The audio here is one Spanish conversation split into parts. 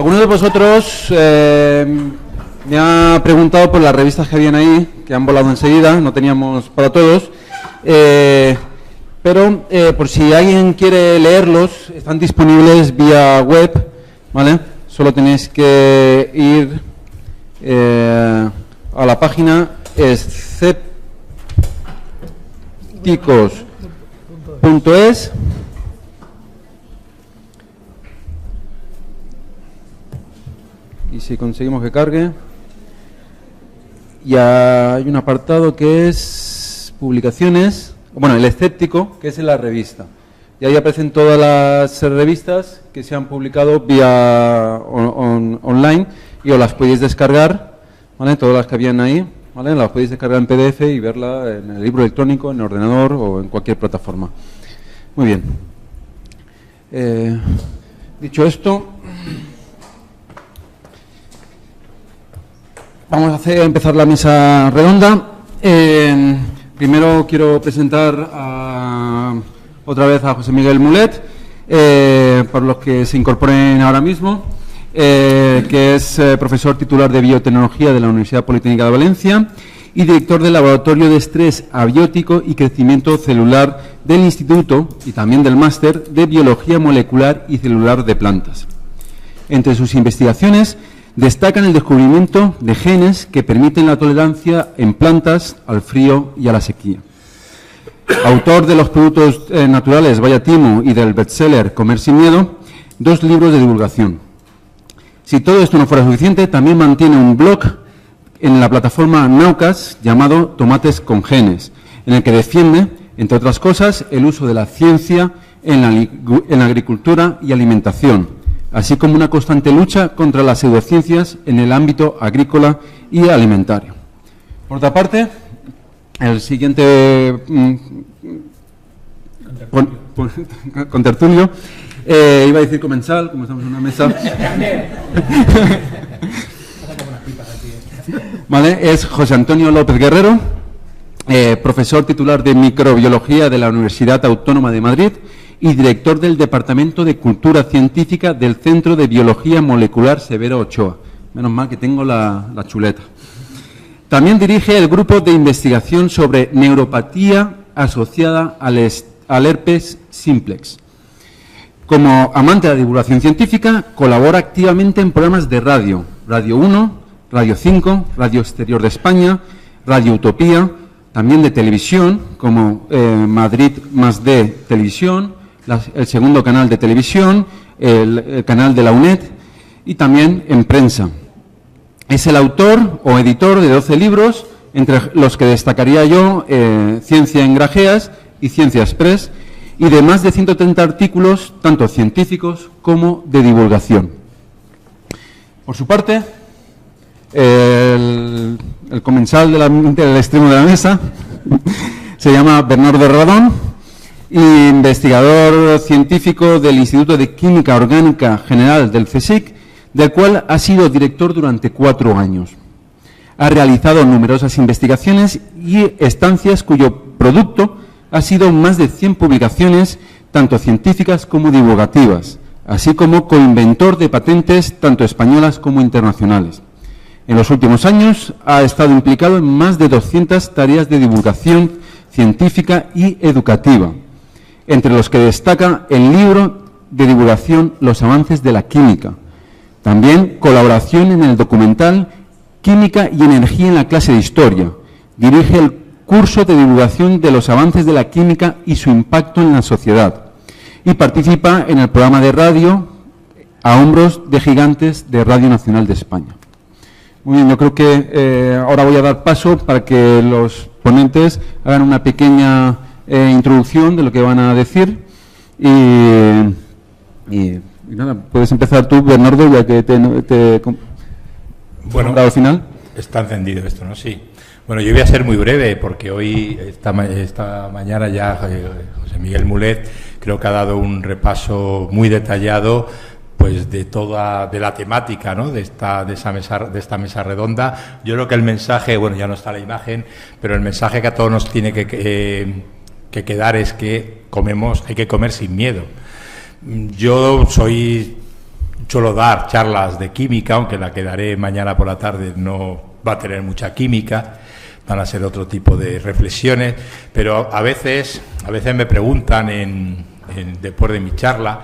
Algunos de vosotros me ha preguntado por las revistas que habían ahí, que han volado enseguida, no teníamos para todos, pero por si alguien quiere leerlos, están disponibles vía web, ¿vale? Solo tenéis que ir a la página escépticos.es. Y si conseguimos que cargue, ya hay un apartado que es publicaciones, bueno, el escéptico, que es en la revista. Y ahí aparecen todas las revistas que se han publicado vía online y os las podéis descargar, ¿vale? Todas las que habían ahí, ¿vale? Las podéis descargar en PDF y verla en el libro electrónico, en el ordenador o en cualquier plataforma. Muy bien. Dicho esto, vamos a empezar la mesa redonda. Primero quiero presentar otra vez a José Miguel Mulet, por los que se incorporen ahora mismo, que es profesor titular de Biotecnología de la Universidad Politécnica de Valencia y director del Laboratorio de Estrés Abiótico y Crecimiento Celular del Instituto y también del Máster de Biología Molecular y Celular de Plantas. Entre sus investigaciones destacan el descubrimiento de genes que permiten la tolerancia en plantas al frío y a la sequía. Autor de los productos naturales Vaya Timo y del bestseller Comer sin miedo, 2 libros de divulgación. Si todo esto no fuera suficiente, también mantiene un blog en la plataforma Naucas llamado Tomates con Genes, en el que defiende, entre otras cosas, el uso de la ciencia en la agricultura y alimentación, así como una constante lucha contra las pseudociencias en el ámbito agrícola y alimentario. Por otra parte, el siguiente contertulio, iba a decir comensal, como estamos en una mesa, ¿vale? Es José Antonio López Guerrero, profesor titular de Microbiología de la Universidad Autónoma de Madrid y director del Departamento de Cultura Científica del Centro de Biología Molecular Severo Ochoa. Menos mal que tengo la chuleta. También dirige el grupo de investigación sobre neuropatía asociada al herpes simplex. Como amante de la divulgación científica, colabora activamente en programas de radio, Radio 1, Radio 5, Radio Exterior de España, Radio Utopía, también de televisión, como Madrid Más D Televisión, el segundo canal de televisión, el canal de la UNED y también en prensa. Es el autor o editor de 12 libros, entre los que destacaría yo Ciencia en Grajeas y Ciencia Express, y de más de 130 artículos, tanto científicos como de divulgación. Por su parte, el comensal del extremo de la mesa se llama Bernardo Radón, investigador científico del Instituto de Química Orgánica General del CSIC, del cual ha sido director durante 4 años. Ha realizado numerosas investigaciones y estancias cuyo producto ha sido más de 100 publicaciones, tanto científicas como divulgativas, así como coinventor de patentes tanto españolas como internacionales. En los últimos años ha estado implicado en más de 200 tareas de divulgación científica y educativa, entre los que destaca el libro de divulgación Los avances de la química. También colaboración en el documental Química y Energía en la clase de Historia. Dirige el curso de divulgación de los avances de la química y su impacto en la sociedad. Y participa en el programa de radio A hombros de gigantes de Radio Nacional de España. Muy bien, yo creo que ahora voy a dar paso para que los ponentes hagan una pequeña introducción de lo que van a decir y nada, puedes empezar tú, Bernardo, ya que te bueno, al final. Está encendido esto, ¿no? Sí. Bueno, yo voy a ser muy breve porque hoy, esta mañana ya José Miguel Mulet creo que ha dado un repaso muy detallado pues de la temática, ¿no? de esta mesa redonda. Yo creo que el mensaje, bueno, ya no está la imagen, pero el mensaje que a todos nos tiene que quedar es que hay que comer sin miedo. Yo soy suelo dar charlas de química, aunque la que daré mañana por la tarde no va a tener mucha química, van a ser otro tipo de reflexiones, pero a veces me preguntan después de mi charla,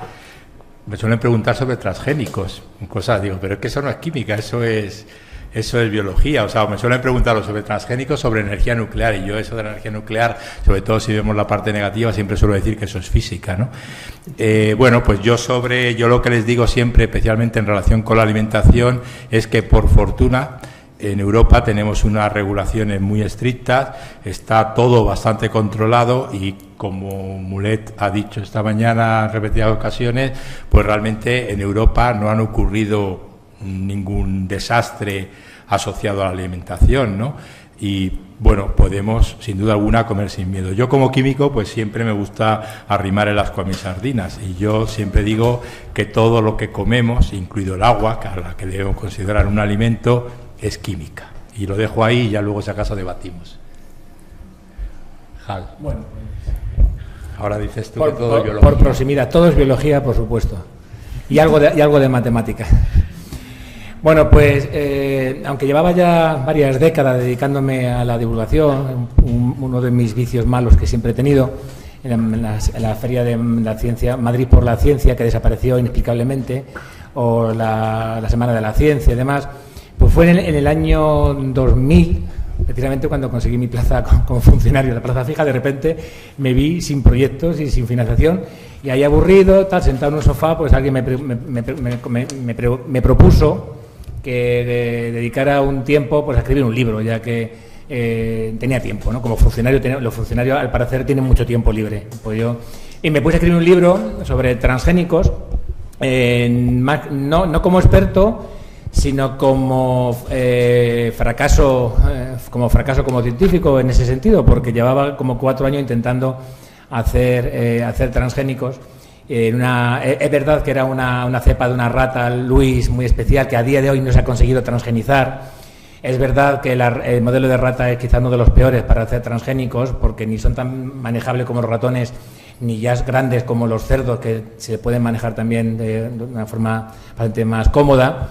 me suelen preguntar sobre transgénicos, cosas, digo, pero es que eso no es química, eso es biología, o sea, me suelen preguntar sobre transgénicos, sobre energía nuclear, y yo eso de la energía nuclear, sobre todo si vemos la parte negativa, siempre suelo decir que eso es física, ¿no? Bueno, pues yo lo que les digo siempre, especialmente en relación con la alimentación, es que por fortuna en Europa tenemos unas regulaciones muy estrictas, está todo bastante controlado y, como Mulet ha dicho esta mañana en repetidas ocasiones, pues realmente en Europa no han ocurrido ningún desastre asociado a la alimentación, ¿no? Y bueno, podemos sin duda alguna comer sin miedo. Yo como químico pues siempre me gusta arrimar el ascua a mis sardinas, y yo siempre digo que todo lo que comemos, incluido el agua, que a la que debemos considerar un alimento, es química. Y lo dejo ahí y ya luego si acaso debatimos. Hal. Bueno, ahora dices tú que todo es biología. Por proximidad, todo es biología, por supuesto. Y algo de matemática. Bueno, pues aunque llevaba ya varias décadas dedicándome a la divulgación, uno de mis vicios malos que siempre he tenido, en la Feria de la Ciencia, Madrid por la Ciencia, que desapareció inexplicablemente, o la Semana de la Ciencia y demás, pues fue en el año 2000, precisamente cuando conseguí mi plaza como funcionario, la plaza fija. De repente me vi sin proyectos y sin financiación, y ahí aburrido, sentado en un sofá, pues alguien me propuso que dedicara un tiempo pues a escribir un libro, ya que tenía tiempo, ¿no? Como funcionario, los funcionarios al parecer tienen mucho tiempo libre. Y me puse a escribir un libro sobre transgénicos, no como experto, sino como fracaso como científico en ese sentido, porque llevaba como 4 años intentando hacer transgénicos. Es verdad que era una cepa de una rata Luis muy especial, que a día de hoy no se ha conseguido transgenizar. Es verdad que el modelo de rata es quizás uno de los peores para hacer transgénicos, porque ni son tan manejables como los ratones, ni ya grandes como los cerdos, que se pueden manejar también de una forma bastante más cómoda.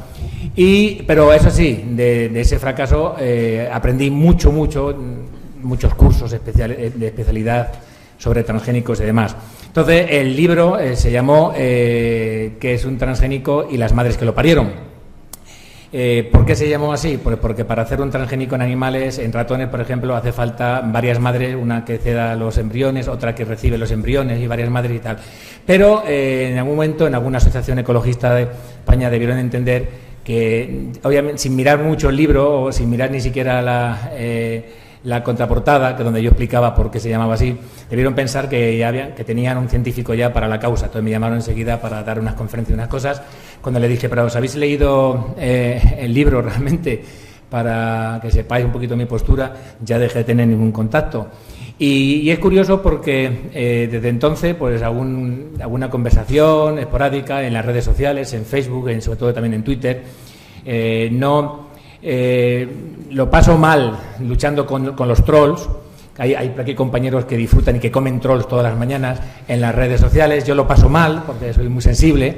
Pero eso sí, de ese fracaso aprendí muchos cursos de especialidad sobre transgénicos y demás. Entonces, el libro se llamó ¿Qué es un transgénico y las madres que lo parieron? ¿Por qué se llamó así? Porque para hacer un transgénico en animales, en ratones, por ejemplo, hace falta varias madres, una que ceda los embriones, otra que recibe los embriones, y varias madres y tal. Pero en algún momento, en alguna asociación ecologista de España, debieron entender que, obviamente, sin mirar mucho el libro, o sin mirar ni siquiera la contraportada, que donde yo explicaba por qué se llamaba así, debieron pensar que tenían un científico ya para la causa. Entonces me llamaron enseguida para dar unas conferencias y unas cosas. Cuando le dije, pero ¿os habéis leído el libro realmente, para que sepáis un poquito mi postura? Ya dejé de tener ningún contacto. Y es curioso porque desde entonces, pues alguna conversación esporádica en las redes sociales, en Facebook, sobre todo también en Twitter, lo paso mal luchando con los trolls. Hay aquí compañeros que disfrutan y que comen trolls todas las mañanas en las redes sociales. Yo lo paso mal porque soy muy sensible,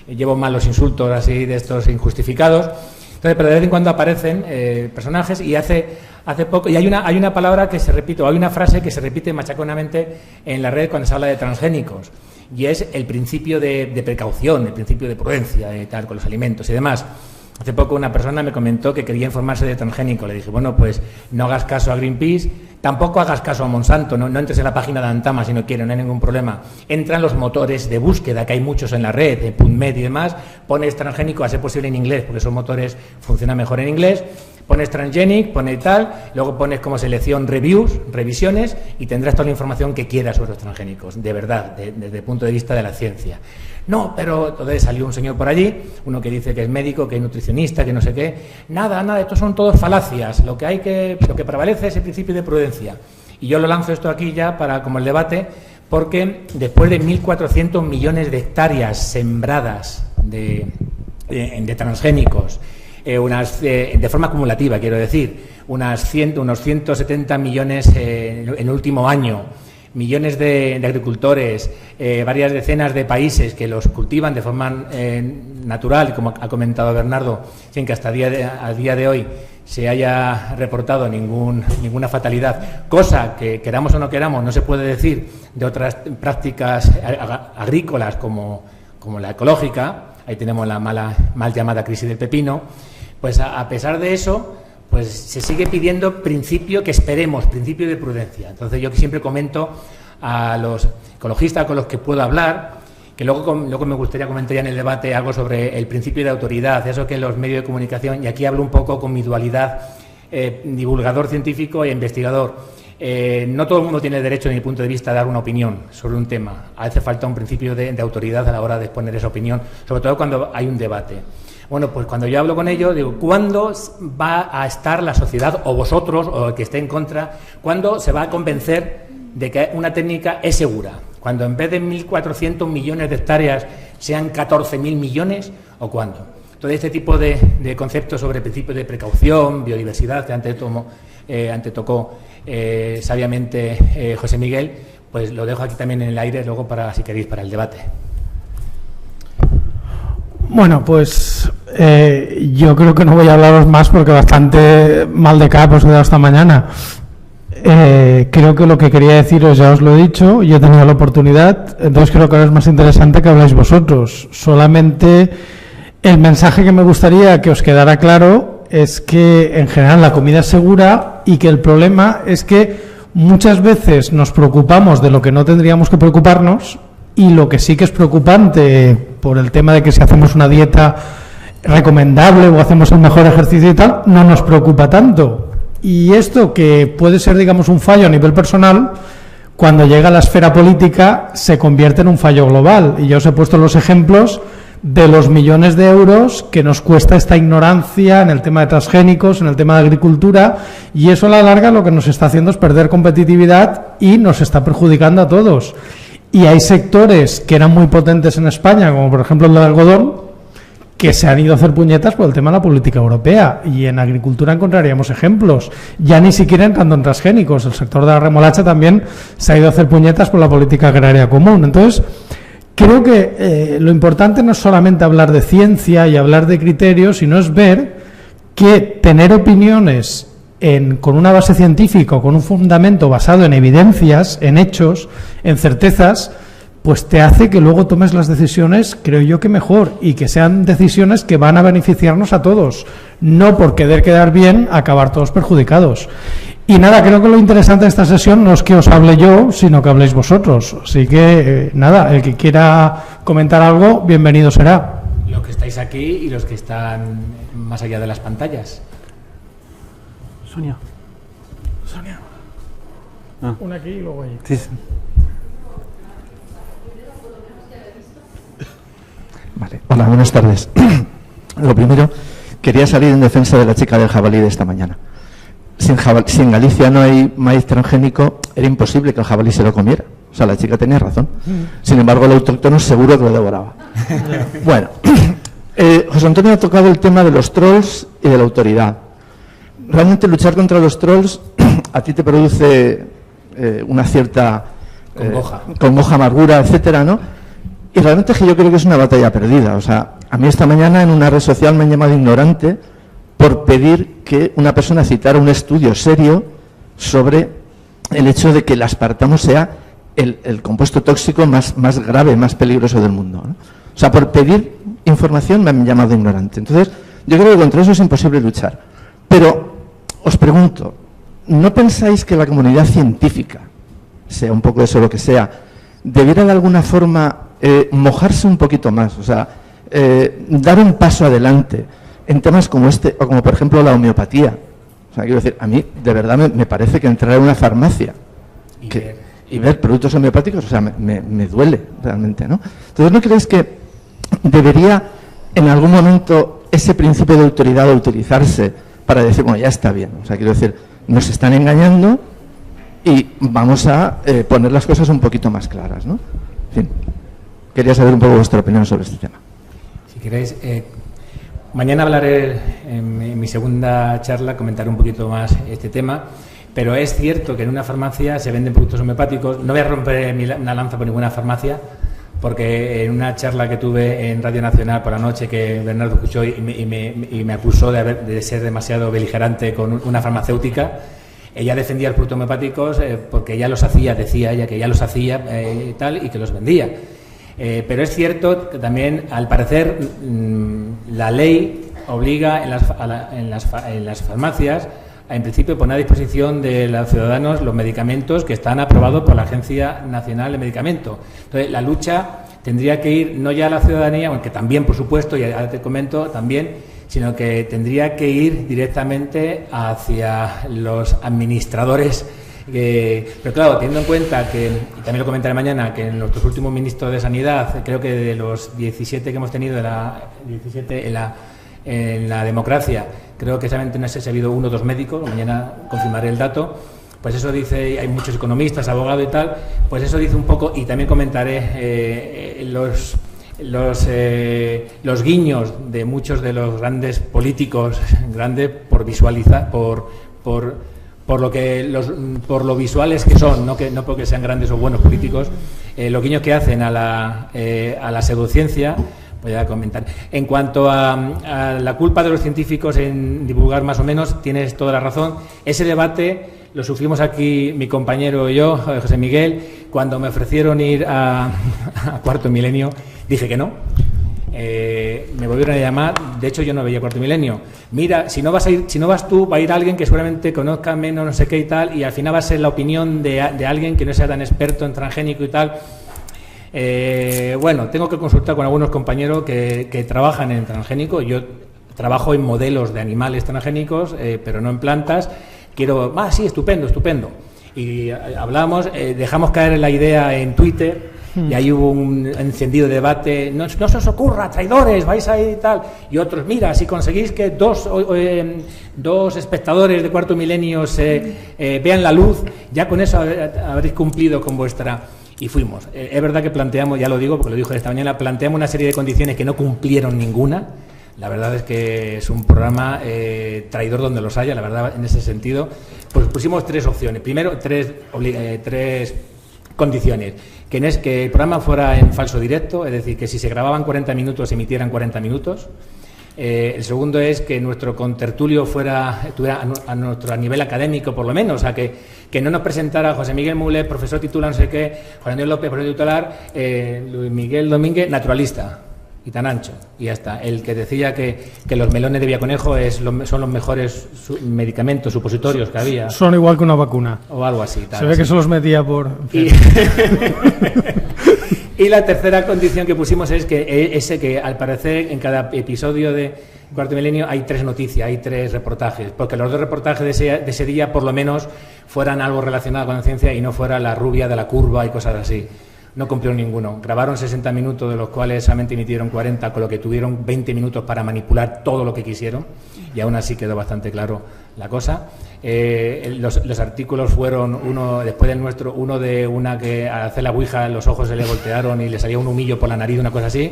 llevo mal los insultos así de estos injustificados. Entonces, pero de vez en cuando aparecen personajes, y hace poco, y hay una palabra que se repite, o hay una frase que se repite machaconamente en la red cuando se habla de transgénicos, y es el principio de precaución, el principio de prudencia y tal con los alimentos y demás. Hace poco una persona me comentó que quería informarse de transgénico. Le dije, bueno, pues no hagas caso a Greenpeace, tampoco hagas caso a Monsanto, no entres en la página de Antama si no quieres, no hay ningún problema. Entra en los motores de búsqueda, que hay muchos en la red, de PubMed y demás, pones transgénico a ser posible en inglés, porque esos motores funcionan mejor en inglés, pones transgenic, pones tal, luego pones como selección revisiones, y tendrás toda la información que quieras sobre los transgénicos, de verdad, desde el punto de vista de la ciencia. No, pero entonces salió un señor por allí, uno que dice que es médico, que es nutricionista, que no sé qué. Nada, estos son todos falacias. Lo que prevalece es el principio de prudencia. Y yo lo lanzo esto aquí ya como el debate, porque después de 1.400 millones de hectáreas sembradas de transgénicos, de forma acumulativa, quiero decir, unos 170 millones en el último año, millones de agricultores, varias decenas de países que los cultivan de forma natural, como ha comentado Bernardo, sin que hasta a día de hoy se haya reportado ninguna fatalidad, cosa que queramos o no queramos no se puede decir de otras prácticas agrícolas como la ecológica. Ahí tenemos la mal llamada crisis del pepino. Pues a pesar de eso, pues se sigue pidiendo principio de prudencia. Entonces yo siempre comento a los ecologistas con los que puedo hablar, que luego me gustaría comentar ya en el debate algo sobre el principio de autoridad, eso que en los medios de comunicación, y aquí hablo un poco con mi dualidad divulgador científico e investigador. No todo el mundo tiene derecho, desde mi punto de vista, a dar una opinión sobre un tema. Hace falta un principio de autoridad a la hora de exponer esa opinión, sobre todo cuando hay un debate. Bueno, pues cuando yo hablo con ellos, digo, ¿cuándo va a estar la sociedad, o vosotros, o el que esté en contra, cuándo se va a convencer de que una técnica es segura? ¿Cuando en vez de 1.400 millones de hectáreas sean 14.000 millones, o cuándo? Todo este tipo de conceptos sobre principios de precaución, biodiversidad, que antes tocó sabiamente José Miguel, pues lo dejo aquí también en el aire, luego si queréis, para el debate. Bueno, pues yo creo que no voy a hablaros más porque bastante mal de cap os he dado esta mañana. Creo que lo que quería deciros ya os lo he dicho, yo he tenido la oportunidad, entonces creo que ahora es más interesante que habláis vosotros. Solamente el mensaje que me gustaría que os quedara claro es que en general la comida es segura y que el problema es que muchas veces nos preocupamos de lo que no tendríamos que preocuparnos, y lo que sí que es preocupante por el tema de que si hacemos una dieta recomendable o hacemos el mejor ejercicio y tal, no nos preocupa tanto. Y esto, que puede ser, digamos, un fallo a nivel personal, cuando llega a la esfera política se convierte en un fallo global. Y ya os he puesto los ejemplos de los millones de euros que nos cuesta esta ignorancia en el tema de transgénicos, en el tema de agricultura, y eso a la larga lo que nos está haciendo es perder competitividad y nos está perjudicando a todos. Y hay sectores que eran muy potentes en España, como por ejemplo el del algodón, que se han ido a hacer puñetas por el tema de la política europea. Y en agricultura encontraríamos ejemplos. Ya ni siquiera entrando en transgénicos. El sector de la remolacha también se ha ido a hacer puñetas por la política agraria común. Entonces, creo que lo importante no es solamente hablar de ciencia y hablar de criterios, sino es ver que tener opiniones con una base científica o con un fundamento basado en evidencias, en hechos, en certezas, pues te hace que luego tomes las decisiones, creo yo, que mejor, y que sean decisiones que van a beneficiarnos a todos, no por querer quedar bien acabar todos perjudicados. Y nada, creo que lo interesante de esta sesión no es que os hable yo, sino que habléis vosotros. Así que nada, el que quiera comentar algo, bienvenido será. Los que estáis aquí y los que están más allá de las pantallas. Sonia. Una aquí y luego ahí. Sí. Vale. Hola, buenas tardes. Lo primero, quería salir en defensa de la chica del jabalí de esta mañana. Si en Galicia no hay maíz transgénico, era imposible que el jabalí se lo comiera. O sea, la chica tenía razón. Sin embargo, el autóctono seguro que lo devoraba. Bueno, José Antonio ha tocado el tema de los trolls y de la autoridad. Realmente luchar contra los trolls a ti te produce una cierta congoja, amargura, etcétera, ¿no? Y realmente es que yo creo que es una batalla perdida. O sea, a mí esta mañana en una red social me han llamado ignorante por pedir que una persona citara un estudio serio sobre el hecho de que el aspartamo sea el compuesto tóxico más grave, más peligroso del mundo, ¿no? O sea, por pedir información me han llamado ignorante. Entonces, yo creo que contra eso es imposible luchar. Pero os pregunto, ¿no pensáis que la comunidad científica, sea un poco eso lo que sea, debiera de alguna forma mojarse un poquito más? O sea, dar un paso adelante en temas como este, o como por ejemplo la homeopatía. O sea, quiero decir, a mí de verdad me parece que entrar en una farmacia y ver productos homeopáticos, o sea, me duele realmente, ¿no? Entonces, ¿no creéis que debería en algún momento ese principio de autoridad utilizarse para decir, bueno, ya está bien? O sea, quiero decir, nos están engañando y vamos a poner las cosas un poquito más claras, ¿no? En fin, quería saber un poco vuestra opinión sobre este tema. Si queréis, mañana hablaré en mi segunda charla, comentaré un poquito más este tema, pero es cierto que en una farmacia se venden productos homeopáticos. No voy a romper una lanza por ninguna farmacia, porque en una charla que tuve en Radio Nacional por la noche, que Bernardo escuchó y me acusó de ser demasiado beligerante con una farmacéutica, ella defendía los productos homeopáticos porque ella los hacía, decía ella que ella los hacía y tal, y que los vendía. Pero es cierto que también, al parecer, la ley obliga en las farmacias en principio poner a disposición de los ciudadanos los medicamentos que están aprobados por la Agencia Nacional de Medicamentos. Entonces, la lucha tendría que ir no ya a la ciudadanía, aunque también, por supuesto, y ahora te comento también, sino que tendría que ir directamente hacia los administradores. Pero claro, teniendo en cuenta que, y también lo comentaré mañana, que en nuestros últimos ministros de Sanidad, creo que de los 17 que hemos tenido en la democracia, creo que solamente no sé si ha habido 1 o 2 médicos, mañana confirmaré el dato. Pues eso dice, hay muchos economistas, abogados y tal, pues eso dice un poco, y también comentaré los guiños de muchos de los grandes políticos, grandes por visualizar, por lo visuales que son, no porque sean grandes o buenos políticos, los guiños que hacen a la pseudociencia. Voy a comentar. En cuanto a la culpa de los científicos en divulgar más o menos, tienes toda la razón. Ese debate lo sufrimos aquí mi compañero y yo, José Miguel, cuando me ofrecieron ir a Cuarto Milenio, dije que no. Me volvieron a llamar, de hecho yo no veía Cuarto Milenio. Mira, si no vas tú, va a ir alguien que seguramente conozca menos no sé qué y tal, y al final va a ser la opinión de alguien que no sea tan experto en transgénico y tal. Bueno, tengo que consultar con algunos compañeros que trabajan en transgénico. Yo trabajo en modelos de animales transgénicos, pero no en plantas. Sí, estupendo. Y hablamos, dejamos caer la idea en Twitter, y ahí hubo un encendido debate. No se os ocurra, traidores, vais a ir y tal. Y otros, mira, si conseguís que dos espectadores de Cuarto Milenio vean la luz, ya con eso habréis cumplido con vuestra... Y fuimos. Es verdad que planteamos, ya lo digo porque lo dijo esta mañana, planteamos una serie de condiciones que no cumplieron ninguna. La verdad es que es un programa traidor donde los haya, la verdad, en ese sentido. Pues pusimos 3 opciones. Primero, tres condiciones. Que el programa fuera en falso directo, es decir, que si se grababan 40 minutos, se emitieran 40 minutos. El segundo es que nuestro contertulio tuviera a nuestro nivel académico, por lo menos, o sea, que no nos presentara José Miguel Mulet, profesor titular, no sé qué, Juan Andrés López, profesor titular, Luis Miguel Domínguez, naturalista, y tan ancho, y ya está. El que decía que los melones de Villaconejo son los mejores medicamentos supositorios que había. Son igual que una vacuna. O algo así. Tal, se ve así. Que se los metía por... Y la tercera condición que pusimos es que al parecer en cada episodio de Cuarto Milenio hay 3 noticias, hay 3 reportajes, porque los 2 reportajes de ese día por lo menos fueran algo relacionado con la ciencia y no fuera la rubia de la curva y cosas así. No cumplieron ninguno. Grabaron 60 minutos, de los cuales solamente emitieron 40, con lo que tuvieron 20 minutos para manipular todo lo que quisieron, y aún así quedó bastante claro la cosa. Los artículos fueron después del nuestro, uno de una que al hacer la ouija los ojos se le voltearon y le salía un humillo por la nariz, una cosa así.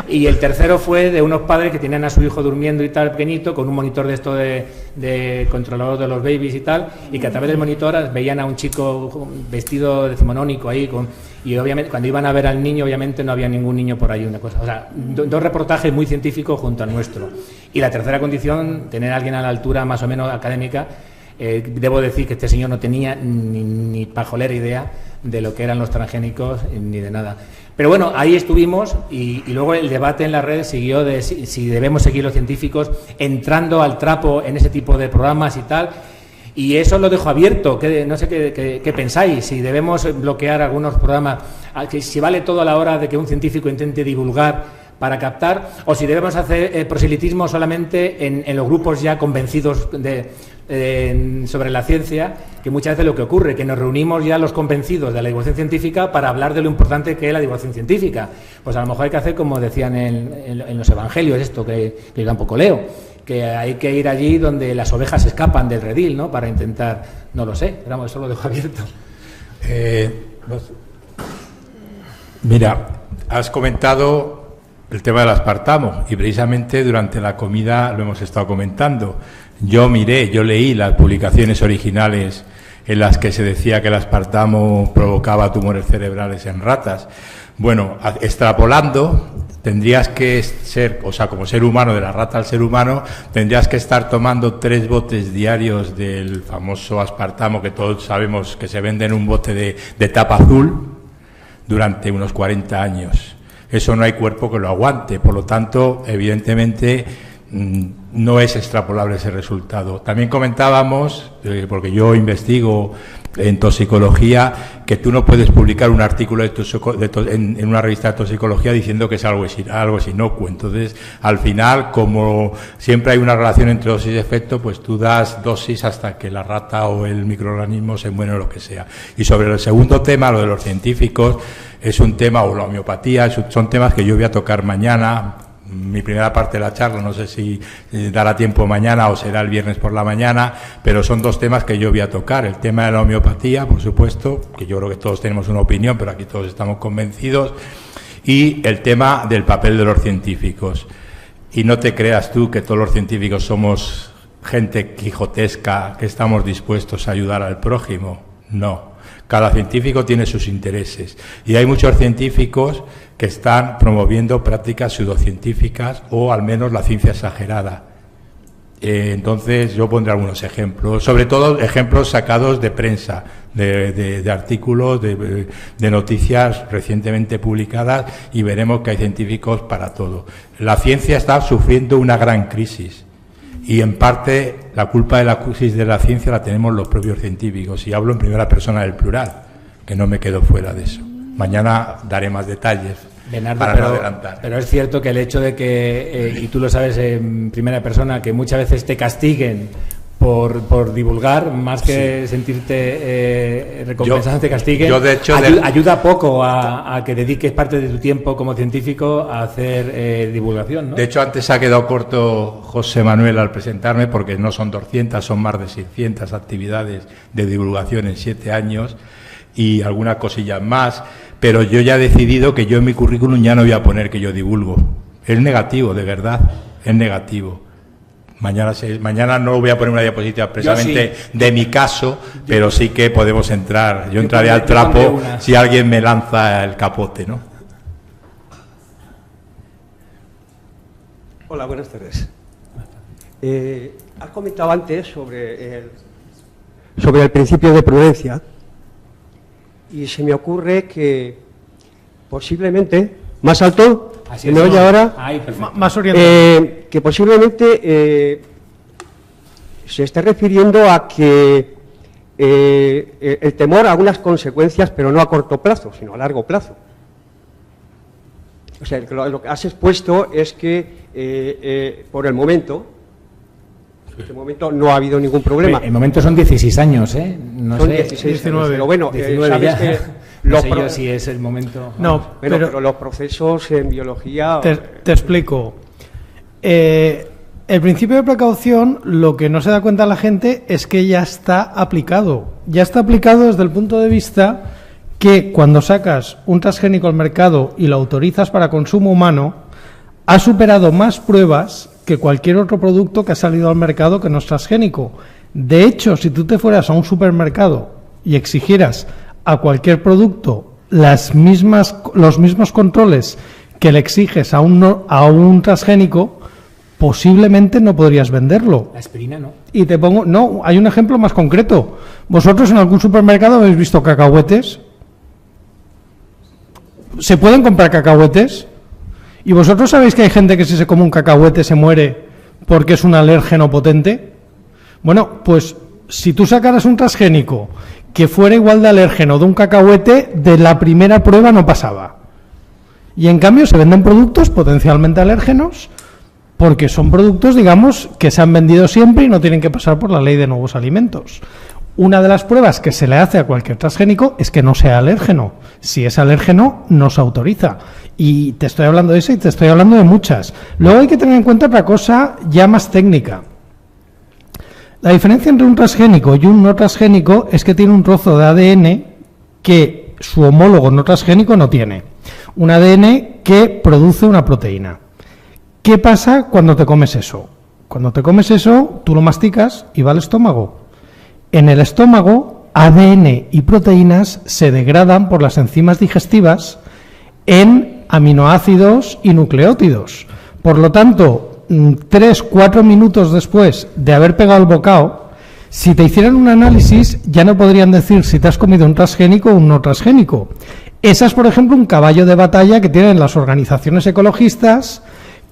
Y el tercero fue de unos padres que tenían a su hijo durmiendo y tal, pequeñito, con un monitor de esto de controlador de los babies y tal, y que a través del monitor veían a un chico vestido decimonónico ahí, y obviamente cuando iban a ver al niño, obviamente no había ningún niño por ahí, una cosa. O sea, 2 reportajes muy científicos junto al nuestro. Y la tercera condición, tener a alguien a la altura más o menos académica. Debo decir que este señor no tenía ni pajolera idea de lo que eran los transgénicos ni de nada. Pero bueno, ahí estuvimos, y luego el debate en las redes siguió de si debemos seguir los científicos entrando al trapo en ese tipo de programas y tal. Y eso lo dejo abierto, no sé qué pensáis, si debemos bloquear algunos programas, si vale todo a la hora de que un científico intente divulgar para captar, o si debemos hacer proselitismo solamente en los grupos ya convencidos sobre la ciencia, que muchas veces lo que ocurre, que nos reunimos ya los convencidos de la divulgación científica para hablar de lo importante que es la divulgación científica. Pues a lo mejor hay que hacer como decían en los evangelios, esto que yo tampoco leo, que hay que ir allí donde las ovejas escapan del redil, ¿no? Para intentar, no lo sé, pero vamos, eso lo dejo abierto. Mira, has comentado el tema del aspartamo, y precisamente durante la comida lo hemos estado comentando. Yo leí las publicaciones originales en las que se decía que el aspartamo provocaba tumores cerebrales en ratas. Bueno, extrapolando, tendrías que ser, o sea, como ser humano, de la rata al ser humano, tendrías que estar tomando 3 botes diarios del famoso aspartamo, que todos sabemos que se vende en un bote de tapa azul, durante unos 40 años. Eso no hay cuerpo que lo aguante, por lo tanto, evidentemente, no es extrapolable ese resultado. También comentábamos, porque yo investigo en toxicología, que tú no puedes publicar un artículo en una revista de toxicología diciendo que es algo es inocuo. Entonces, al final, como siempre hay una relación entre dosis y efecto, pues tú das dosis hasta que la rata o el microorganismo se muere o lo que sea. Y sobre el segundo tema, lo de los científicos, es un tema, o la homeopatía, son temas que yo voy a tocar mañana. Mi primera parte de la charla, no sé si dará tiempo mañana o será el viernes por la mañana, pero son 2 temas que yo voy a tocar. El tema de la homeopatía, por supuesto, que yo creo que todos tenemos una opinión, pero aquí todos estamos convencidos, y el tema del papel de los científicos. Y no te creas tú que todos los científicos somos gente quijotesca, que estamos dispuestos a ayudar al prójimo. No. Cada científico tiene sus intereses, y hay muchos científicos que están promoviendo prácticas pseudocientíficas o al menos la ciencia exagerada. Entonces yo pondré algunos ejemplos, sobre todo ejemplos sacados de prensa, de artículos, de noticias recientemente publicadas, y veremos que hay científicos para todo. La ciencia está sufriendo una gran crisis. Y en parte la culpa de la crisis de la ciencia la tenemos los propios científicos, y hablo en primera persona del plural, que no me quedo fuera de eso. Mañana daré más detalles, Bernardo, para no adelantar. Pero es cierto que el hecho de que, y tú lo sabes en primera persona, que muchas veces te castiguen por divulgar, más que sentirte recompensado, te castiguen, yo de hecho ayuda poco a que dediques parte de tu tiempo como científico a hacer divulgación, ¿no? De hecho, antes ha quedado corto José Manuel al presentarme, porque no son 200, son más de 600 actividades de divulgación en 7 años y algunas cosillas más, pero yo ya he decidido que yo en mi currículum ya no voy a poner que yo divulgo. Es negativo, de verdad, es negativo. Mañana no voy a poner una diapositiva precisamente de mi caso, pero sí que podemos entrar. Yo entraré al trapo si alguien me lanza el capote, ¿no? Hola, buenas tardes. Has comentado antes sobre el principio de prudencia, y se me ocurre que posiblemente... ¿Más alto? Así ¿Me oye ahora? Ahí, perfecto. Más orientado. Que posiblemente se esté refiriendo a que el temor a algunas consecuencias, pero no a corto plazo, sino a largo plazo. O sea, lo que has expuesto es que por el momento, en este momento no ha habido ningún problema. El momento son 16 años, ¿eh? No son sé, 16 19. años, pero bueno, 19 sabes ya. que... No sé yo si es el momento. No, pero los procesos en biología... Te explico. El principio de precaución, lo que no se da cuenta la gente es que ya está aplicado. Ya está aplicado desde el punto de vista que cuando sacas un transgénico al mercado y lo autorizas para consumo humano, ha superado más pruebas que cualquier otro producto que ha salido al mercado que no es transgénico. De hecho, si tú te fueras a un supermercado y exigieras a cualquier producto los mismos controles que le exiges a un transgénico, posiblemente no podrías venderlo. La aspirina no. Y te pongo, no, hay un ejemplo más concreto. ¿Vosotros en algún supermercado habéis visto cacahuetes? ¿Se pueden comprar cacahuetes? ¿Y vosotros sabéis que hay gente que si se come un cacahuete se muere porque es un alérgeno potente? Bueno, pues si tú sacaras un transgénico que fuera igual de alérgeno de un cacahuete, de la primera prueba no pasaba. Y en cambio se venden productos potencialmente alérgenos porque son productos, digamos, que se han vendido siempre y no tienen que pasar por la ley de nuevos alimentos. Una de las pruebas que se le hace a cualquier transgénico es que no sea alérgeno. Si es alérgeno, no se autoriza. Y te estoy hablando de eso y te estoy hablando de muchas. Luego hay que tener en cuenta otra cosa ya más técnica. La diferencia entre un transgénico y un no transgénico es que tiene un trozo de ADN que su homólogo no transgénico no tiene. Un ADN que produce una proteína. ¿Qué pasa cuando te comes eso? Cuando te comes eso, tú lo masticas y va al estómago. En el estómago, ADN y proteínas se degradan por las enzimas digestivas en aminoácidos y nucleótidos. Por lo tanto, 3-4 minutos después de haber pegado el bocado, si te hicieran un análisis, ya no podrían decir si te has comido un transgénico o un no transgénico. Esa es, por ejemplo, un caballo de batalla que tienen las organizaciones ecologistas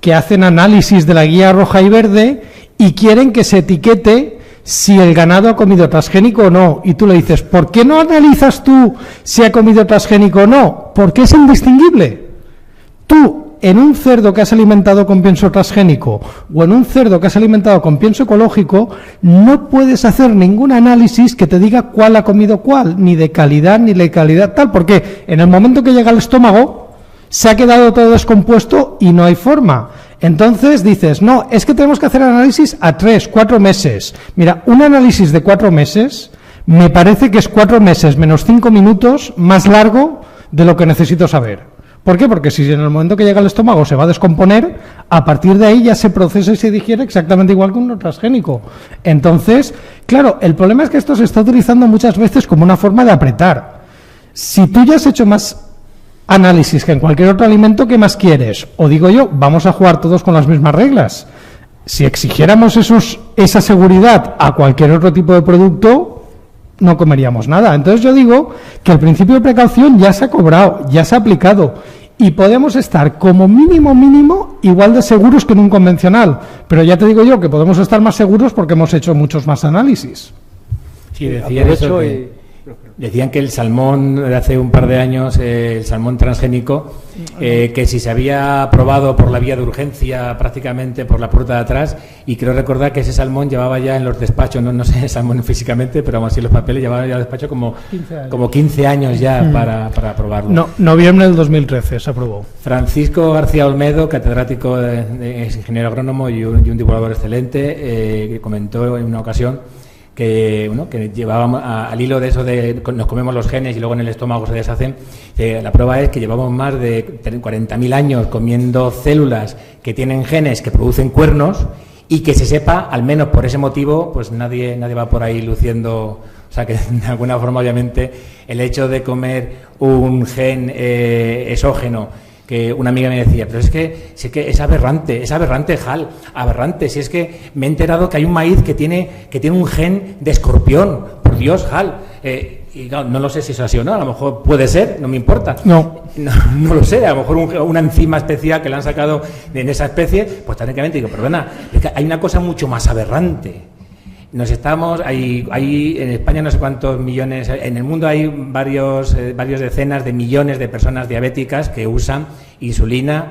que hacen análisis de la guía roja y verde y quieren que se etiquete si el ganado ha comido transgénico o no. Y tú le dices, ¿por qué no analizas tú si ha comido transgénico o no? Porque es indistinguible. Tú, en un cerdo que has alimentado con pienso transgénico o en un cerdo que has alimentado con pienso ecológico, no puedes hacer ningún análisis que te diga cuál ha comido cuál, ni de calidad ni de calidad tal, porque en el momento que llega al estómago se ha quedado todo descompuesto y no hay forma. Entonces dices, no, es que tenemos que hacer análisis a 3-4 meses. Mira, un análisis de 4 meses me parece que es 4 meses menos 5 minutos más largo de lo que necesito saber. ¿Por qué? Porque si en el momento que llega al estómago se va a descomponer, a partir de ahí ya se procesa y se digiere exactamente igual que un transgénico. Entonces, claro, el problema es que esto se está utilizando muchas veces como una forma de apretar. Si tú ya has hecho más análisis que en cualquier otro alimento, ¿qué más quieres? O digo yo, vamos a jugar todos con las mismas reglas. Si exigiéramos esa seguridad a cualquier otro tipo de producto, no comeríamos nada. Entonces yo digo que el principio de precaución ya se ha cobrado, ya se ha aplicado y podemos estar como mínimo igual de seguros que en un convencional. Pero ya te digo yo que podemos estar más seguros porque hemos hecho muchos más análisis. Sí, decía eso decían que el salmón de hace un par de años, el salmón transgénico, que si se había probado por la vía de urgencia prácticamente por la puerta de atrás, y creo recordar que ese salmón llevaba ya en los despachos, no sé el salmón físicamente, pero aún así los papeles llevaba ya en los despachos como 15 años ya para probarlo. No, noviembre del 2013 se aprobó. Francisco García Olmedo, catedrático es ingeniero agrónomo y un divulgador excelente, que comentó en una ocasión que llevábamos al hilo de eso de nos comemos los genes y luego en el estómago se deshacen. La prueba es que llevamos más de 40.000 años comiendo células que tienen genes que producen cuernos y que se sepa, al menos por ese motivo, pues nadie va por ahí luciendo. O sea que de alguna forma, obviamente, el hecho de comer un gen exógeno, que una amiga me decía, pero es que es aberrante, Jal, aberrante, si es que me he enterado que hay un maíz que tiene un gen de escorpión, por Dios, Jal, y claro, no lo sé si eso es así o no, a lo mejor puede ser, no me importa, no lo sé, a lo mejor una enzima especial que le han sacado en esa especie, pues técnicamente digo, perdona, es que hay una cosa mucho más aberrante. Hay en España no sé cuántos millones, en el mundo hay varios decenas de millones de personas diabéticas que usan insulina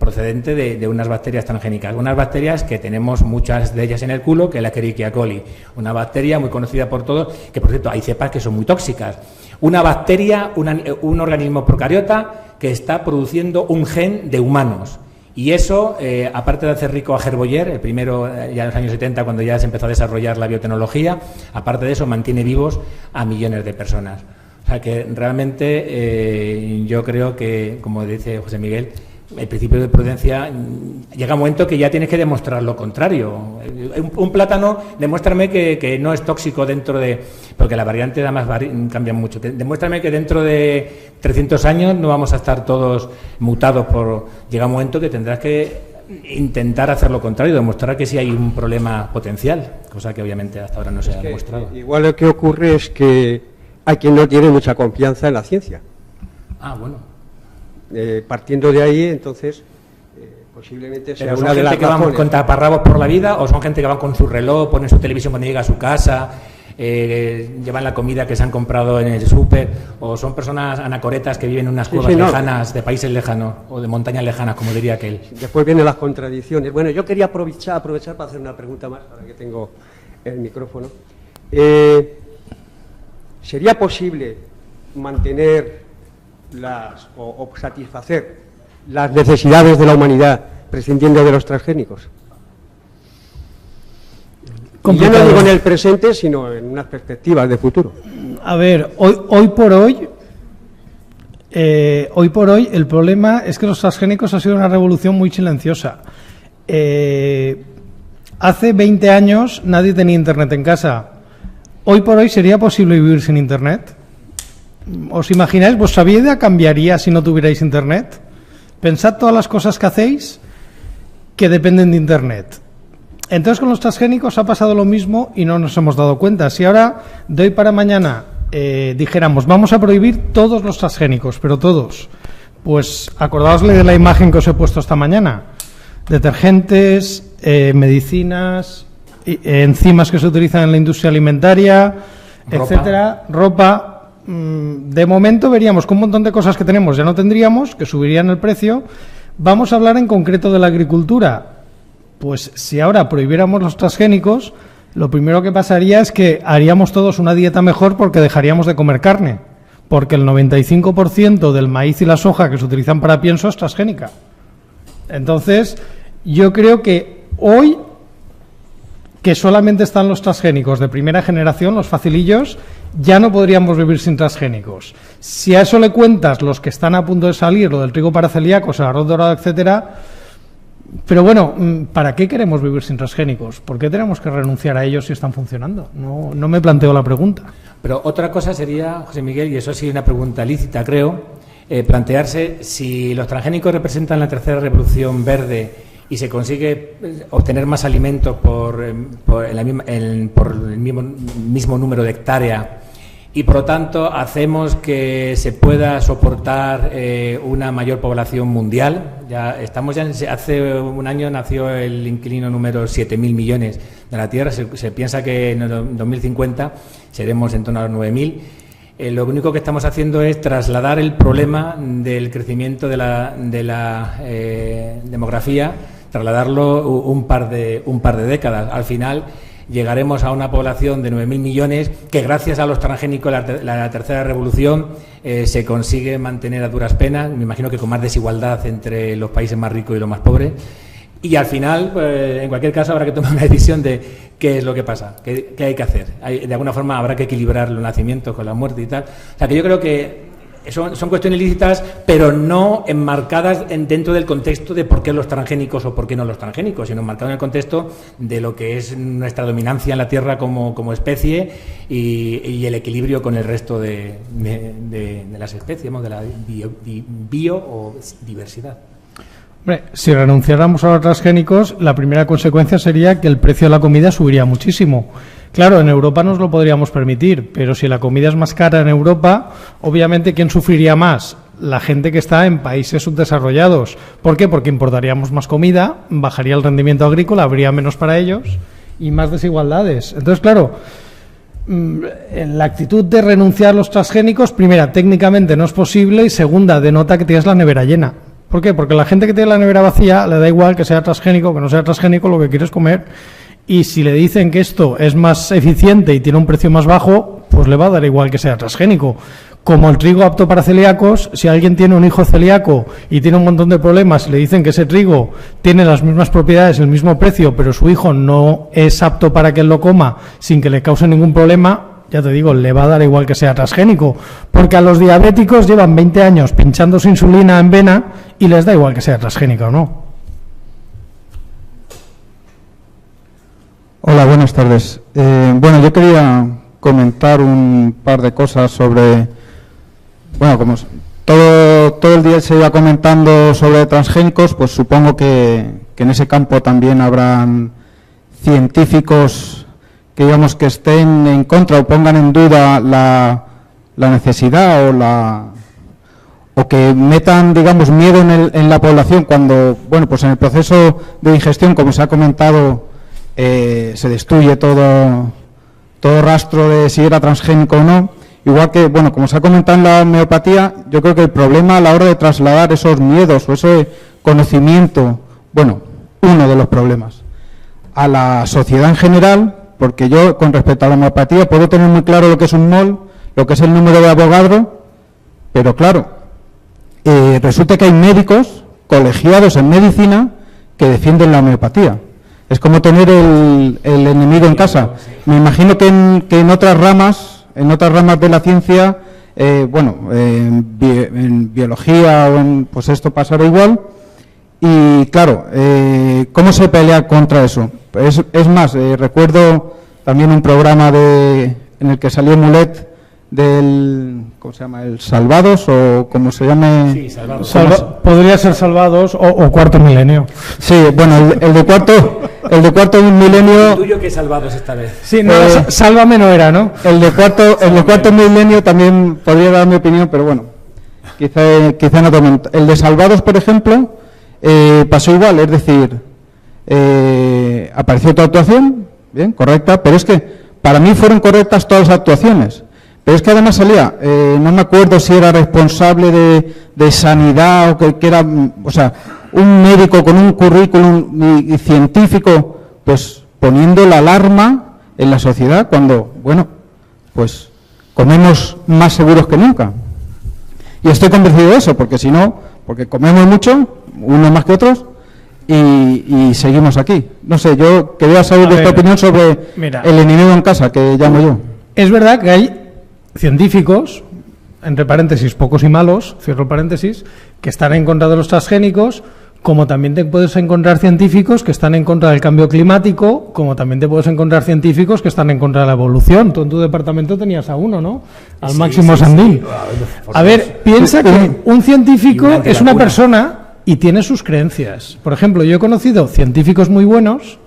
procedente de unas bacterias transgénicas, unas bacterias que tenemos muchas de ellas en el culo, que es la Escherichia coli, una bacteria muy conocida por todos, que por cierto hay cepas que son muy tóxicas. Una bacteria, un organismo procariota que está produciendo un gen de humanos. Y eso, aparte de hacer rico a Herb Boyer, el primero ya en los años 70, cuando ya se empezó a desarrollar la biotecnología, aparte de eso mantiene vivos a millones de personas. O sea que realmente yo creo que, como dice José Miguel, el principio de prudencia llega un momento que ya tienes que demostrar lo contrario. Un plátano, demuéstrame que no es tóxico dentro de... Porque las variantes además cambian mucho. Demuéstrame que dentro de 300 años no vamos a estar todos mutados Llega un momento que tendrás que intentar hacer lo contrario, demostrar que sí hay un problema potencial, cosa que obviamente hasta ahora no se ha demostrado. Igual lo que ocurre es que hay quien no tiene mucha confianza en la ciencia. Bueno. Partiendo de ahí, entonces, posiblemente sea ¿Pero una son de las gente que van con taparrabos por la vida o son gente que van con su reloj, ponen su televisión cuando llega a su casa, llevan la comida que se han comprado en el súper, o son personas anacoretas que viven en unas cuevas lejanas, de países lejanos o de montañas lejanas, como diría aquel? Después vienen las contradicciones. Bueno, yo quería aprovechar para hacer una pregunta más, ahora que tengo el micrófono. ¿Sería posible mantener o satisfacer las necesidades de la humanidad prescindiendo de los transgénicos? Y yo no digo en el presente, sino en unas perspectivas de futuro. A ver, hoy por hoy Hoy por hoy el problema es que los transgénicos ha sido una revolución muy silenciosa. Hace 20 años nadie tenía Internet en casa. Hoy por hoy sería posible vivir sin Internet. ¿Os imagináis? ¿Vuestra vida cambiaría si no tuvierais Internet? Pensad todas las cosas que hacéis que dependen de Internet. Entonces con los transgénicos ha pasado lo mismo y no nos hemos dado cuenta. Si ahora, de hoy para mañana, dijéramos, vamos a prohibir todos los transgénicos, pero todos, pues acordaosle de la imagen que os he puesto esta mañana. Detergentes, medicinas, enzimas que se utilizan en la industria alimentaria, etcétera, ropa. De momento veríamos que un montón de cosas que tenemos ya no tendríamos, que subirían el precio. Vamos a hablar en concreto de la agricultura. Pues si ahora prohibiéramos los transgénicos, lo primero que pasaría es que haríamos todos una dieta mejor porque dejaríamos de comer carne, porque el 95% del maíz y la soja que se utilizan para pienso es transgénica. Entonces, yo creo que hoy, que solamente están los transgénicos de primera generación, los facilillos, ya no podríamos vivir sin transgénicos. Si a eso le cuentas los que están a punto de salir, lo del trigo para celíacos, el arroz dorado, etcétera. Pero bueno, ¿para qué queremos vivir sin transgénicos? ¿Por qué tenemos que renunciar a ellos si están funcionando? No me planteo la pregunta. Pero otra cosa sería, José Miguel, y eso sí es una pregunta lícita, creo, plantearse si los transgénicos representan la tercera revolución verde y se consigue obtener más alimentos por el mismo número de hectáreas y por lo tanto hacemos que se pueda soportar una mayor población mundial. Hace un año nació el inquilino número 7.000 millones de la Tierra. Se piensa que en el 2050 seremos en torno a los 9.000. Lo único que estamos haciendo es trasladar el problema del crecimiento de la demografía, trasladarlo un par de décadas. Al final llegaremos a una población de 9.000 millones que gracias a los transgénicos, la tercera revolución, se consigue mantener a duras penas, me imagino que con más desigualdad entre los países más ricos y los más pobres. Y al final, pues, en cualquier caso, habrá que tomar una decisión de qué es lo que pasa, qué hay que hacer. De alguna forma habrá que equilibrar los nacimientos con la muerte y tal. O sea, que yo creo que son cuestiones lícitas, pero no enmarcadas dentro del contexto de por qué los transgénicos o por qué no los transgénicos, sino enmarcadas en el contexto de lo que es nuestra dominancia en la Tierra como especie y el equilibrio con el resto de las especies, de la bio o diversidad. Hombre, si renunciáramos a los transgénicos, la primera consecuencia sería que el precio de la comida subiría muchísimo. Claro, en Europa nos lo podríamos permitir, pero si la comida es más cara en Europa, obviamente, ¿quién sufriría más? La gente que está en países subdesarrollados. ¿Por qué? Porque importaríamos más comida, bajaría el rendimiento agrícola, habría menos para ellos y más desigualdades. Entonces, claro, la actitud de renunciar a los transgénicos, primera, técnicamente no es posible y segunda, denota que tienes la nevera llena. ¿Por qué? Porque la gente que tiene la nevera vacía le da igual que sea transgénico, que no sea transgénico, lo que quiere es comer. Y si le dicen que esto es más eficiente y tiene un precio más bajo, pues le va a dar igual que sea transgénico. Como el trigo apto para celíacos, si alguien tiene un hijo celíaco y tiene un montón de problemas y le dicen que ese trigo tiene las mismas propiedades, el mismo precio, pero su hijo no es apto para que él lo coma sin que le cause ningún problema, ya te digo, le va a dar igual que sea transgénico. Porque a los diabéticos llevan 20 años pinchándose insulina en vena y les da igual que sea transgénica o no. Hola, buenas tardes. Bueno, yo quería comentar un par de cosas sobre, bueno, como todo el día se iba comentando sobre transgénicos, pues supongo que en ese campo también habrán científicos que digamos que estén en contra o pongan en duda la necesidad o que metan, digamos, miedo en la población cuando, bueno, pues en el proceso de digestión, como se ha comentado, se destruye todo rastro de si era transgénico o no. Igual que, bueno, como se ha comentado en la homeopatía, yo creo que el problema a la hora de trasladar esos miedos o ese conocimiento, bueno, uno de los problemas, a la sociedad en general, porque yo, con respecto a la homeopatía, puedo tener muy claro lo que es un mol, lo que es el número de Avogadro, pero claro, resulta que hay médicos colegiados en medicina que defienden la homeopatía. Es como tener el enemigo en casa. Me imagino que en otras ramas de la ciencia en biología o en, pues esto pasará igual. Y claro, ¿cómo se pelea contra eso? Es más, recuerdo también un programa en el que salió Mulet del, ¿cómo se llama? ¿El Salvados o como se llame? Sí, Salvados. Podría ser Salvados o Cuarto Milenio. Sí, bueno, el de cuarto milenio. ¿El tuyo que Salvados esta vez? Sí, no, Sálvame no era, ¿no? El de cuarto milenio también podría dar mi opinión, pero bueno, quizá en otro momento. El de Salvados, por ejemplo, pasó igual, es decir, apareció tu actuación, bien, correcta, pero es que para mí fueron correctas todas las actuaciones. Pero es que además salía, no me acuerdo si era responsable de sanidad o que era, o sea, un médico con un currículum y científico, pues poniendo la alarma en la sociedad cuando, bueno, pues comemos más seguros que nunca. Y estoy convencido de eso, porque si no, porque comemos mucho, unos más que otros, y seguimos aquí. No sé, yo quería saber vuestra opinión sobre el enemigo en casa, que llamo yo. Es verdad que hay científicos, entre paréntesis, pocos y malos, cierro paréntesis, que están en contra de los transgénicos, como también te puedes encontrar científicos que están en contra del cambio climático, como también te puedes encontrar científicos que están en contra de la evolución. Tú en tu departamento tenías a uno, ¿no? Al Máximo Sandín. A ver, piensa que un científico es una persona y tiene sus creencias. Por ejemplo, yo he conocido científicos muy buenos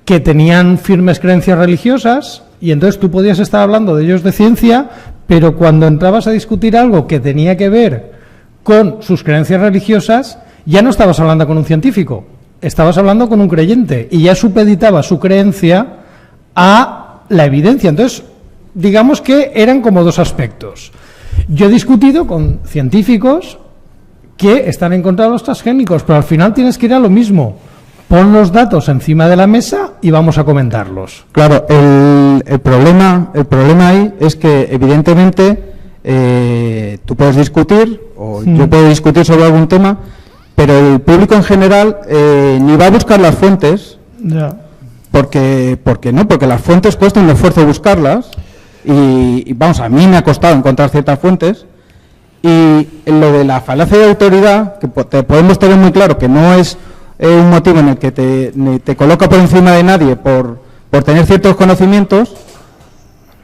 que tenían firmes creencias religiosas y entonces tú podías estar hablando de ellos de ciencia, pero cuando entrabas a discutir algo que tenía que ver con sus creencias religiosas, ya no estabas hablando con un científico, estabas hablando con un creyente y ya supeditaba su creencia a la evidencia. Entonces, digamos que eran como dos aspectos. Yo he discutido con científicos que están en contra de los transgénicos, pero al final tienes que ir a lo mismo. Pon los datos encima de la mesa y vamos a comentarlos. Claro, el problema ahí es que evidentemente tú puedes discutir, o yo puedo discutir sobre algún tema, pero el público en general ni va a buscar las fuentes, porque las fuentes cuestan un esfuerzo buscarlas, y vamos, a mí me ha costado encontrar ciertas fuentes, y lo de la falacia de autoridad, que podemos tener muy claro que no es un motivo en el que te coloca por encima de nadie por tener ciertos conocimientos.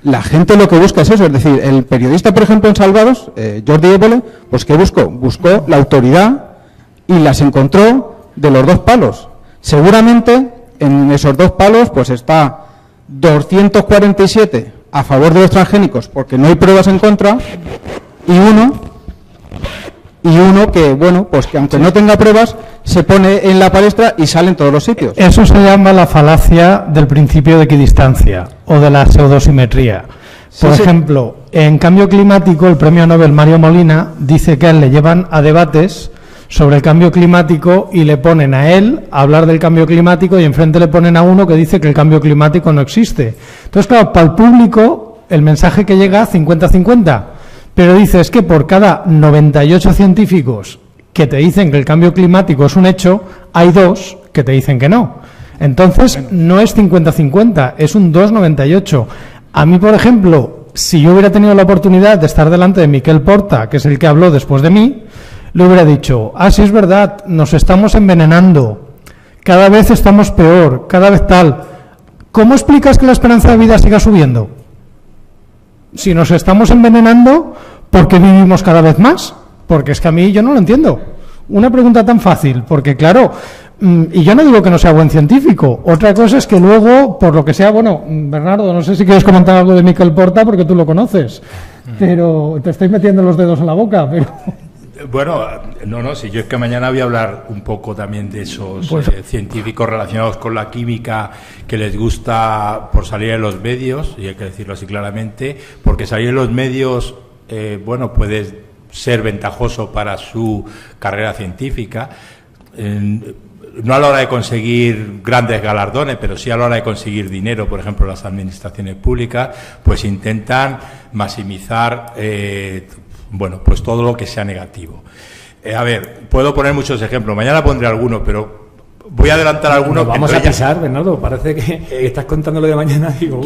La gente lo que busca es eso, es decir, el periodista, por ejemplo, en Salvados, Jordi Évole, pues ¿qué buscó? Buscó la autoridad y las encontró de los dos palos. Seguramente en esos dos palos pues está 247 a favor de los transgénicos porque no hay pruebas en contra, y uno que, bueno, pues que aunque no tenga pruebas, se pone en la palestra y sale en todos los sitios. Eso se llama la falacia del principio de equidistancia o de la pseudosimetría. Por ejemplo, en cambio climático, el premio Nobel Mario Molina dice que a él le llevan a debates sobre el cambio climático y le ponen a él a hablar del cambio climático y enfrente le ponen a uno que dice que el cambio climático no existe. Entonces, claro, para el público el mensaje que llega 50-50. Pero dice, es que por cada 98 científicos que te dicen que el cambio climático es un hecho, hay 2 que te dicen que no. Entonces, no es 50-50, es un 2-98. A mí, por ejemplo, si yo hubiera tenido la oportunidad de estar delante de Miquel Porta, que es el que habló después de mí, le hubiera dicho, sí es verdad, nos estamos envenenando, cada vez estamos peor, cada vez tal. ¿Cómo explicas que la esperanza de vida siga subiendo? Si nos estamos envenenando, ¿por qué vivimos cada vez más? Porque es que a mí yo no lo entiendo. Una pregunta tan fácil, porque claro, y yo no digo que no sea buen científico, otra cosa es que luego, por lo que sea, bueno, Bernardo, no sé si quieres comentar algo de Miquel Porta, porque tú lo conoces, pero te estoy metiendo los dedos en la boca, pero... Bueno, no, si yo es que mañana voy a hablar un poco también de esos científicos relacionados con la química que les gusta por salir en los medios, y hay que decirlo así claramente, porque salir en los medios, puede ser ventajoso para su carrera científica, no a la hora de conseguir grandes galardones, pero sí a la hora de conseguir dinero. Por ejemplo, las administraciones públicas pues intentan maximizar pues todo lo que sea negativo. A ver, puedo poner muchos ejemplos, mañana pondré algunos, pero Voy a adelantar algunos. Vamos a pisar, Bernardo. Parece que estás contando lo de mañana. Digo,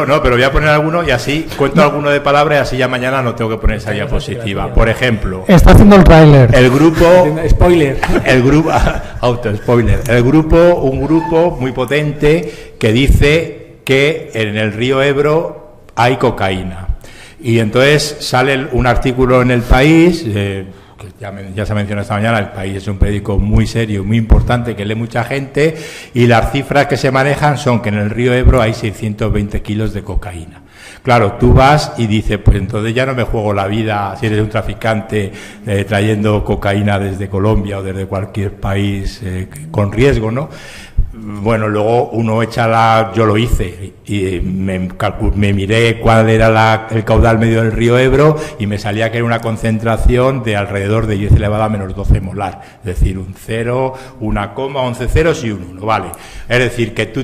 no, pero voy a poner alguno y así cuento alguno de palabra y así ya mañana no tengo que poner esa diapositiva. Por ejemplo, está haciendo el tráiler. El grupo. Spoiler. El grupo. Auto-spoiler. Un grupo muy potente que dice que en el río Ebro hay cocaína. Y entonces sale un artículo en El País. Que ya se ha mencionado esta mañana, El País es un periódico muy serio, muy importante, que lee mucha gente, y las cifras que se manejan son que en el río Ebro hay 620 kilos de cocaína. Claro, tú vas y dices, pues entonces ya no me juego la vida si eres un traficante trayendo cocaína desde Colombia o desde cualquier país con riesgo, ¿no? Bueno, luego uno yo lo hice y me miré cuál era el caudal medio del río Ebro y me salía que era una concentración de alrededor de 10 elevado a menos 12 molar, es decir, un 0, una coma, 11 ceros y un 1, ¿vale? Es decir, que tú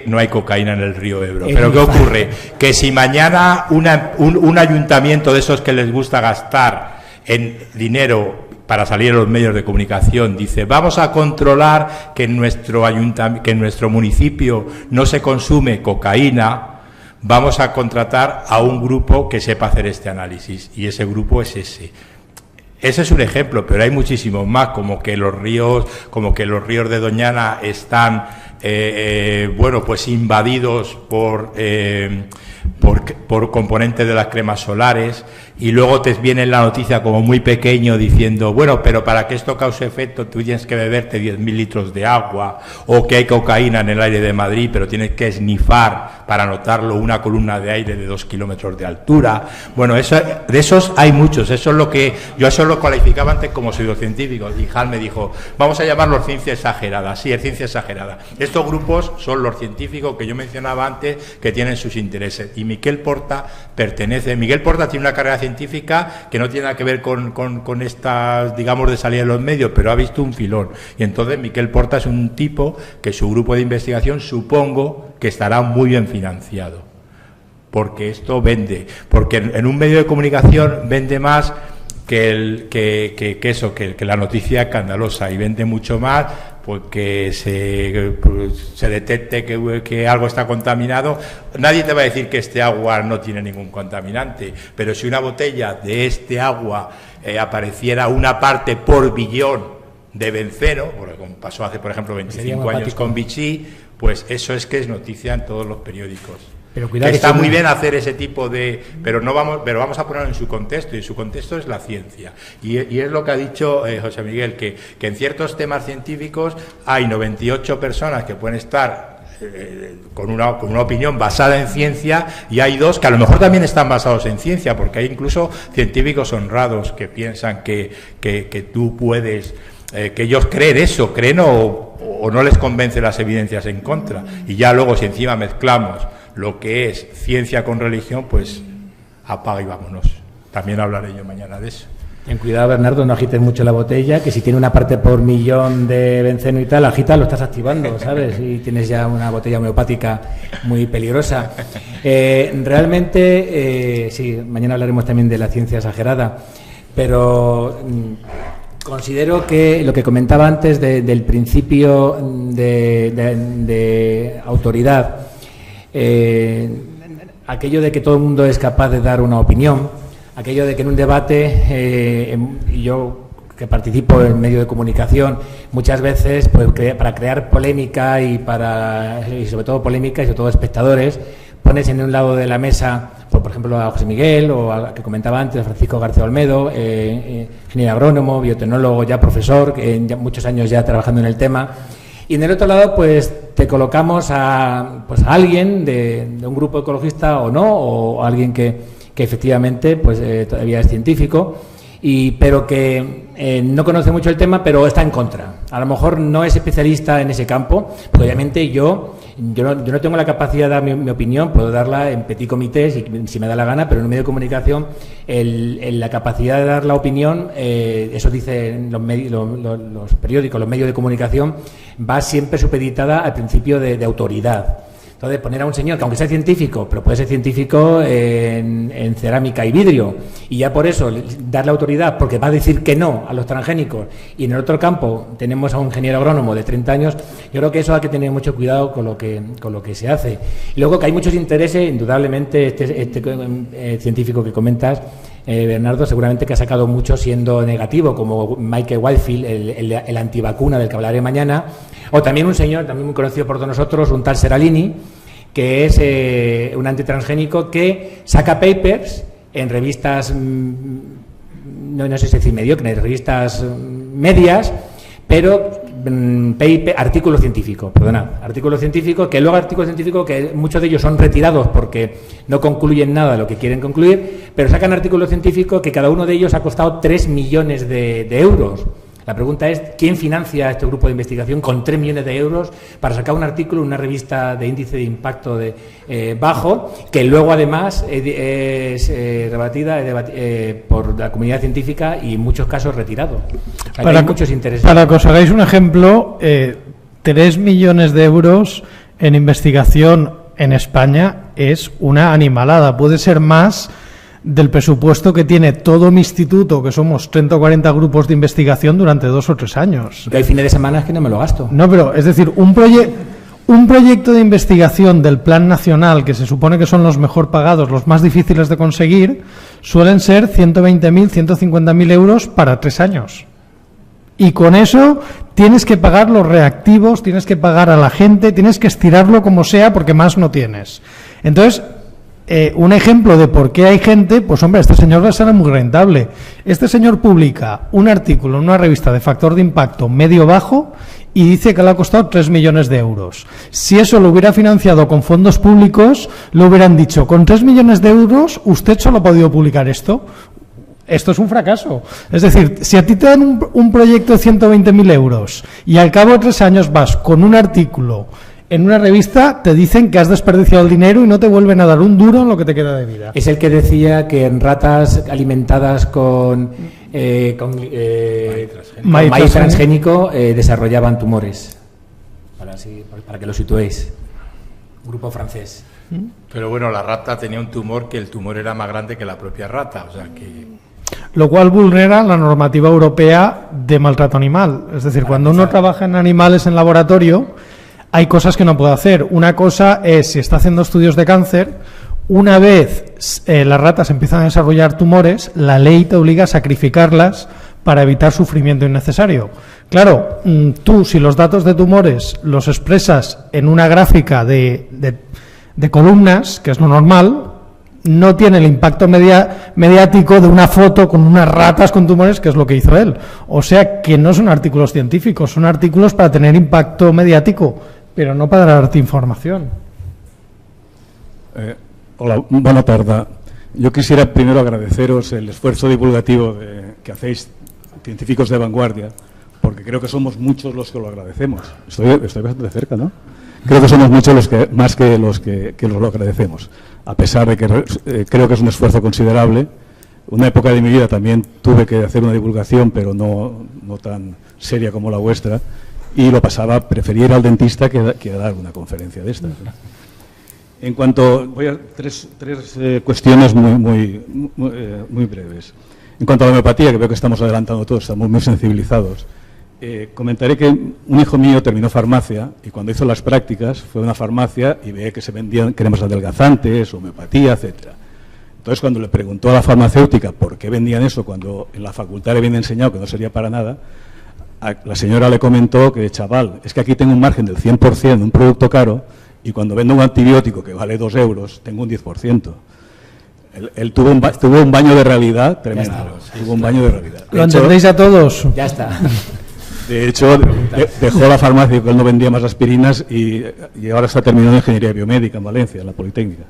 no hay cocaína en el río Ebro. Pero ¿qué ocurre? Que si mañana un ayuntamiento de esos que les gusta gastar en dinero para salir a los medios de comunicación, dice, vamos a controlar que en nuestro municipio no se consume cocaína, vamos a contratar a un grupo que sepa hacer este análisis, y ese grupo es ese. Ese es un ejemplo, pero hay muchísimos más, como que los ríos de Doñana están, pues invadidos por componentes de las cremas solares, y luego te viene la noticia como muy pequeño diciendo, bueno, pero para que esto cause efecto tú tienes que beberte 10.000 litros de agua, o que hay cocaína en el aire de Madrid, pero tienes que esnifar para notarlo una columna de aire de 2 kilómetros de altura. Bueno, de esos hay muchos. Eso lo calificaba antes como pseudocientíficos, y Hall me dijo, vamos a llamarlos ciencia exagerada. Sí, es ciencia exagerada. Estos grupos son los científicos que yo mencionaba antes, que tienen sus intereses, y Miquel Porta tiene una carrera científica que no tiene nada que ver con estas, digamos, de salida de los medios, pero ha visto un filón, y entonces Miquel Porta es un tipo que su grupo de investigación supongo que estará muy bien financiado, porque esto vende, porque en un medio de comunicación vende más que la noticia escandalosa, y vende mucho más porque se detecte que algo está contaminado. Nadie te va a decir que este agua no tiene ningún contaminante, pero si una botella de este agua apareciera una parte por billón de benceno, como pasó hace, por ejemplo, 25 años con Vichy, pues eso es que es noticia en todos los periódicos. Pero cuidado, que está muy bien hacer ese tipo de... Pero vamos a ponerlo en su contexto, y su contexto es la ciencia. Y es lo que ha dicho José Miguel, que en ciertos temas científicos hay 98 personas que pueden estar con una opinión basada en ciencia, y hay 2 que a lo mejor también están basados en ciencia, porque hay incluso científicos honrados que piensan que tú puedes... que ellos creen o no les convence las evidencias en contra, y ya luego si encima mezclamos lo que es ciencia con religión, pues apaga y vámonos. También hablaré yo mañana de eso. Ten cuidado, Bernardo, no agites mucho la botella, que si tiene una parte por millón de benceno y tal, agitas, lo estás activando, ¿sabes? Y tienes ya una botella homeopática muy peligrosa. Realmente, sí, mañana hablaremos también de la ciencia exagerada, pero... considero que lo que comentaba antes del principio de autoridad, aquello de que todo el mundo es capaz de dar una opinión, aquello de que en un debate, y yo que participo en medio de comunicación, muchas veces pues, para crear polémica y sobre todo polémica y sobre todo espectadores, pones en un lado de la mesa, por ejemplo, a José Miguel, o a que comentaba antes, a Francisco García Olmedo, ingeniero agrónomo, biotecnólogo, ya profesor, ya muchos años ya trabajando en el tema. Y en el otro lado, pues te colocamos a alguien de un grupo ecologista o no, o alguien que efectivamente pues todavía es científico, pero que no conoce mucho el tema, pero está en contra. A lo mejor no es especialista en ese campo, porque obviamente yo no tengo la capacidad de dar mi opinión, puedo darla en petit comité si me da la gana, pero en un medio de comunicación la capacidad de dar la opinión, eso dicen los periódicos, los medios de comunicación, va siempre supeditada al principio de autoridad. Entonces, poner a un señor que aunque sea científico, pero puede ser científico en cerámica y vidrio, y ya por eso darle autoridad, porque va a decir que no a los transgénicos, y en el otro campo tenemos a un ingeniero agrónomo de 30 años, yo creo que eso hay que tener mucho cuidado con lo que se hace. Y luego que hay muchos intereses, indudablemente, este científico que comentas, Bernardo, seguramente que ha sacado mucho siendo negativo, como Michael Whitefield, el antivacuna del que hablaré mañana, o también un señor, también muy conocido por todos nosotros, un tal Seralini, que es un antitransgénico que saca papers en revistas, no sé si decir mediocres, revistas medias, pero artículos científicos, que luego artículos científicos que muchos de ellos son retirados porque no concluyen nada de lo que quieren concluir, pero sacan artículos científicos que cada uno de ellos ha costado 3 millones de euros. La pregunta es, ¿quién financia este grupo de investigación con 3 millones de euros para sacar un artículo en una revista de índice de impacto bajo, que luego además es rebatida por la comunidad científica y en muchos casos retirado? O sea, hay muchos intereses. Para que os hagáis un ejemplo, 3 millones de euros en investigación en España es una animalada. Puede ser más del presupuesto que tiene todo mi instituto, que somos 30 o 40 grupos de investigación durante 2 o 3 años. Que hay fines de semana que no me lo gasto. No, pero es decir, un proyecto de investigación del Plan Nacional, que se supone que son los mejor pagados, los más difíciles de conseguir, suelen ser 120.000, 150.000 euros para 3 años. Y con eso tienes que pagar los reactivos, tienes que pagar a la gente, tienes que estirarlo como sea, porque más no tienes. Entonces, un ejemplo de por qué hay gente, pues hombre, este señor va a ser muy rentable. Este señor publica un artículo en una revista de factor de impacto medio-bajo y dice que le ha costado 3 millones de euros. Si eso lo hubiera financiado con fondos públicos, le hubieran dicho, con 3 millones de euros usted solo ha podido publicar esto. Esto es un fracaso. Es decir, si a ti te dan un proyecto de 120.000 euros y al cabo de 3 años vas con un artículo en una revista, te dicen que has desperdiciado el dinero y no te vuelven a dar un duro en lo que te queda de vida. Es el que decía que en ratas alimentadas con maíz transgénico desarrollaban tumores. Para que lo situéis. Un grupo francés. Pero bueno, la rata tenía un tumor que el tumor era más grande que la propia rata, o sea que... Lo cual vulnera la normativa europea de maltrato animal. Es decir, cuando uno trabaja en animales en laboratorio, hay cosas que no puede hacer. Una cosa es, si está haciendo estudios de cáncer, una vez las ratas empiezan a desarrollar tumores, la ley te obliga a sacrificarlas para evitar sufrimiento innecesario. Claro, tú, si los datos de tumores los expresas en una gráfica de columnas, que es lo normal, no tiene el impacto mediático de una foto con unas ratas con tumores, que es lo que hizo él. O sea que no son artículos científicos, son artículos para tener impacto mediático, pero no para darte información. Hola, buena tarde. Yo quisiera primero agradeceros el esfuerzo divulgativo que hacéis, científicos de vanguardia, porque creo que somos muchos los que lo agradecemos. Estoy bastante cerca, ¿no? Creo que somos muchos más que los que lo agradecemos, a pesar de que creo que es un esfuerzo considerable. Una época de mi vida también tuve que hacer una divulgación, pero no tan seria como la vuestra, y lo pasaba, prefería ir al dentista que dar una conferencia de estas. En cuanto, voy a tres cuestiones muy breves. En cuanto a la homeopatía, que veo que estamos adelantando todos, estamos muy sensibilizados, comentaré que un hijo mío terminó farmacia y cuando hizo las prácticas fue a una farmacia y veía que se vendían cremas adelgazantes, homeopatía, etcétera. Entonces, cuando le preguntó a la farmacéutica por qué vendían eso, cuando en la facultad le habían enseñado que no sería para nada, la señora le comentó que, chaval, es que aquí tengo un margen del 100% de un producto caro y cuando vendo un antibiótico que vale 2 euros, tengo un 10%. Él tuvo un baño de realidad tremendo. Tuvo un baño de realidad. ¿Lo entendéis a todos? Ya está. De hecho, dejó la farmacia porque él no vendía más aspirinas y ahora está terminando ingeniería biomédica en Valencia, en la Politécnica.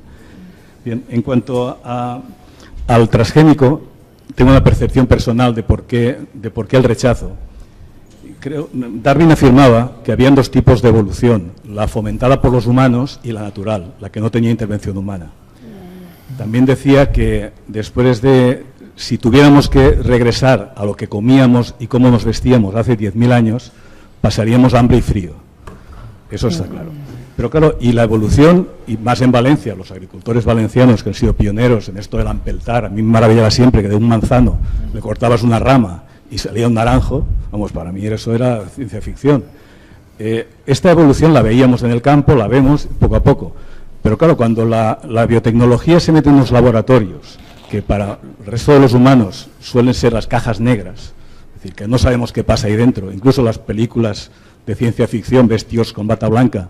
Bien, en cuanto al transgénico, tengo una percepción personal de por qué el rechazo. Darwin afirmaba que habían 2 tipos de evolución, la fomentada por los humanos y la natural, la que no tenía intervención humana. También decía que si tuviéramos que regresar a lo que comíamos y cómo nos vestíamos hace 10.000 años, pasaríamos hambre y frío. Eso está claro. Pero claro, y la evolución, y más en Valencia, los agricultores valencianos que han sido pioneros en esto del ampeltar, a mí me maravillaba siempre que de un manzano le cortabas una rama y salía un naranjo, vamos, para mí eso era ciencia ficción. Esta evolución la veíamos en el campo, la vemos poco a poco, pero claro, cuando la biotecnología se mete en los laboratorios, que para el resto de los humanos suelen ser las cajas negras, es decir, que no sabemos qué pasa ahí dentro, incluso las películas de ciencia ficción, ves tíos con bata blanca,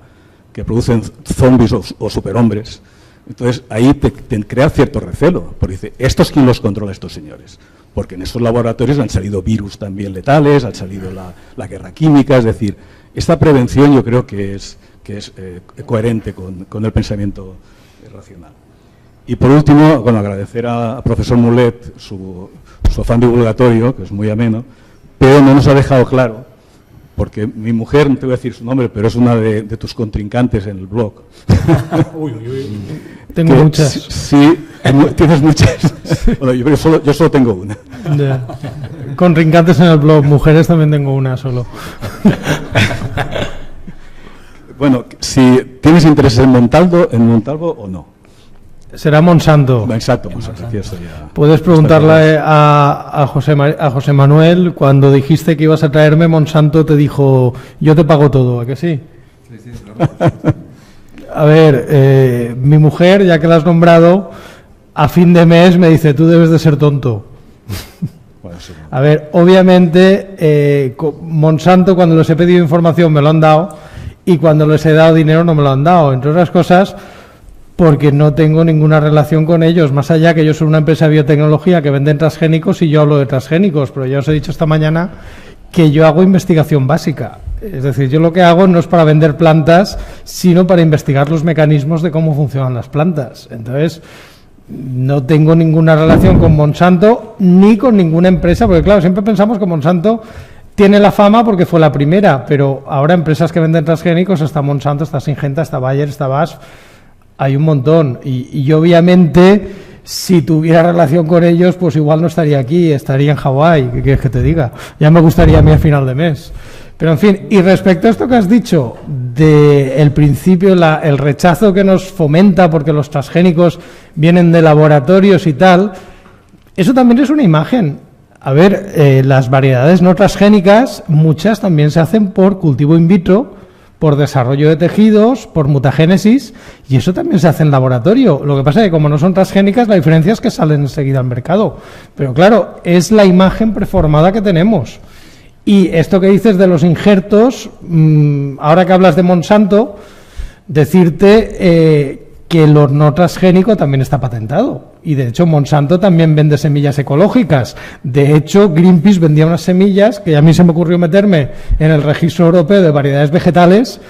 que producen zombies o superhombres. Entonces ahí te crea cierto recelo, porque dice, ¿estos quién los controla, estos señores? Porque en esos laboratorios han salido virus también letales, han salido la guerra química, es decir, esta prevención yo creo que es coherente con el pensamiento racional. Y por último, bueno, agradecer a profesor Mulet su afán divulgatorio, que es muy ameno, pero no nos ha dejado claro, porque mi mujer, no te voy a decir su nombre, pero es una de tus contrincantes en el blog. Uy, uy, uy. Tengo muchas. Sí, tienes muchas. Bueno, yo solo tengo una. Yeah. Contrincantes en el blog, mujeres también tengo una solo. Bueno, si tienes interés en Montalvo o no. Será Monsanto. Exacto, Monsanto. Puedes preguntarle a José Manuel, cuando dijiste que ibas a traerme, Monsanto te dijo, yo te pago todo, ¿a que sí? Sí, claro. A ver, mi mujer, ya que la has nombrado, a fin de mes me dice, tú debes de ser tonto. A ver, obviamente, Monsanto, cuando les he pedido información me lo han dado, y cuando les he dado dinero no me lo han dado, entre otras cosas, porque no tengo ninguna relación con ellos, más allá que yo soy una empresa de biotecnología que venden transgénicos y yo hablo de transgénicos, pero ya os he dicho esta mañana que yo hago investigación básica. Es decir, yo lo que hago no es para vender plantas, sino para investigar los mecanismos de cómo funcionan las plantas. Entonces, no tengo ninguna relación con Monsanto ni con ninguna empresa, porque claro, siempre pensamos que Monsanto tiene la fama porque fue la primera, pero ahora empresas que venden transgénicos, está Monsanto, está Syngenta, está Bayer, está BASF, hay un montón, y obviamente si tuviera relación con ellos, pues igual no estaría aquí, estaría en Hawái, ¿qué quieres que te diga? Ya me gustaría a mí a final de mes. Pero en fin, y respecto a esto que has dicho, del principio, el rechazo que nos fomenta porque los transgénicos vienen de laboratorios y tal, eso también es una imagen. A ver, las variedades no transgénicas, muchas también se hacen por cultivo in vitro, por desarrollo de tejidos, por mutagénesis, y eso también se hace en laboratorio. Lo que pasa es que como no son transgénicas, la diferencia es que salen enseguida al mercado. Pero claro, es la imagen preformada que tenemos. Y esto que dices de los injertos, ahora que hablas de Monsanto, decirte que lo no transgénico también está patentado. Y de hecho Monsanto también vende semillas ecológicas. De hecho, Greenpeace vendía unas semillas que a mí se me ocurrió meterme en el registro europeo de variedades vegetales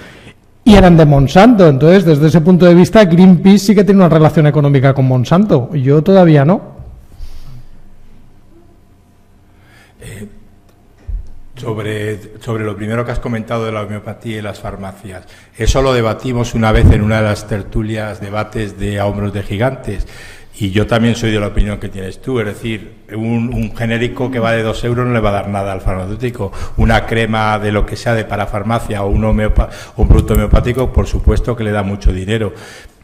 y eran de Monsanto. Entonces, desde ese punto de vista, Greenpeace sí que tiene una relación económica con Monsanto. Yo todavía no. Sobre lo primero que has comentado de la homeopatía y las farmacias, eso lo debatimos una vez en una de las tertulias, debates de A Hombros de Gigantes, y yo también soy de la opinión que tienes tú, es decir, un genérico que vale 2 euros no le va a dar nada al farmacéutico, una crema de lo que sea de parafarmacia o un producto homeopático, por supuesto que le da mucho dinero.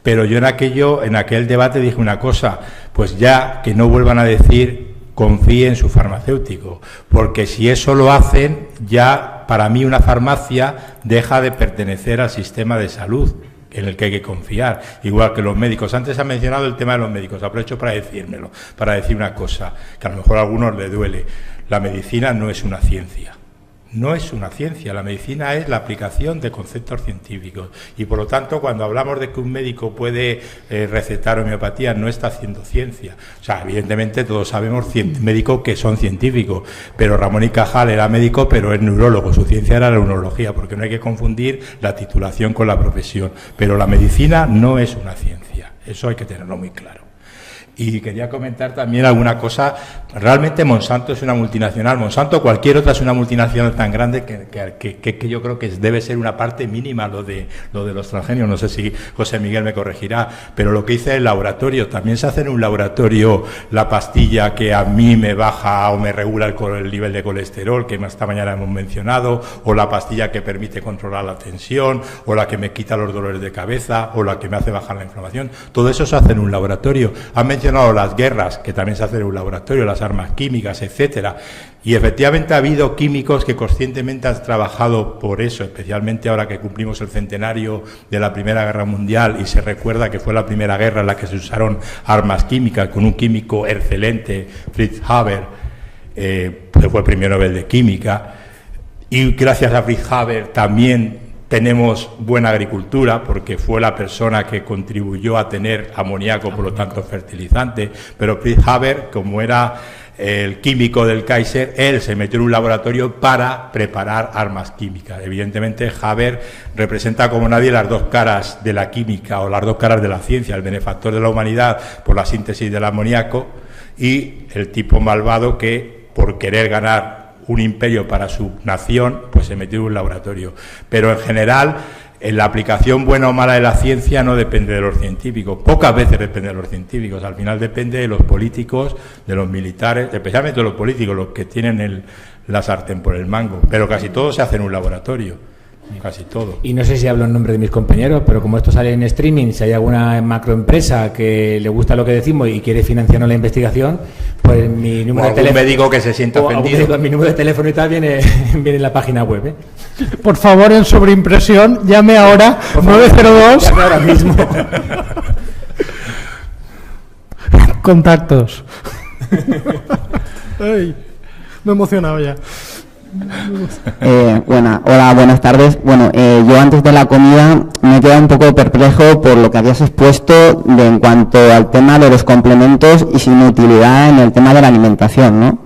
Pero yo en aquel debate dije una cosa, pues ya que no vuelvan a decir confíe en su farmacéutico, porque si eso lo hacen, ya para mí una farmacia deja de pertenecer al sistema de salud en el que hay que confiar, igual que los médicos. Antes ha mencionado el tema de los médicos, aprovecho para decírmelo, para decir una cosa que a lo mejor a algunos les duele. La medicina no es una ciencia. No es una ciencia, la medicina es la aplicación de conceptos científicos y por lo tanto cuando hablamos de que un médico puede recetar homeopatía no está haciendo ciencia. O sea, evidentemente todos sabemos médicos que son científicos, pero Ramón y Cajal era médico pero es neurólogo, su ciencia era la neurología, porque no hay que confundir la titulación con la profesión, pero la medicina no es una ciencia, eso hay que tenerlo muy claro. Y quería comentar también alguna cosa. Realmente Monsanto es una multinacional. Monsanto, cualquier otra, es una multinacional tan grande que yo creo que debe ser una parte mínima lo de los transgénicos. No sé si José Miguel me corregirá, pero lo que hice el laboratorio, también se hace en un laboratorio la pastilla que a mí me baja o me regula el nivel de colesterol, que esta mañana hemos mencionado, o la pastilla que permite controlar la tensión, o la que me quita los dolores de cabeza, o la que me hace bajar la inflamación. Todo eso se hace en un laboratorio. Han mencionado las guerras, que también se hace en un laboratorio, las armas químicas, etcétera. Y efectivamente ha habido químicos que conscientemente han trabajado por eso, especialmente ahora que cumplimos el centenario de la Primera Guerra Mundial y se recuerda que fue la primera guerra en la que se usaron armas químicas con un químico excelente, Fritz Haber, que fue el premio Nobel de Química. Y gracias a Fritz Haber también tenemos buena agricultura, porque fue la persona que contribuyó a tener amoníaco, por lo tanto fertilizante. Pero Fritz Haber, como era el químico del Kaiser, él se metió en un laboratorio para preparar armas químicas. Evidentemente Haber representa como nadie las dos caras de la química, o las dos caras de la ciencia: el benefactor de la humanidad por la síntesis del amoníaco, y el tipo malvado que, por querer ganar un imperio para su nación, pues se metió en un laboratorio. Pero en general, en la aplicación buena o mala de la ciencia no depende de los científicos. Pocas veces depende de los científicos. Al final depende de los políticos, de los militares, especialmente de los políticos, los que tienen la sartén por el mango. Pero casi todo se hace en un laboratorio. Casi todo. Y no sé si hablo en nombre de mis compañeros, pero como esto sale en streaming, si hay alguna macroempresa que le gusta lo que decimos y quiere financiarnos la investigación, pues mi número de teléfono, médico que se sienta ofendido, mi número de teléfono y tal viene en la página web, ¿eh? Por favor, en sobreimpresión, llame ahora, 902. Llame ahora mismo. Contactos. Ay, me he emocionado ya. Hola, buenas tardes. Bueno, yo antes de la comida me he quedado un poco perplejo por lo que habías expuesto en cuanto al tema de los complementos y su inutilidad en el tema de la alimentación, ¿no?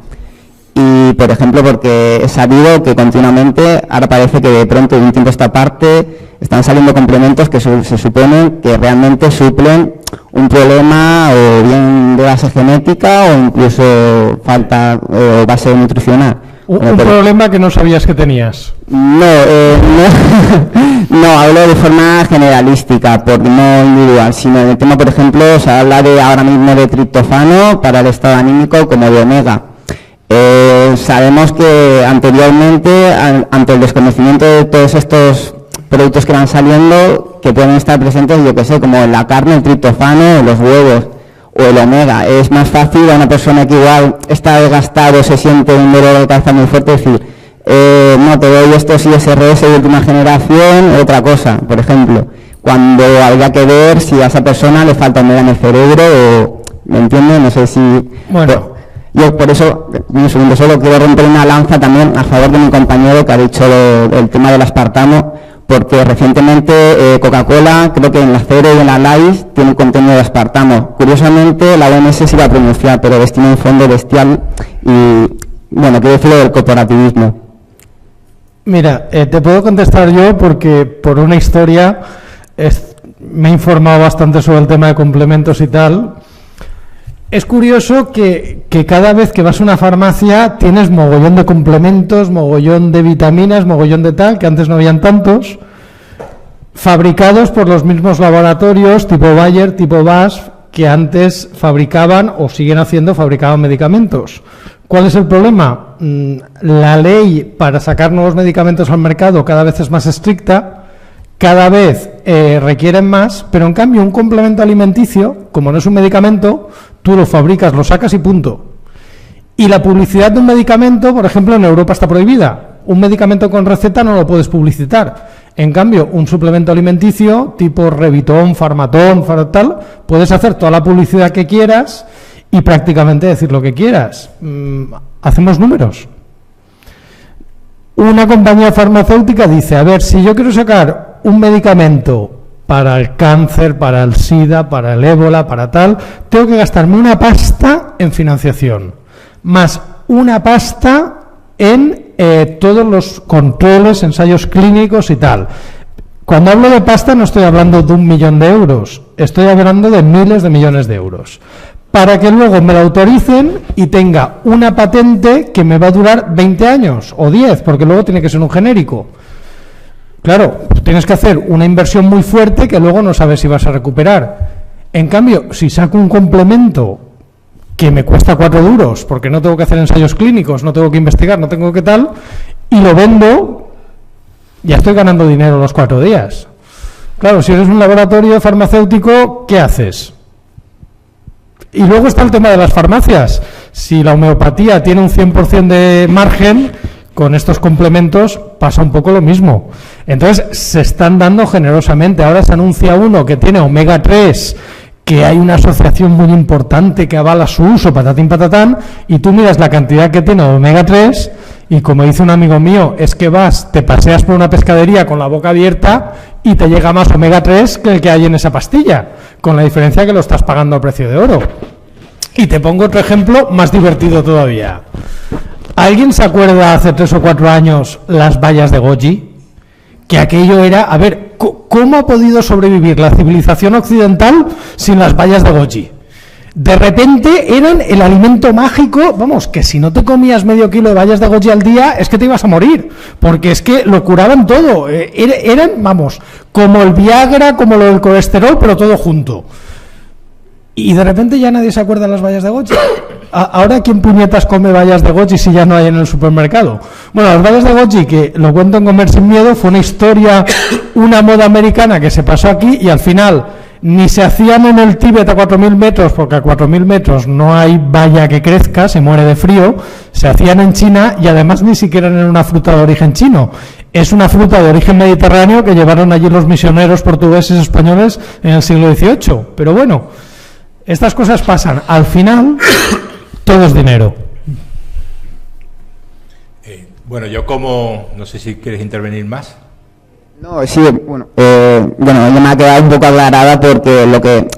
Y, por ejemplo, porque he sabido que continuamente, ahora parece que de pronto de un tiempo a esta parte están saliendo complementos que se supone que realmente suplen un problema o bien de base genética o incluso falta o base nutricional. Un problema que no sabías que tenías. No, hablo de forma generalística, no individual, sino en el tema, por ejemplo, se habla ahora mismo de triptofano para el estado anímico como de omega. Sabemos que anteriormente, ante el desconocimiento de todos estos productos que van saliendo, que pueden estar presentes, yo que sé, como en la carne, el triptofano, los huevos o el omega, es más fácil a una persona que igual está desgastado, se siente un dolor de cabeza muy fuerte, decir, no, te doy estos ISRS de última generación, otra cosa, por ejemplo, cuando habría que ver si a esa persona le falta omega en el cerebro o, ¿me entiendes? No sé si... Bueno. Yo por eso, un segundo, solo quiero romper una lanza también a favor de mi compañero que ha dicho el tema del aspartamo, porque recientemente Coca-Cola, creo que en la Cero y en la Lays, tiene un contenido de aspartamo. Curiosamente, la OMS se iba a pronunciar, pero destina un fondo bestial y, bueno, quiero decirlo del corporativismo. Mira, te puedo contestar yo porque por una historia me he informado bastante sobre el tema de complementos y tal. Es curioso que cada vez que vas a una farmacia tienes mogollón de complementos, mogollón de vitaminas, mogollón de tal, que antes no habían tantos, fabricados por los mismos laboratorios tipo Bayer, tipo BASF, que antes fabricaban o siguen fabricaban medicamentos. ¿Cuál es el problema? La ley para sacar nuevos medicamentos al mercado cada vez es más estricta, cada vez requieren más, pero en cambio un complemento alimenticio, como no es un medicamento, tú lo fabricas, lo sacas y punto. Y la publicidad de un medicamento, por ejemplo, en Europa está prohibida. Un medicamento con receta no lo puedes publicitar. En cambio, un suplemento alimenticio tipo Revitón, Farmatón, tal, puedes hacer toda la publicidad que quieras y prácticamente decir lo que quieras. Hacemos números. Una compañía farmacéutica dice, a ver, si yo quiero sacar un medicamento para el cáncer, para el SIDA, para el ébola, para tal, tengo que gastarme una pasta en financiación, más una pasta en todos los controles, ensayos clínicos y tal. Cuando hablo de pasta no estoy hablando de 1 millón de euros, estoy hablando de miles de millones de euros. para que luego me lo autoricen y tenga una patente que me va a durar 20 años o 10, porque luego tiene que ser un genérico. Claro, tienes que hacer una inversión muy fuerte que luego no sabes si vas a recuperar. En cambio, si saco un complemento que me cuesta 4 duros, porque no tengo que hacer ensayos clínicos, no tengo que investigar, no tengo que tal, y lo vendo, ya estoy ganando dinero los 4 días. Claro, si eres un laboratorio farmacéutico, ¿qué haces? Y luego está el tema de las farmacias. Si la homeopatía tiene un 100% de margen, con estos complementos pasa un poco lo mismo. Entonces, se están dando generosamente. Ahora se anuncia uno que tiene omega 3, que hay una asociación muy importante que avala su uso, patatín patatán, y tú miras la cantidad que tiene de omega 3, y como dice un amigo mío, es que vas, te paseas por una pescadería con la boca abierta y te llega más omega 3 que el que hay en esa pastilla, con la diferencia que lo estás pagando a precio de oro. Y te pongo otro ejemplo más divertido todavía. ¿Alguien se acuerda hace 3 o 4 años las bayas de Goji? Que aquello era, a ver, ¿cómo ha podido sobrevivir la civilización occidental sin las bayas de Goji? De repente eran el alimento mágico, vamos, que si no te comías medio kilo de bayas de Goji al día es que te ibas a morir, porque es que lo curaban todo, eran, vamos, como el Viagra, como lo del colesterol, pero todo junto. Y de repente ya nadie se acuerda de las bayas de Goji. Ahora, ¿quién puñetas come bayas de Goji si ya no hay en el supermercado? Bueno, las bayas de Goji, que lo cuento en Comer Sin Miedo, fue una historia, una moda americana que se pasó aquí y al final ni se hacían en el Tíbet a 4.000 metros, porque a 4.000 metros no hay baya que crezca, se muere de frío, se hacían en China y además ni siquiera en una fruta de origen chino. Es una fruta de origen mediterráneo que llevaron allí los misioneros portugueses españoles en el siglo XVIII. Pero bueno, estas cosas pasan. Al final, todo es dinero. Bueno, yo como... No sé si quieres intervenir más. No, sí, bueno, ya me ha quedado un poco aclarada porque lo que,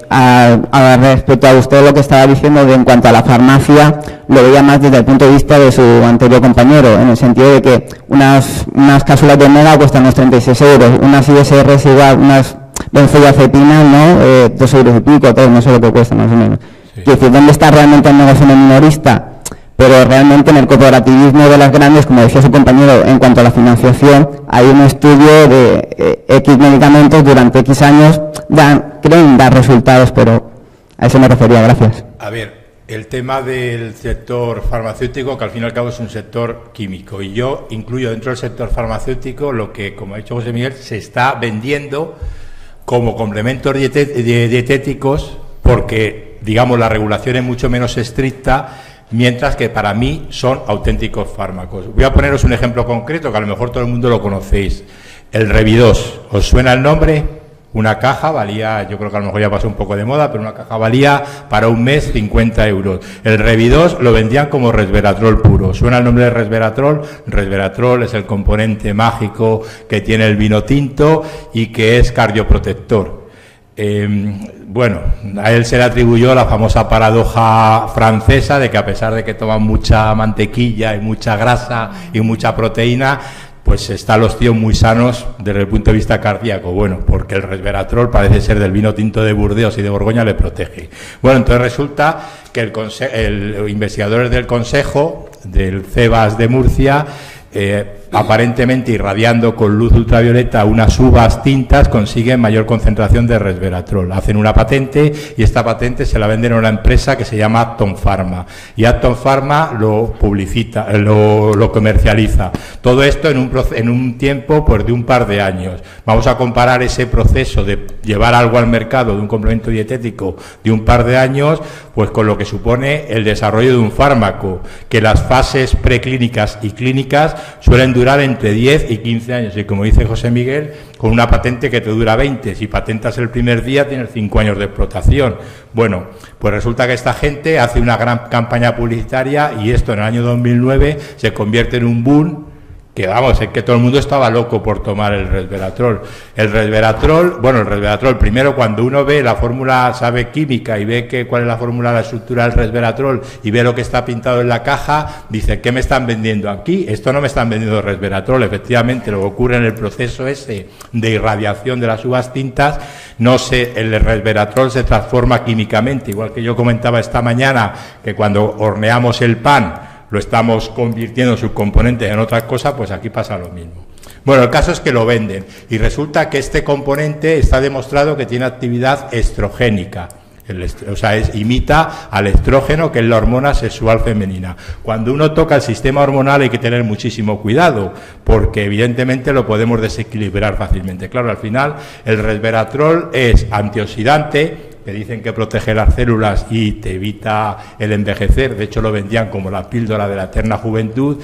respecto a usted lo que estaba diciendo en cuanto a la farmacia, lo veía más desde el punto de vista de su anterior compañero, en el sentido de que unas cápsulas de omega cuestan unos 36 euros, unas ISRs igual, unas benzodiazepinas, ¿no? 2 euros y pico, todo, no sé lo que cuesta más o menos. Sí. Es decir, ¿dónde está realmente el negocio minorista? Pero realmente en el corporativismo de las grandes, como decía su compañero, en cuanto a la financiación, hay un estudio de X medicamentos durante X años, creen dar resultados, pero a eso me refería, gracias. A ver, el tema del sector farmacéutico, que al fin y al cabo es un sector químico, y yo incluyo dentro del sector farmacéutico lo que, como ha dicho José Miguel, se está vendiendo como complementos dietéticos, porque, digamos, la regulación es mucho menos estricta, mientras que para mí son auténticos fármacos. Voy a poneros un ejemplo concreto que a lo mejor todo el mundo lo conocéis. El Revidos. ¿Os suena el nombre? Una caja valía, yo creo que a lo mejor ya pasó un poco de moda, pero una caja valía para un mes 50 euros. El Revidos lo vendían como resveratrol puro. ¿Suena el nombre de resveratrol? Resveratrol es el componente mágico que tiene el vino tinto y que es cardioprotector. Bueno, a él se le atribuyó la famosa paradoja francesa de que a pesar de que toman mucha mantequilla y mucha grasa y mucha proteína, pues están los tíos muy sanos desde el punto de vista cardíaco. Bueno, porque el resveratrol parece ser del vino tinto de Burdeos y de Borgoña le protege. Bueno, entonces resulta que el investigadores del Consejo, del CEBAS de Murcia, aparentemente irradiando con luz ultravioleta unas uvas tintas, consiguen mayor concentración de resveratrol. Hacen una patente y esta patente se la venden a una empresa que se llama Acton Pharma, y Acton Pharma lo publicita, lo comercializa. Todo esto en un tiempo pues de un par de años. Vamos a comparar ese proceso de llevar algo al mercado de un complemento dietético de un par de años pues con lo que supone el desarrollo de un fármaco, que las fases preclínicas y clínicas suelen durar entre 10 y 15 años, y como dice José Miguel, con una patente que te dura 20, si patentas el primer día tienes 5 años de explotación. Bueno, pues resulta que esta gente hace una gran campaña publicitaria y esto en el año 2009 se convierte en un boom que vamos, es que todo el mundo estaba loco por tomar el resveratrol. El resveratrol, primero cuando uno ve la fórmula, sabe química y ve cuál es la fórmula, la estructura del resveratrol y ve lo que está pintado en la caja, dice, ¿qué me están vendiendo aquí? Esto no me están vendiendo resveratrol. Efectivamente, lo que ocurre en el proceso ese de irradiación de las uvas tintas, el resveratrol se transforma químicamente, igual que yo comentaba esta mañana, que cuando horneamos el pan, lo estamos convirtiendo sus componentes en otras cosas, pues aquí pasa lo mismo. Bueno, el caso es que lo venden y resulta que este componente está demostrado que tiene actividad estrogénica. Imita al estrógeno, que es la hormona sexual femenina. Cuando uno toca el sistema hormonal hay que tener muchísimo cuidado, porque evidentemente lo podemos desequilibrar fácilmente. Claro, al final el resveratrol es antioxidante, que dicen que protege las células y te evita el envejecer. De hecho, lo vendían como la píldora de la eterna juventud.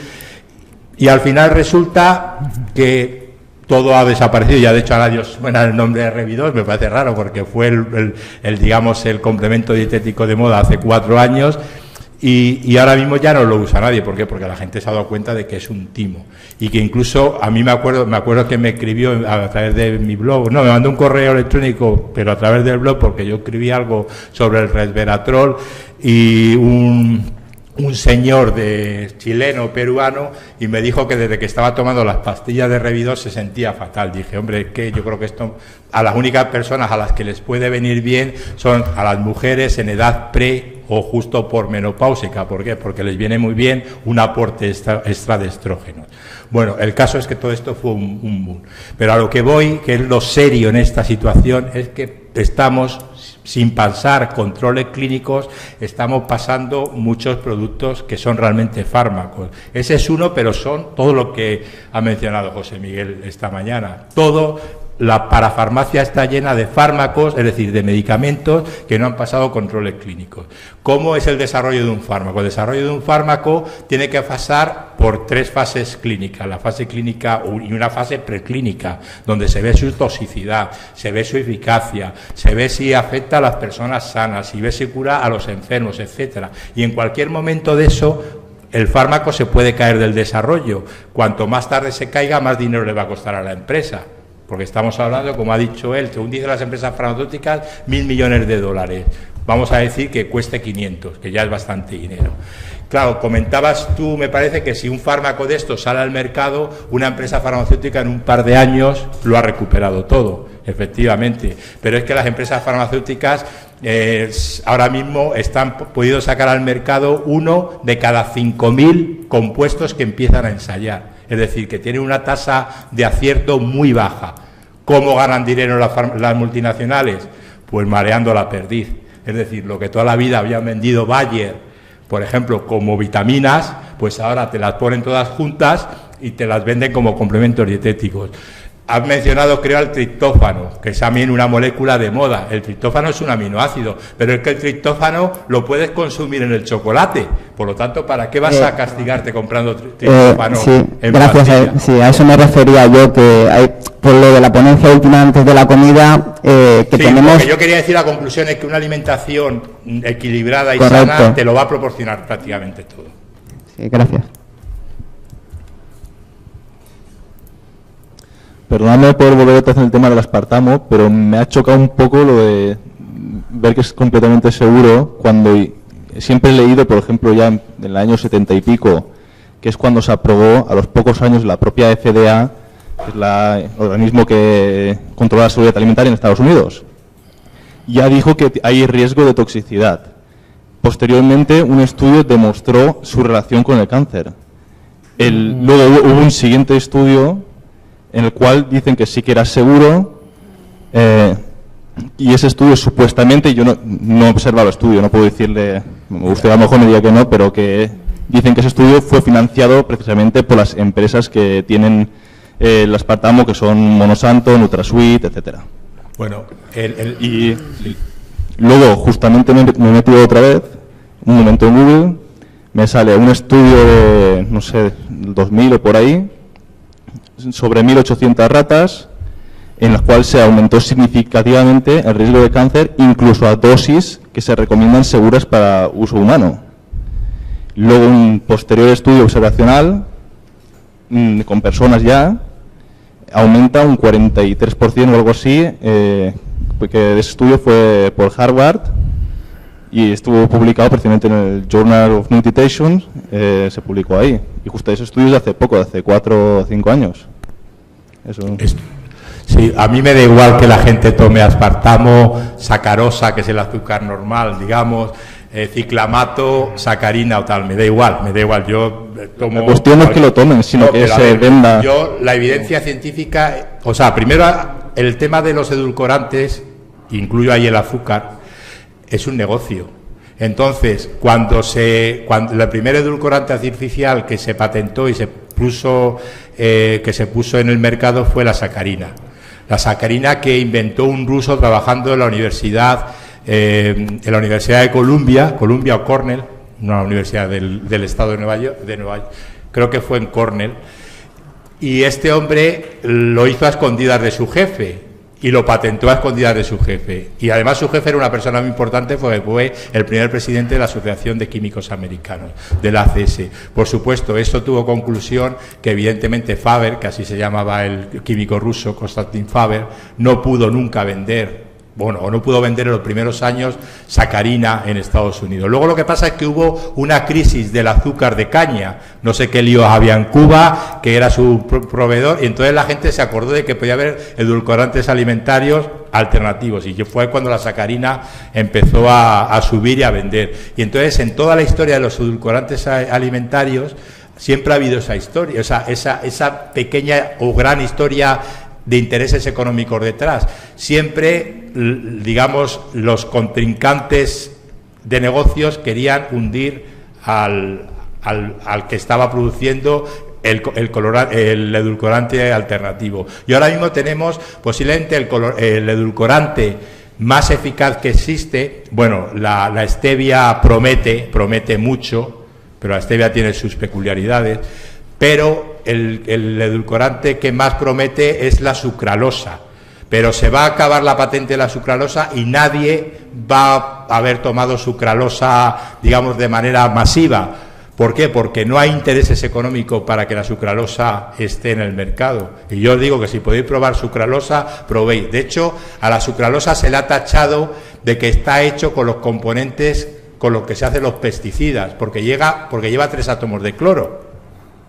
Y al final resulta que todo ha desaparecido. Ya de hecho a nadie os suena el nombre de Revidol, me parece raro, porque fue el complemento dietético de moda hace 4 años. Y ahora mismo ya no lo usa nadie. ¿Por qué? Porque la gente se ha dado cuenta de que es un timo. Y que incluso, a mí me acuerdo que me escribió a través de mi blog, me mandó un correo electrónico, pero a través del blog, porque yo escribí algo sobre el resveratrol, y un señor chileno, peruano, y me dijo que desde que estaba tomando las pastillas de Revidol se sentía fatal. Dije, hombre, es que yo creo que esto, a las únicas personas a las que les puede venir bien son a las mujeres en edad o justo por menopáusica. ¿Por qué? Porque les viene muy bien un aporte extra de estrógenos. Bueno, el caso es que todo esto fue un boom. Pero a lo que voy, que es lo serio en esta situación, es que estamos, sin pasar controles clínicos, estamos pasando muchos productos que son realmente fármacos. Ese es uno, pero son todo lo que ha mencionado José Miguel esta mañana. La parafarmacia está llena de fármacos, es decir, de medicamentos que no han pasado controles clínicos. ¿Cómo es el desarrollo de un fármaco? El desarrollo de un fármaco tiene que pasar por 3 fases clínicas, la fase clínica y una fase preclínica, donde se ve su toxicidad, se ve su eficacia, se ve si afecta a las personas sanas, si ve si cura a los enfermos, etcétera. Y en cualquier momento de eso, el fármaco se puede caer del desarrollo. Cuanto más tarde se caiga, más dinero le va a costar a la empresa. Porque estamos hablando, como ha dicho él, según dicen las empresas farmacéuticas, $1.000 millones. Vamos a decir que cueste 500, que ya es bastante dinero. Claro, comentabas tú, me parece, que si un fármaco de estos sale al mercado, una empresa farmacéutica en un par de años lo ha recuperado todo, efectivamente. Pero es que las empresas farmacéuticas ahora mismo están podido sacar al mercado 1 de cada 5.000 compuestos que empiezan a ensayar. Es decir, que tiene una tasa de acierto muy baja. ¿Cómo ganan dinero las multinacionales? Pues mareando la perdiz. Es decir, lo que toda la vida habían vendido Bayer, por ejemplo, como vitaminas, pues ahora te las ponen todas juntas y te las venden como complementos dietéticos. Has mencionado, creo, el triptófano, que es también una molécula de moda. El triptófano es un aminoácido, pero es que el triptófano lo puedes consumir en el chocolate. Por lo tanto, ¿para qué vas a castigarte comprando triptófano en pastilla? Sí, a eso me refería yo, que hay, por lo de la ponencia última antes de la comida, tenemos... Lo que yo quería decir, la conclusión es que una alimentación equilibrada y sana te lo va a proporcionar prácticamente todo. Sí, gracias. Perdóname por volver otra vez en el tema del aspartamo, pero me ha chocado un poco lo de ver que es completamente seguro, cuando siempre he leído, por ejemplo, ya en el año 70 y pico, que es cuando se aprobó a los pocos años la propia FDA, que es el organismo que controla la seguridad alimentaria en Estados Unidos. Ya dijo que hay riesgo de toxicidad. Posteriormente, un estudio demostró su relación con el cáncer. Luego hubo un siguiente estudio en el cual dicen que sí que era seguro, y ese estudio supuestamente, yo no he observado el estudio, no puedo decirle, usted a lo mejor me diga que no, pero que dicen que ese estudio fue financiado precisamente por las empresas que tienen el aspartamo, que son Monsanto, NutraSweet, etcétera. Bueno, y luego justamente me he metido otra vez, un momento en Google, me sale un estudio de, no sé, 2000 o por ahí, sobre 1.800 ratas, en las cuales se aumentó significativamente el riesgo de cáncer, incluso a dosis que se recomiendan seguras para uso humano. Luego un posterior estudio observacional con personas ya, aumenta un 43% o algo así, porque ese estudio fue por Harvard y estuvo publicado precisamente en el Journal of Nutrition, se publicó ahí. Y justo ese estudio es de hace poco, de hace 4 o 5 años. Eso. Sí, a mí me da igual que la gente tome aspartamo, sacarosa, que es el azúcar normal, digamos, ciclamato, sacarina o tal, me da igual, yo tomo... La cuestión no es que lo tomen, sino que se venda... Yo, la evidencia científica, o sea, primero el tema de los edulcorantes, incluyo ahí el azúcar, es un negocio. Entonces, cuando el primer edulcorante artificial que se patentó y se puso en el mercado fue la sacarina. La sacarina que inventó un ruso trabajando en la Universidad de Columbia o Cornell, una universidad del estado de Nueva York, creo que fue en Cornell, y este hombre lo hizo a escondidas de su jefe y lo patentó a escondidas de su jefe, y además su jefe era una persona muy importante porque fue el primer presidente de la Asociación de Químicos Americanos, de la ACS. Por supuesto, esto tuvo conclusión que evidentemente Faber, que así se llamaba el químico ruso, Konstantin Faber, no pudo nunca vender, o no pudo vender en los primeros años sacarina en Estados Unidos. Luego lo que pasa es que hubo una crisis del azúcar de caña, no sé qué líos había en Cuba, que era su proveedor, y entonces la gente se acordó de que podía haber edulcorantes alimentarios alternativos, y fue cuando la sacarina empezó a subir y a vender. Y entonces en toda la historia de los edulcorantes alimentarios siempre ha habido esa historia, esa pequeña o gran historia de intereses económicos detrás. Siempre, digamos, los contrincantes de negocios querían hundir al que estaba produciendo el edulcorante alternativo. Y ahora mismo tenemos posiblemente el edulcorante más eficaz que existe. Bueno, la stevia promete mucho, pero la stevia tiene sus peculiaridades, pero el edulcorante que más promete es la sucralosa, pero se va a acabar la patente de la sucralosa y nadie va a haber tomado sucralosa, digamos, de manera masiva. ¿Por qué? Porque no hay intereses económicos para que la sucralosa esté en el mercado. Y yo os digo que si podéis probar sucralosa, probéis. De hecho, a la sucralosa se le ha tachado de que está hecho con los componentes con los que se hacen los pesticidas, porque lleva 3 átomos de cloro.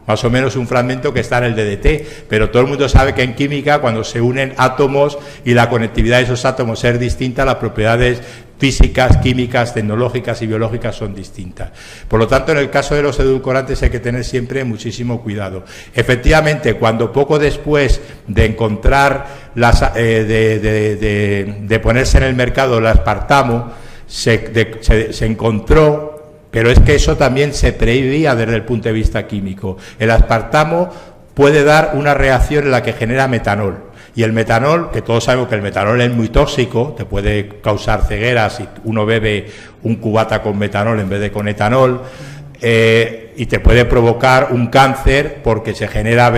Más o menos un fragmento que está en el DDT, pero todo el mundo sabe que en química, cuando se unen átomos y la conectividad de esos átomos es distinta, las propiedades físicas, químicas, tecnológicas y biológicas son distintas. Por lo tanto, en el caso de los edulcorantes hay que tener siempre muchísimo cuidado. Efectivamente, cuando poco después de encontrar, de ponerse en el mercado el aspartamo, se encontró. Pero es que eso también se preveía desde el punto de vista químico. El aspartamo puede dar una reacción en la que genera metanol. Y el metanol, que todos sabemos que el metanol es muy tóxico, te puede causar ceguera si uno bebe un cubata con metanol en vez de con etanol, y te puede provocar un cáncer porque se genera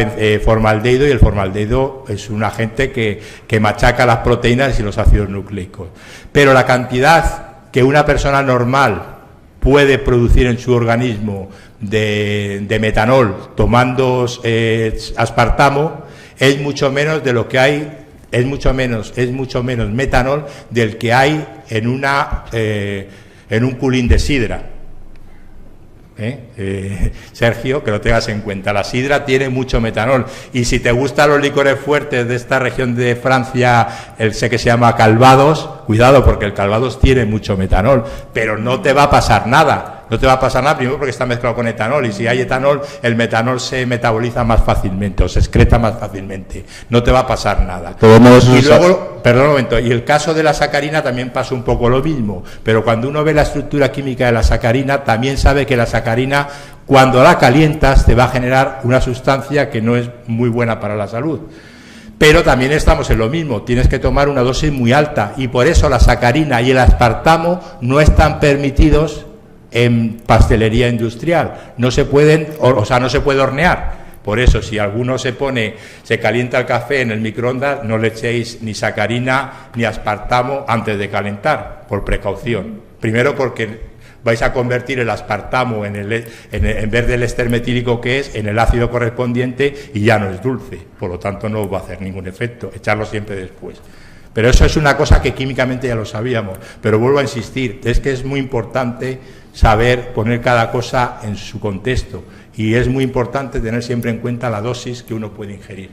formaldehído, y el formaldehído es un agente que machaca las proteínas y los ácidos nucleicos. Pero la cantidad que una persona normal puede producir en su organismo de metanol tomando aspartamo es mucho menos de lo que hay, es mucho menos metanol del que hay en un culín de sidra. Sergio, que lo tengas en cuenta, la sidra tiene mucho metanol, y si te gustan los licores fuertes de esta región de Francia, sé que se llama Calvados, cuidado, porque el Calvados tiene mucho metanol, pero no te va a pasar nada. No te va a pasar nada, primero porque está mezclado con etanol, y si hay etanol, el metanol se metaboliza más fácilmente o se excreta más fácilmente. No te va a pasar nada. Y luego, perdón un momento, y el caso de la sacarina también pasa un poco lo mismo, pero cuando uno ve la estructura química de la sacarina, también sabe que la sacarina, cuando la calientas, te va a generar una sustancia que no es muy buena para la salud. Pero también estamos en lo mismo, tienes que tomar una dosis muy alta, y por eso la sacarina y el aspartamo no están permitidos en pastelería industrial, no se pueden, no se puede hornear. Por eso, si alguno se calienta el café en el microondas, no le echéis ni sacarina ni aspartamo antes de calentar, por precaución. Primero porque vais a convertir el aspartamo en vez del éster metílico que es, en el ácido correspondiente y ya no es dulce, por lo tanto no os va a hacer ningún efecto, echarlo siempre después. Pero eso es una cosa que químicamente ya lo sabíamos, pero vuelvo a insistir, es que es muy importante saber poner cada cosa en su contexto y es muy importante tener siempre en cuenta la dosis que uno puede ingerir.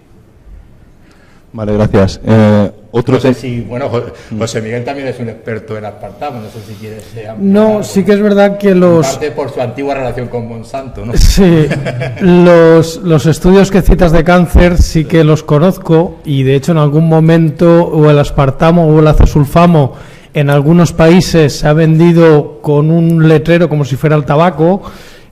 Vale, gracias. No sé si, bueno, José Miguel también es un experto en aspartamo, no sé si quieres ampliar No, algo. sí que es verdad que los... En parte por su antigua relación con Monsanto, ¿no? Sí, los estudios que citas de cáncer sí que los conozco y de hecho en algún momento o el aspartamo o el acesulfamo en algunos países se ha vendido con un letrero como si fuera el tabaco.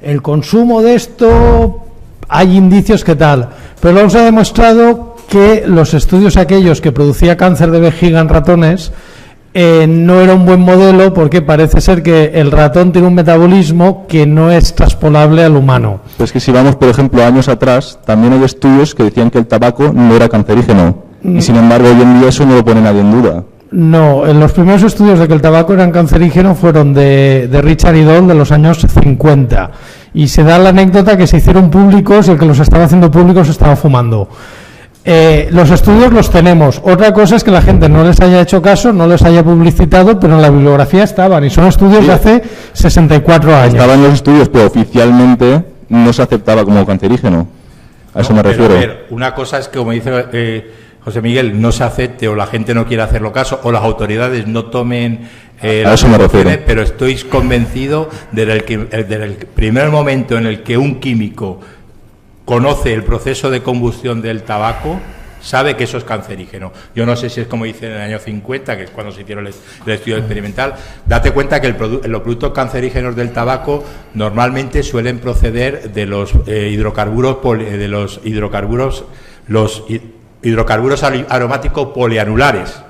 El consumo de esto, hay indicios que tal, pero luego se ha demostrado que los estudios aquellos que producía cáncer de vejiga en ratones no era un buen modelo porque parece ser que el ratón tiene un metabolismo que no es traspolable al humano. Pues que si vamos, por ejemplo, años atrás, también hay estudios que decían que el tabaco no era cancerígeno. Y sin embargo, hoy en día eso no lo pone nadie en duda. No, en los primeros estudios de que el tabaco era cancerígeno fueron de Richard y Doll de los años 50. Y se da la anécdota que se hicieron públicos y el que los estaba haciendo públicos estaba fumando. Los estudios los tenemos. Otra cosa es que la gente no les haya hecho caso, no les haya publicitado, pero en la bibliografía estaban. Y son estudios de hace 64 años. Estaban los estudios, pero oficialmente no se aceptaba como cancerígeno. A eso me refiero. A ver, una cosa es que, como dice José Miguel, no se acepte o la gente no quiere hacerlo caso o las autoridades no tomen a eso me refiero. Pero estoy convencido del primer momento en el que un químico conoce el proceso de combustión del tabaco, sabe que eso es cancerígeno. Yo no sé si es como dicen en el año 50, que es cuando se hicieron el estudio experimental. Date cuenta que los productos cancerígenos del tabaco normalmente suelen proceder de los hidrocarburos aromáticos polianulares,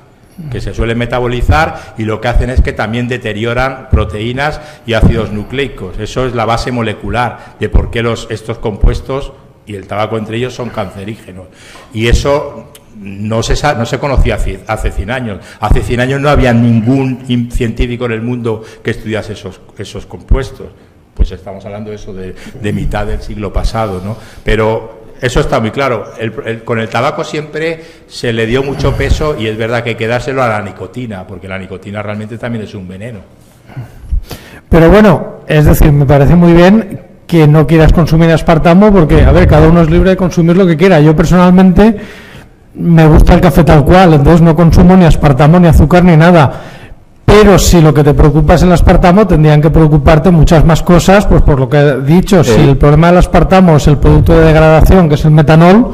que se suelen metabolizar y lo que hacen es que también deterioran proteínas y ácidos nucleicos. Eso es la base molecular de por qué estos compuestos y el tabaco entre ellos son cancerígenos. Y eso no se conocía hace 100 años. Hace 100 años no había ningún científico en el mundo que estudiase esos compuestos. Pues estamos hablando de eso de mitad del siglo pasado, ¿no? Pero eso está muy claro. Con el tabaco siempre se le dio mucho peso y es verdad que hay que dárselo a la nicotina, porque la nicotina realmente también es un veneno. Pero bueno, es decir, me parece muy bien que no quieras consumir aspartamo porque, a ver, cada uno es libre de consumir lo que quiera. Yo personalmente me gusta el café tal cual, entonces no consumo ni aspartamo, ni azúcar, ni nada. Pero si lo que te preocupa es el aspartamo, tendrían que preocuparte muchas más cosas, pues por lo que he dicho, si el problema del aspartamo es el producto de degradación, que es el metanol,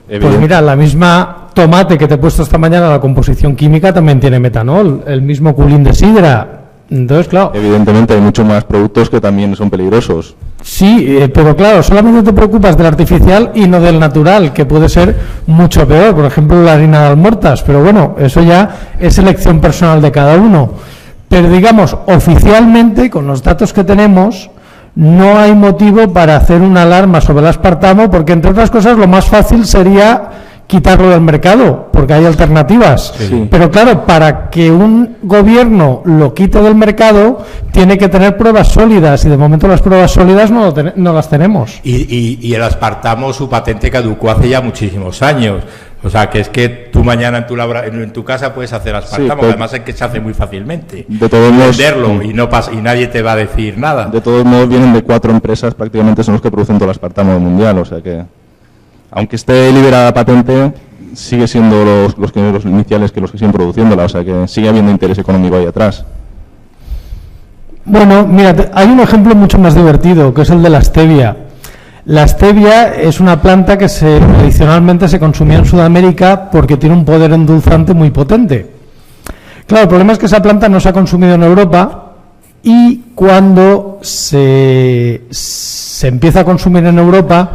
pues mira, la misma tomate que te he puesto esta mañana, la composición química también tiene metanol, el mismo culín de sidra. Entonces, claro. Evidentemente hay muchos más productos que también son peligrosos. Sí, pero claro, solamente te preocupas del artificial y no del natural, que puede ser mucho peor. Por ejemplo, la harina de almortas. Pero bueno, eso ya es elección personal de cada uno. Pero digamos, oficialmente, con los datos que tenemos, no hay motivo para hacer una alarma sobre el aspartamo, porque entre otras cosas lo más fácil sería quitarlo del mercado, porque hay alternativas. Sí. Pero claro, para que un gobierno lo quite del mercado, tiene que tener pruebas sólidas, y de momento las pruebas sólidas no las tenemos. Y el aspartamo, su patente caducó hace ya muchísimos años. O sea, que es que tú mañana en tu casa puedes hacer aspartamo, además es que se hace muy fácilmente. De todos modos, venderlo y nadie te va a decir nada. De todos modos, vienen de 4 empresas, prácticamente son los que producen todo el aspartamo mundial, o sea que, aunque esté liberada la patente, sigue siendo los iniciales que los que siguen produciéndola, o sea que sigue habiendo interés económico ahí atrás. Bueno, mira, hay un ejemplo mucho más divertido, que es el de la stevia. La stevia es una planta que tradicionalmente se consumía en Sudamérica porque tiene un poder endulzante muy potente. Claro, el problema es que esa planta no se ha consumido en Europa, y cuando se empieza a consumir en Europa,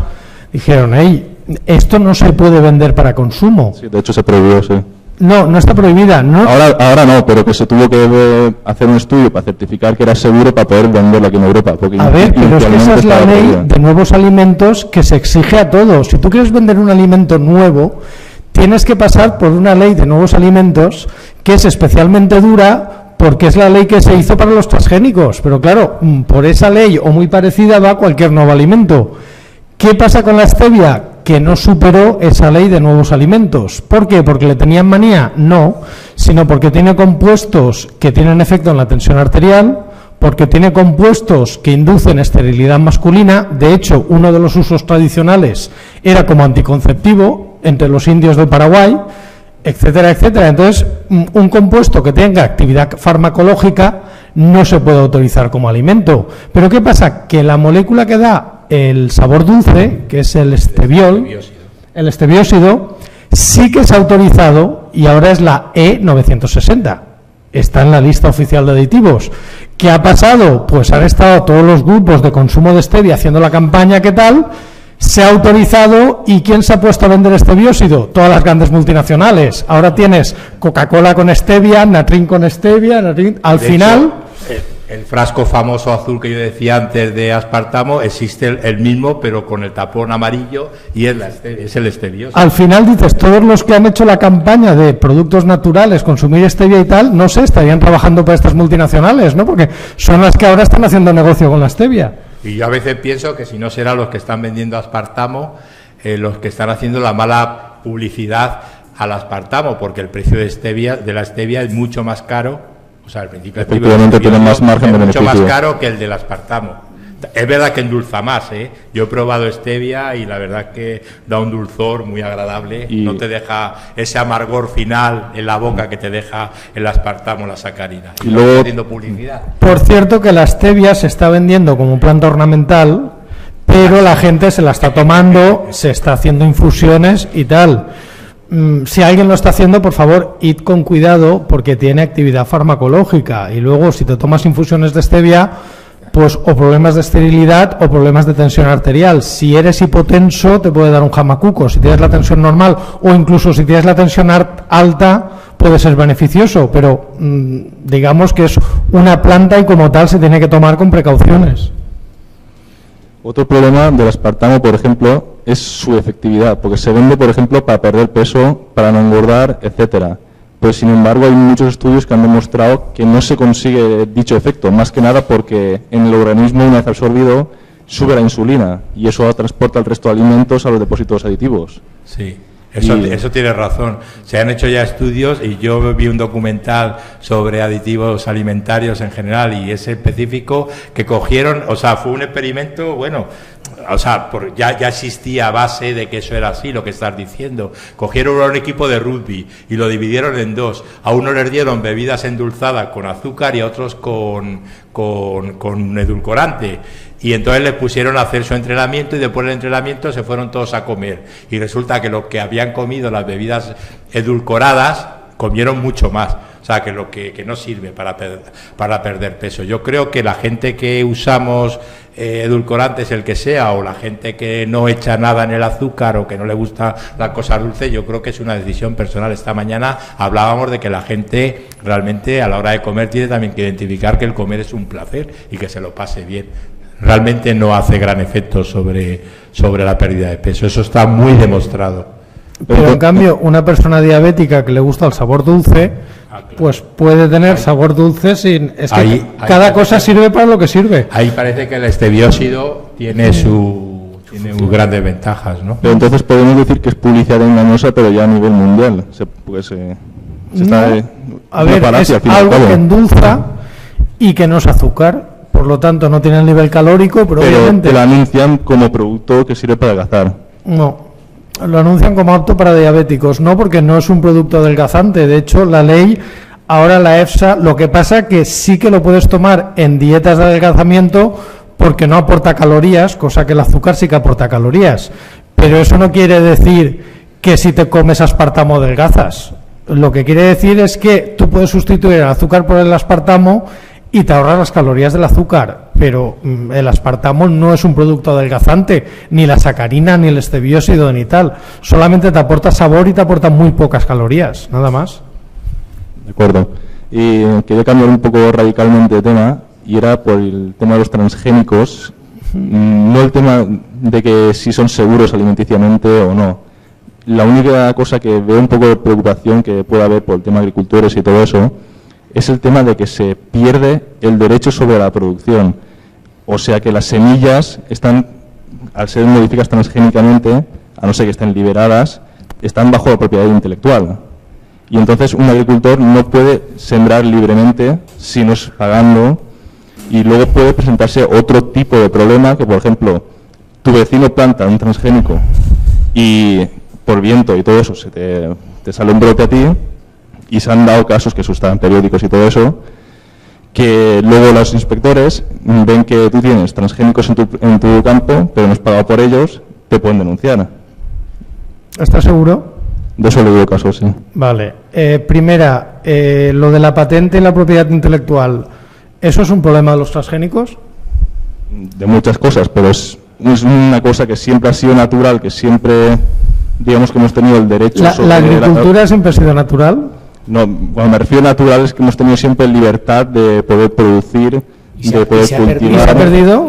dijeron, hey, esto no se puede vender para consumo. Sí, de hecho se prohibió, sí. No está prohibida. ¿No? Ahora no, pero que se tuvo que hacer un estudio para certificar que era seguro para poder venderlo aquí en Europa. Porque a ver, pero es que esa es la ley de nuevos alimentos que se exige a todos. Si tú quieres vender un alimento nuevo, tienes que pasar por una ley de nuevos alimentos que es especialmente dura porque es la ley que se hizo para los transgénicos, pero claro, por esa ley o muy parecida va cualquier nuevo alimento. ¿Qué pasa con la stevia? Que no superó esa ley de nuevos alimentos. ¿Por qué? ¿Porque le tenían manía? No, sino porque tiene compuestos que tienen efecto en la tensión arterial, porque tiene compuestos que inducen esterilidad masculina. De hecho, uno de los usos tradicionales era como anticonceptivo entre los indios del Paraguay, etcétera, etcétera. Entonces, un compuesto que tenga actividad farmacológica no se puede autorizar como alimento. Pero ¿qué pasa? Que la molécula que da el sabor dulce, que es el estebiósido, sí que se ha autorizado y ahora es la E960. Está en la lista oficial de aditivos. ¿Qué ha pasado? Pues han estado todos los grupos de consumo de stevia haciendo la campaña, ¿qué tal? Se ha autorizado, ¿y quién se ha puesto a vender estebiósido? Todas las grandes multinacionales. Ahora tienes Coca-Cola con stevia, Natrin con stevia, al final... El frasco famoso azul que yo decía antes de aspartamo existe el mismo, pero con el tapón amarillo, y es el estebiósido. Al final dices, todos los que han hecho la campaña de productos naturales, consumir stevia y tal, no sé, estarían trabajando para estas multinacionales, ¿no? Porque son las que ahora están haciendo negocio con la stevia. Y yo a veces pienso que si no serán los que están vendiendo aspartamo, los que están haciendo la mala publicidad al aspartamo, porque el precio de la stevia es mucho más caro. O sea, el principio efectivamente tiene más margen de beneficio. Mucho más caro que el del aspartamo. Es verdad que endulza más, ¿eh? Yo he probado stevia y la verdad que da un dulzor muy agradable. Y no te deja ese amargor final en la boca que te deja el aspartamo, la sacarina. Y luego haciendo publicidad. Por cierto, que la stevia se está vendiendo como planta ornamental, pero la gente se la está tomando, se está haciendo infusiones y tal. Si alguien lo está haciendo, por favor, id con cuidado porque tiene actividad farmacológica y luego si te tomas infusiones de stevia, pues o problemas de esterilidad o problemas de tensión arterial. Si eres hipotenso te puede dar un jamacuco, si tienes la tensión normal o incluso si tienes la tensión alta puede ser beneficioso, pero digamos que es una planta y como tal se tiene que tomar con precauciones. Otro problema del aspartamo, por ejemplo, es su efectividad, porque se vende, por ejemplo, para perder peso, para no engordar, etcétera. Pues, sin embargo, hay muchos estudios que han demostrado que no se consigue dicho efecto, más que nada porque en el organismo, una vez absorbido, sube la insulina y eso transporta el resto de alimentos a los depósitos aditivos. Sí. Eso tiene razón. Se han hecho ya estudios y yo vi un documental sobre aditivos alimentarios en general y ese específico que cogieron, o sea, fue un experimento, bueno, o sea, ya existía base de que eso era así, lo que estás diciendo. Cogieron a un equipo de rugby y lo dividieron en dos. A uno les dieron bebidas endulzadas con azúcar y a otros con edulcorante. Y entonces les pusieron a hacer su entrenamiento y después del entrenamiento se fueron todos a comer. Y resulta que los que habían comido las bebidas edulcoradas comieron mucho más. O sea, que lo que no sirve para perder peso. Yo creo que la gente que usamos edulcorantes, el que sea, o la gente que no echa nada en el azúcar o que no le gusta la cosa dulce, yo creo que es una decisión personal. Esta mañana hablábamos de que la gente realmente a la hora de comer tiene también que identificar que el comer es un placer y que se lo pase bien. Realmente no hace gran efecto sobre la pérdida de peso. Eso está muy demostrado. Pero en cambio, una persona diabética que le gusta el sabor dulce, pues puede tener sabor dulce sin... Es que cada cosa sirve para lo que sirve. Ahí parece que el estebiósido tiene grandes ventajas, ¿no? Pero entonces podemos decir que es publicidad engañosa, pero ya a nivel mundial. A ver, es algo que endulza y que no es azúcar. Por lo tanto, no tiene el nivel calórico, pero obviamente... te lo anuncian como producto que sirve para adelgazar. No, lo anuncian como apto para diabéticos. No, porque no es un producto adelgazante. De hecho, la ley, ahora la EFSA, lo que pasa que sí que lo puedes tomar en dietas de adelgazamiento porque no aporta calorías, cosa que el azúcar sí que aporta calorías. Pero eso no quiere decir que si te comes aspartamo adelgazas. Lo que quiere decir es que tú puedes sustituir el azúcar por el aspartamo y te ahorras las calorías del azúcar, pero el aspartamo no es un producto adelgazante, ni la sacarina, ni el estebiósido, ni tal. Solamente te aporta sabor y te aporta muy pocas calorías, nada más. De acuerdo. Y quería cambiar un poco radicalmente de tema, y era por el tema de los transgénicos, no el tema de que si son seguros alimenticiamente o no. La única cosa que veo un poco de preocupación que pueda haber por el tema de agricultores y todo eso, es el tema de que se pierde el derecho sobre la producción. O sea que las semillas están, al ser modificadas transgénicamente, a no ser que estén liberadas, están bajo la propiedad intelectual. Y entonces un agricultor no puede sembrar libremente si no es pagando, y luego puede presentarse otro tipo de problema, que por ejemplo, tu vecino planta un transgénico y por viento y todo eso te sale un brote a ti, y se han dado casos, que eso está en periódicos y todo eso, que luego los inspectores ven que tú tienes transgénicos en tu campo, pero no has pagado por ellos, te pueden denunciar. ¿Estás seguro? De eso le digo casos, sí. Vale. Primera, lo de la patente y la propiedad intelectual, ¿eso es un problema de los transgénicos? De muchas cosas, pero es una cosa que siempre ha sido natural, que siempre, digamos que hemos tenido el derecho sobre... ¿La agricultura siempre ha sido natural? No, cuando me refiero a natural es que hemos tenido siempre libertad de poder producir, de poder cultivar.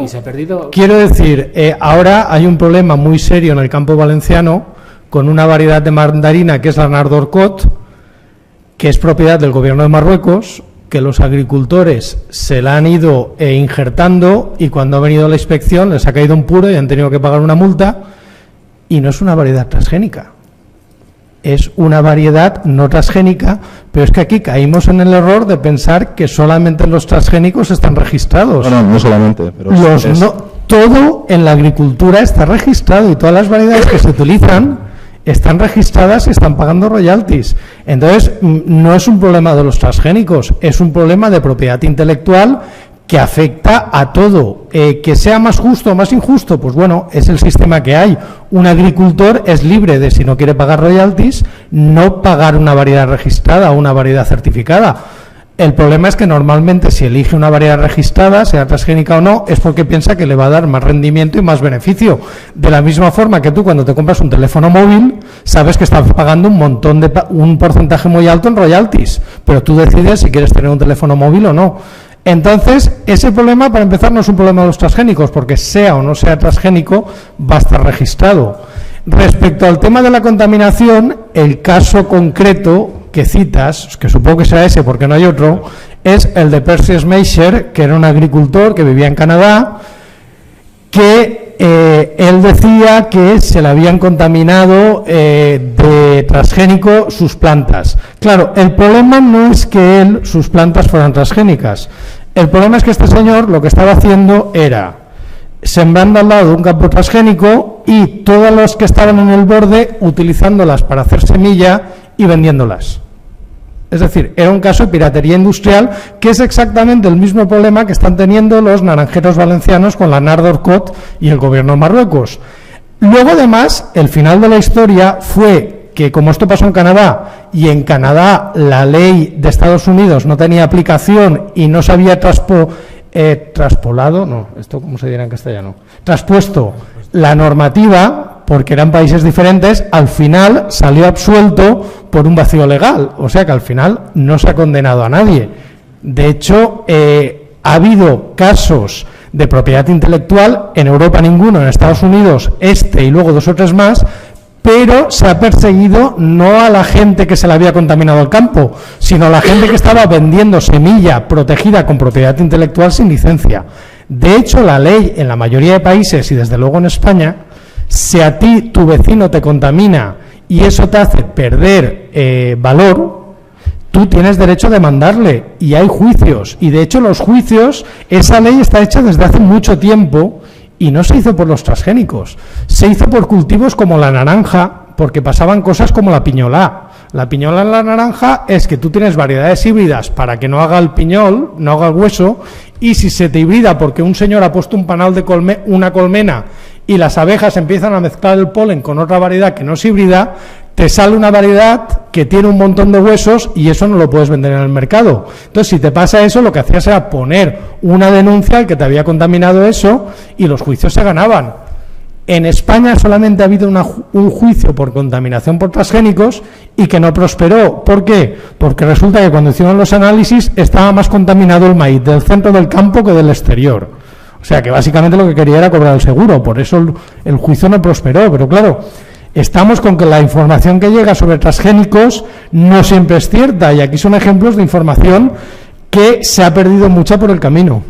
¿Y se ha perdido? Quiero decir, ahora hay un problema muy serio en el campo valenciano con una variedad de mandarina que es la Nardorcot, que es propiedad del gobierno de Marruecos, que los agricultores se la han ido injertando, y cuando ha venido la inspección les ha caído un puro y han tenido que pagar una multa, y no es una variedad transgénica. Es una variedad no transgénica, pero es que aquí caímos en el error de pensar que solamente los transgénicos están registrados. No solamente, pero todo en la agricultura está registrado, y todas las variedades que se utilizan están registradas y están pagando royalties. Entonces, no es un problema de los transgénicos, es un problema de propiedad intelectual que afecta a todo. Que sea más justo o más injusto, pues bueno, es el sistema que hay. Un agricultor es libre de, si no quiere pagar royalties, no pagar una variedad registrada o una variedad certificada. El problema es que normalmente, si elige una variedad registrada, sea transgénica o no, es porque piensa que le va a dar más rendimiento y más beneficio. De la misma forma que tú, cuando te compras un teléfono móvil, sabes que estás pagando un porcentaje muy alto en royalties, pero tú decides si quieres tener un teléfono móvil o no. Entonces, ese problema, para empezar, no es un problema de los transgénicos, porque sea o no sea transgénico, va a estar registrado. Respecto al tema de la contaminación, el caso concreto que citas, que supongo que será ese porque no hay otro, es el de Percy Schmeicher, que era un agricultor que vivía en Canadá, que él decía que se le habían contaminado de transgénico sus plantas. Claro, el problema no es que sus plantas fueran transgénicas. El problema es que este señor lo que estaba haciendo era sembrando al lado de un campo transgénico, y todos los que estaban en el borde utilizándolas para hacer semilla y vendiéndolas. Es decir, era un caso de piratería industrial, que es exactamente el mismo problema que están teniendo los naranjeros valencianos con la Nardorcot y el gobierno de Marruecos. Luego, además, el final de la historia fue que, como esto pasó en Canadá, y en Canadá la ley de Estados Unidos no tenía aplicación y no se había traspuesto la normativa, porque eran países diferentes, al final salió absuelto por un vacío legal. O sea que al final no se ha condenado a nadie. De hecho, ha habido casos de propiedad intelectual, en Europa ninguno, en Estados Unidos y luego 2 o 3 más, pero se ha perseguido no a la gente que se le había contaminado el campo, sino a la gente que estaba vendiendo semilla protegida con propiedad intelectual sin licencia. De hecho, la ley en la mayoría de países, y desde luego en España, si a ti tu vecino te contamina y eso te hace perder valor, tú tienes derecho a demandarle, y hay juicios. Y de hecho los juicios, esa ley está hecha desde hace mucho tiempo, y no se hizo por los transgénicos, se hizo por cultivos como la naranja, porque pasaban cosas como la piñolá. La piñola en la naranja es que tú tienes variedades híbridas para que no haga el piñol, no haga el hueso, y si se te hibrida porque un señor ha puesto un panal de una colmena y las abejas empiezan a mezclar el polen con otra variedad que no es híbrida, te sale una variedad que tiene un montón de huesos, y eso no lo puedes vender en el mercado. Entonces, si te pasa eso, lo que hacías era poner una denuncia al que te había contaminado eso, y los juicios se ganaban. En España solamente ha habido un juicio por contaminación por transgénicos, y que no prosperó. ¿Por qué? Porque resulta que cuando hicieron los análisis estaba más contaminado el maíz del centro del campo que del exterior. O sea que básicamente lo que quería era cobrar el seguro, por eso el juicio no prosperó. Pero claro, Estamos con que la información que llega sobre transgénicos no siempre es cierta, y aquí son ejemplos de información que se ha perdido mucha por el camino.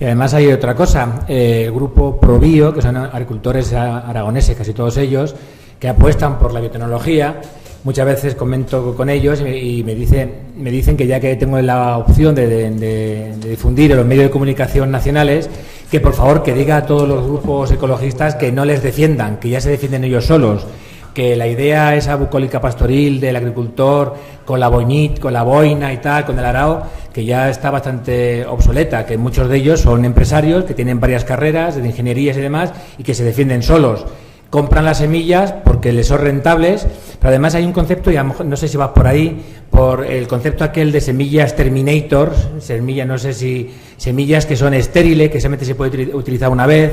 Y además hay otra cosa, el grupo ProBio, que son agricultores aragoneses, casi todos ellos, que apuestan por la biotecnología. Muchas veces comento con ellos y me dicen que ya que tengo la opción de difundir en los medios de comunicación nacionales, que por favor que diga a todos los grupos ecologistas que no les defiendan, que ya se defienden ellos solos, que la idea esa bucólica pastoril del agricultor con la boina y tal, con el arao, que ya está bastante obsoleta, que muchos de ellos son empresarios que tienen varias carreras de ingenierías y demás y que se defienden solos. Compran las semillas porque les son rentables, pero además hay un concepto, y a lo mejor, no sé si va por ahí, por el concepto aquel de semillas terminator, semillas que son estériles, que solamente se puede utilizar una vez.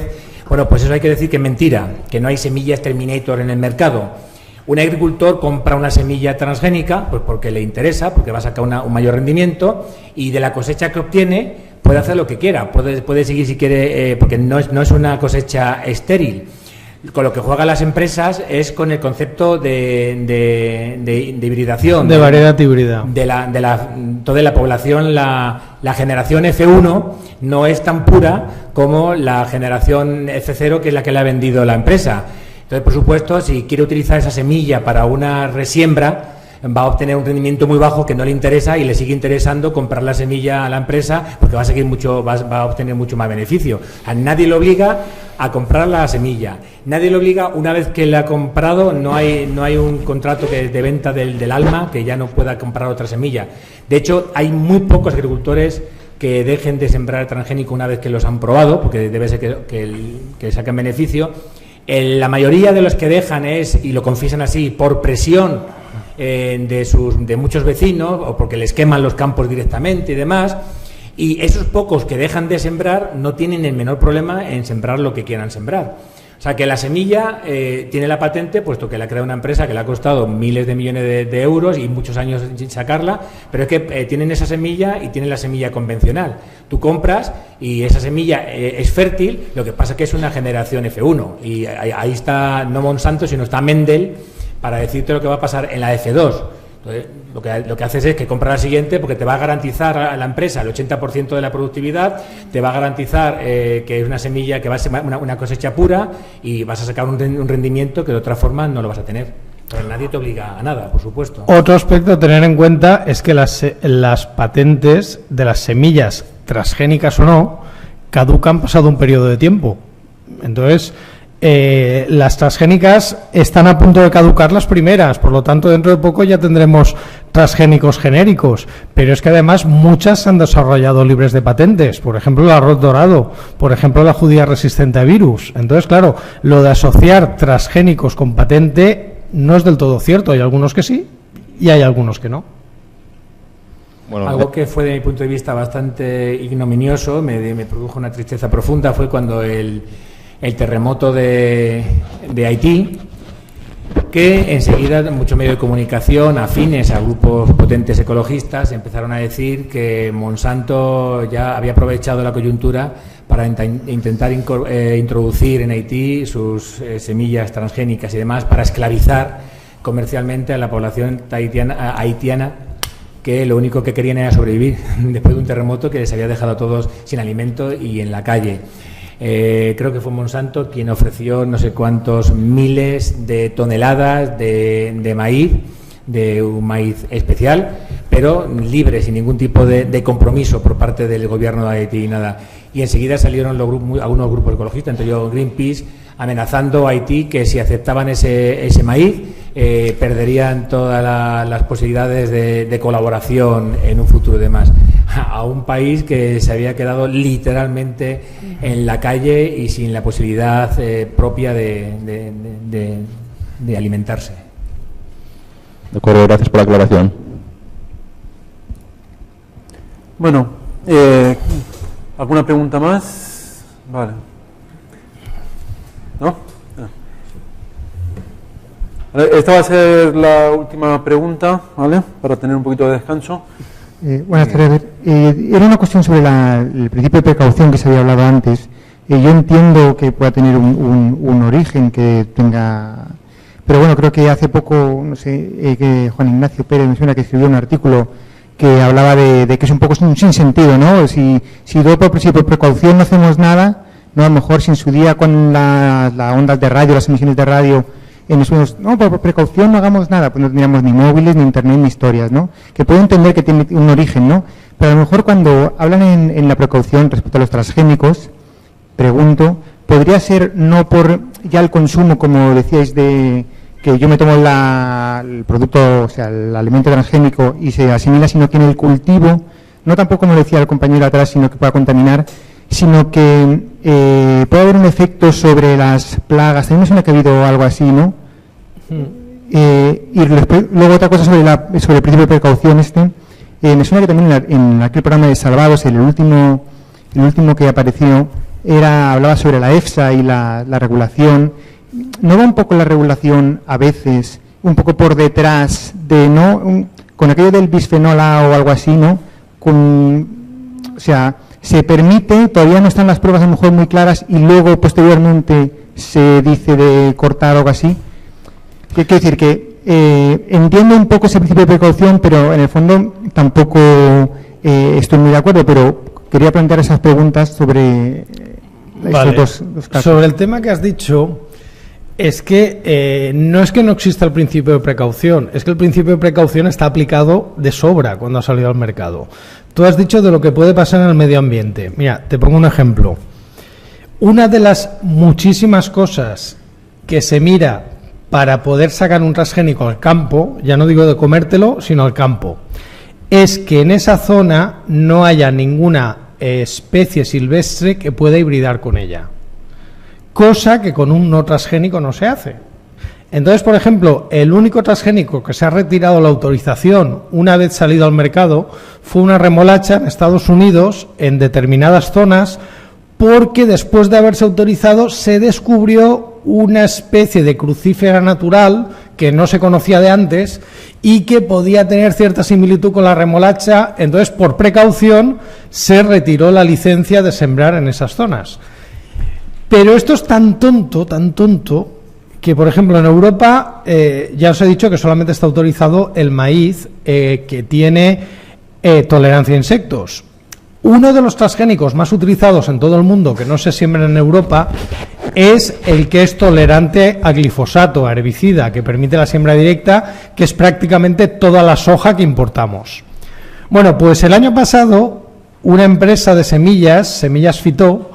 Bueno, pues eso hay que decir que es mentira, que no hay semillas terminator en el mercado. Un agricultor compra una semilla transgénica pues porque le interesa, porque va a sacar un mayor rendimiento, y de la cosecha que obtiene puede hacer lo que quiera, puede seguir si quiere, porque no es una cosecha estéril. Con lo que juegan las empresas es con el concepto de hibridación. De variedad híbrida. Toda la población, la generación F1 no es tan pura como la generación F0, que es la que le ha vendido la empresa. Entonces, por supuesto, si quiere utilizar esa semilla para una resiembra, va a obtener un rendimiento muy bajo que no le interesa, y le sigue interesando comprar la semilla a la empresa porque va a obtener mucho más beneficio. A nadie le obliga a comprar la semilla, nadie le obliga, una vez que la ha comprado, no hay un contrato de venta del alma que ya no pueda comprar otra semilla. De hecho, hay muy pocos agricultores que dejen de sembrar transgénico una vez que los han probado, porque debe ser que saquen beneficio. La mayoría de los que dejan y lo confiesan así, por presión de muchos vecinos, o porque les queman los campos directamente y demás, y esos pocos que dejan de sembrar no tienen el menor problema en sembrar lo que quieran sembrar. O sea, que la semilla tiene la patente, puesto que la ha creado una empresa que le ha costado miles de millones de euros y muchos años sin sacarla, pero es que tienen esa semilla y tienen la semilla convencional. Tú compras y esa semilla es fértil, lo que pasa es que es una generación F1, y ahí está no Monsanto, sino está Mendel para decirte lo que va a pasar en la F2. Entonces, lo que haces es que compras la siguiente, porque te va a garantizar a la empresa el 80% de la productividad, te va a garantizar que es una semilla que va a ser una cosecha pura, y vas a sacar un rendimiento que de otra forma no lo vas a tener. Pero nadie te obliga a nada, por supuesto. Otro aspecto a tener en cuenta es que las patentes de las semillas, transgénicas o no, caducan pasado un periodo de tiempo. Entonces, las transgénicas están a punto de caducar las primeras, por lo tanto dentro de poco ya tendremos transgénicos genéricos, pero es que además muchas se han desarrollado libres de patentes, por ejemplo el arroz dorado, por ejemplo la judía resistente a virus. Entonces, claro, lo de asociar transgénicos con patente no es del todo cierto, hay algunos que sí y hay algunos que no. Bueno, algo que fue, de mi punto de vista, bastante ignominioso, me produjo una tristeza profunda, fue cuando el terremoto de Haití, que enseguida muchos medios de comunicación afines a grupos potentes ecologistas empezaron a decir que Monsanto ya había aprovechado la coyuntura para intentar introducir en Haití sus semillas transgénicas y demás, para esclavizar comercialmente a la población haitiana, que lo único que querían era sobrevivir después de un terremoto que les había dejado a todos sin alimento y en la calle. Creo que fue Monsanto quien ofreció no sé cuántos miles de toneladas de maíz, de un maíz especial, pero libre, sin ningún tipo de compromiso por parte del gobierno de Haití y nada. Y enseguida salieron algunos grupos ecologistas, entre ellos Greenpeace, amenazando a Haití que si aceptaban ese maíz perderían todas las posibilidades de colaboración en un futuro y demás. A un país que se había quedado literalmente en la calle y sin la posibilidad propia de alimentarse. De acuerdo, gracias por la aclaración. Bueno, ¿alguna pregunta más? Vale. ¿No? Esta va a ser la última pregunta, ¿vale? Para tener un poquito de descanso. Buenas tardes. Era una cuestión sobre el principio de precaución que se había hablado antes. Yo entiendo que pueda tener un origen que tenga pero bueno, creo que hace poco, no sé, que Juan Ignacio Pérez me suena que escribió un artículo que hablaba de que es un poco sin sentido, ¿no? Si por precaución no hacemos nada, no, a lo mejor si en su día con las ondas de radio, las emisiones de radio, no, por precaución no hagamos nada, pues no tendríamos ni móviles, ni internet, ni historias, ¿no? Que puedo entender que tiene un origen, ¿no? Pero a lo mejor cuando hablan en la precaución respecto a los transgénicos, pregunto, ¿podría ser no por ya el consumo, como decíais, de que yo me tomo el producto, o sea, el alimento transgénico y se asimila, sino que en el cultivo, no tampoco como decía el compañero atrás, sino que pueda contaminar, sino que puede haber un efecto sobre las plagas? También me suena que ha habido algo así, ¿no? Y luego otra cosa sobre el principio de precaución me suena que también en aquel programa de Salvados, el último que apareció, hablaba sobre la EFSA y la regulación. ¿No va un poco la regulación a veces un poco por detrás de, ¿no? Con aquello del bisfenol A o algo así, ¿no? O sea, se permite, todavía no están las pruebas a lo mejor muy claras y luego posteriormente se dice de cortar o algo así. ¿Qué quiere decir? Que entiendo un poco ese principio de precaución, pero en el fondo tampoco estoy muy de acuerdo, pero quería plantear esas preguntas sobre estos dos casos. Sobre el tema que has dicho, es que no es que no exista el principio de precaución, es que el principio de precaución está aplicado de sobra cuando ha salido al mercado. Tú has dicho de lo que puede pasar en el medio ambiente. Mira, te pongo un ejemplo. Una de las muchísimas cosas que se mira para poder sacar un transgénico al campo, ya no digo de comértelo, sino al campo, es que en esa zona no haya ninguna especie silvestre que pueda hibridar con ella, cosa que con un no transgénico no se hace. Entonces, por ejemplo, el único transgénico que se ha retirado la autorización una vez salido al mercado fue una remolacha en Estados Unidos en determinadas zonas, porque después de haberse autorizado se descubrió una especie de crucífera natural que no se conocía de antes y que podía tener cierta similitud con la remolacha. Entonces, por precaución, se retiró la licencia de sembrar en esas zonas. Pero esto es tan tonto, que, por ejemplo, en Europa ya os he dicho que solamente está autorizado el maíz que tiene tolerancia a insectos. Uno de los transgénicos más utilizados en todo el mundo, que no se siembra en Europa, es el que es tolerante a glifosato, a herbicida, que permite la siembra directa, que es prácticamente toda la soja que importamos. Bueno, pues el año pasado, una empresa de semillas Fitó,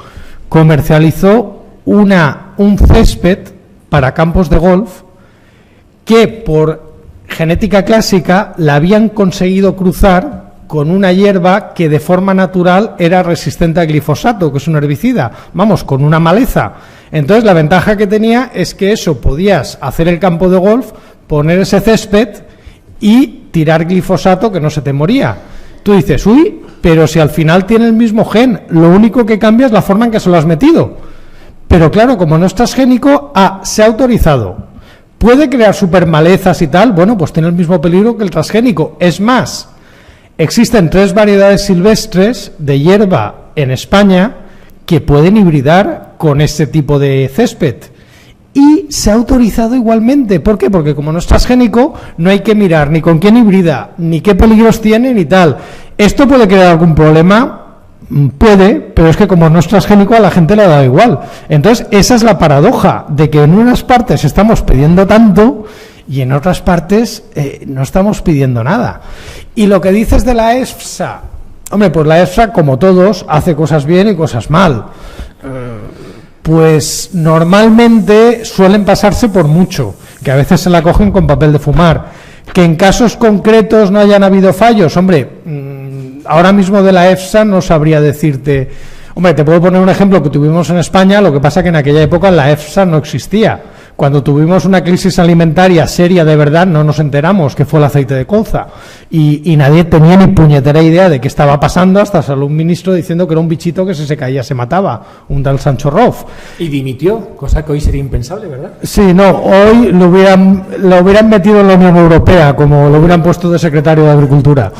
comercializó un césped para campos de golf que por genética clásica la habían conseguido cruzar con una hierba que de forma natural era resistente al glifosato, que es un herbicida, vamos, con una maleza. Entonces la ventaja que tenía es que eso, podías hacer el campo de golf, poner ese césped y tirar glifosato que no se te moría. Tú dices, uy, pero si al final tiene el mismo gen, lo único que cambia es la forma en que se lo has metido. Pero claro, como no es transgénico, se ha autorizado. ¿Puede crear supermalezas y tal? Bueno, pues tiene el mismo peligro que el transgénico. Es más, existen 3 variedades silvestres de hierba en España que pueden hibridar con este tipo de césped. Y se ha autorizado igualmente. ¿Por qué? Porque como no es transgénico, no hay que mirar ni con quién hibrida, ni qué peligros tiene, ni tal. ¿Esto puede crear algún problema? Puede, pero es que como no es transgénico a la gente le da igual. Entonces, esa es la paradoja, de que en unas partes estamos pidiendo tanto y en otras partes no estamos pidiendo nada. Y lo que dices de la EFSA, hombre, pues la EFSA, como todos, hace cosas bien y cosas mal. Pues normalmente suelen pasarse por mucho, que a veces se la cogen con papel de fumar. Que en casos concretos no hayan habido fallos, hombre, ahora mismo de la EFSA no sabría decirte. Hombre, te puedo poner un ejemplo que tuvimos en España, lo que pasa que en aquella época la EFSA no existía. Cuando tuvimos una crisis alimentaria seria de verdad, no nos enteramos que fue el aceite de colza. Y nadie tenía ni puñetera idea de qué estaba pasando, hasta salió un ministro diciendo que era un bichito que si se caía se mataba, un tal Sancho Rof. Y dimitió, cosa que hoy sería impensable, ¿verdad? Sí, no, hoy lo hubieran metido en la Unión Europea, como lo hubieran puesto de secretario de Agricultura.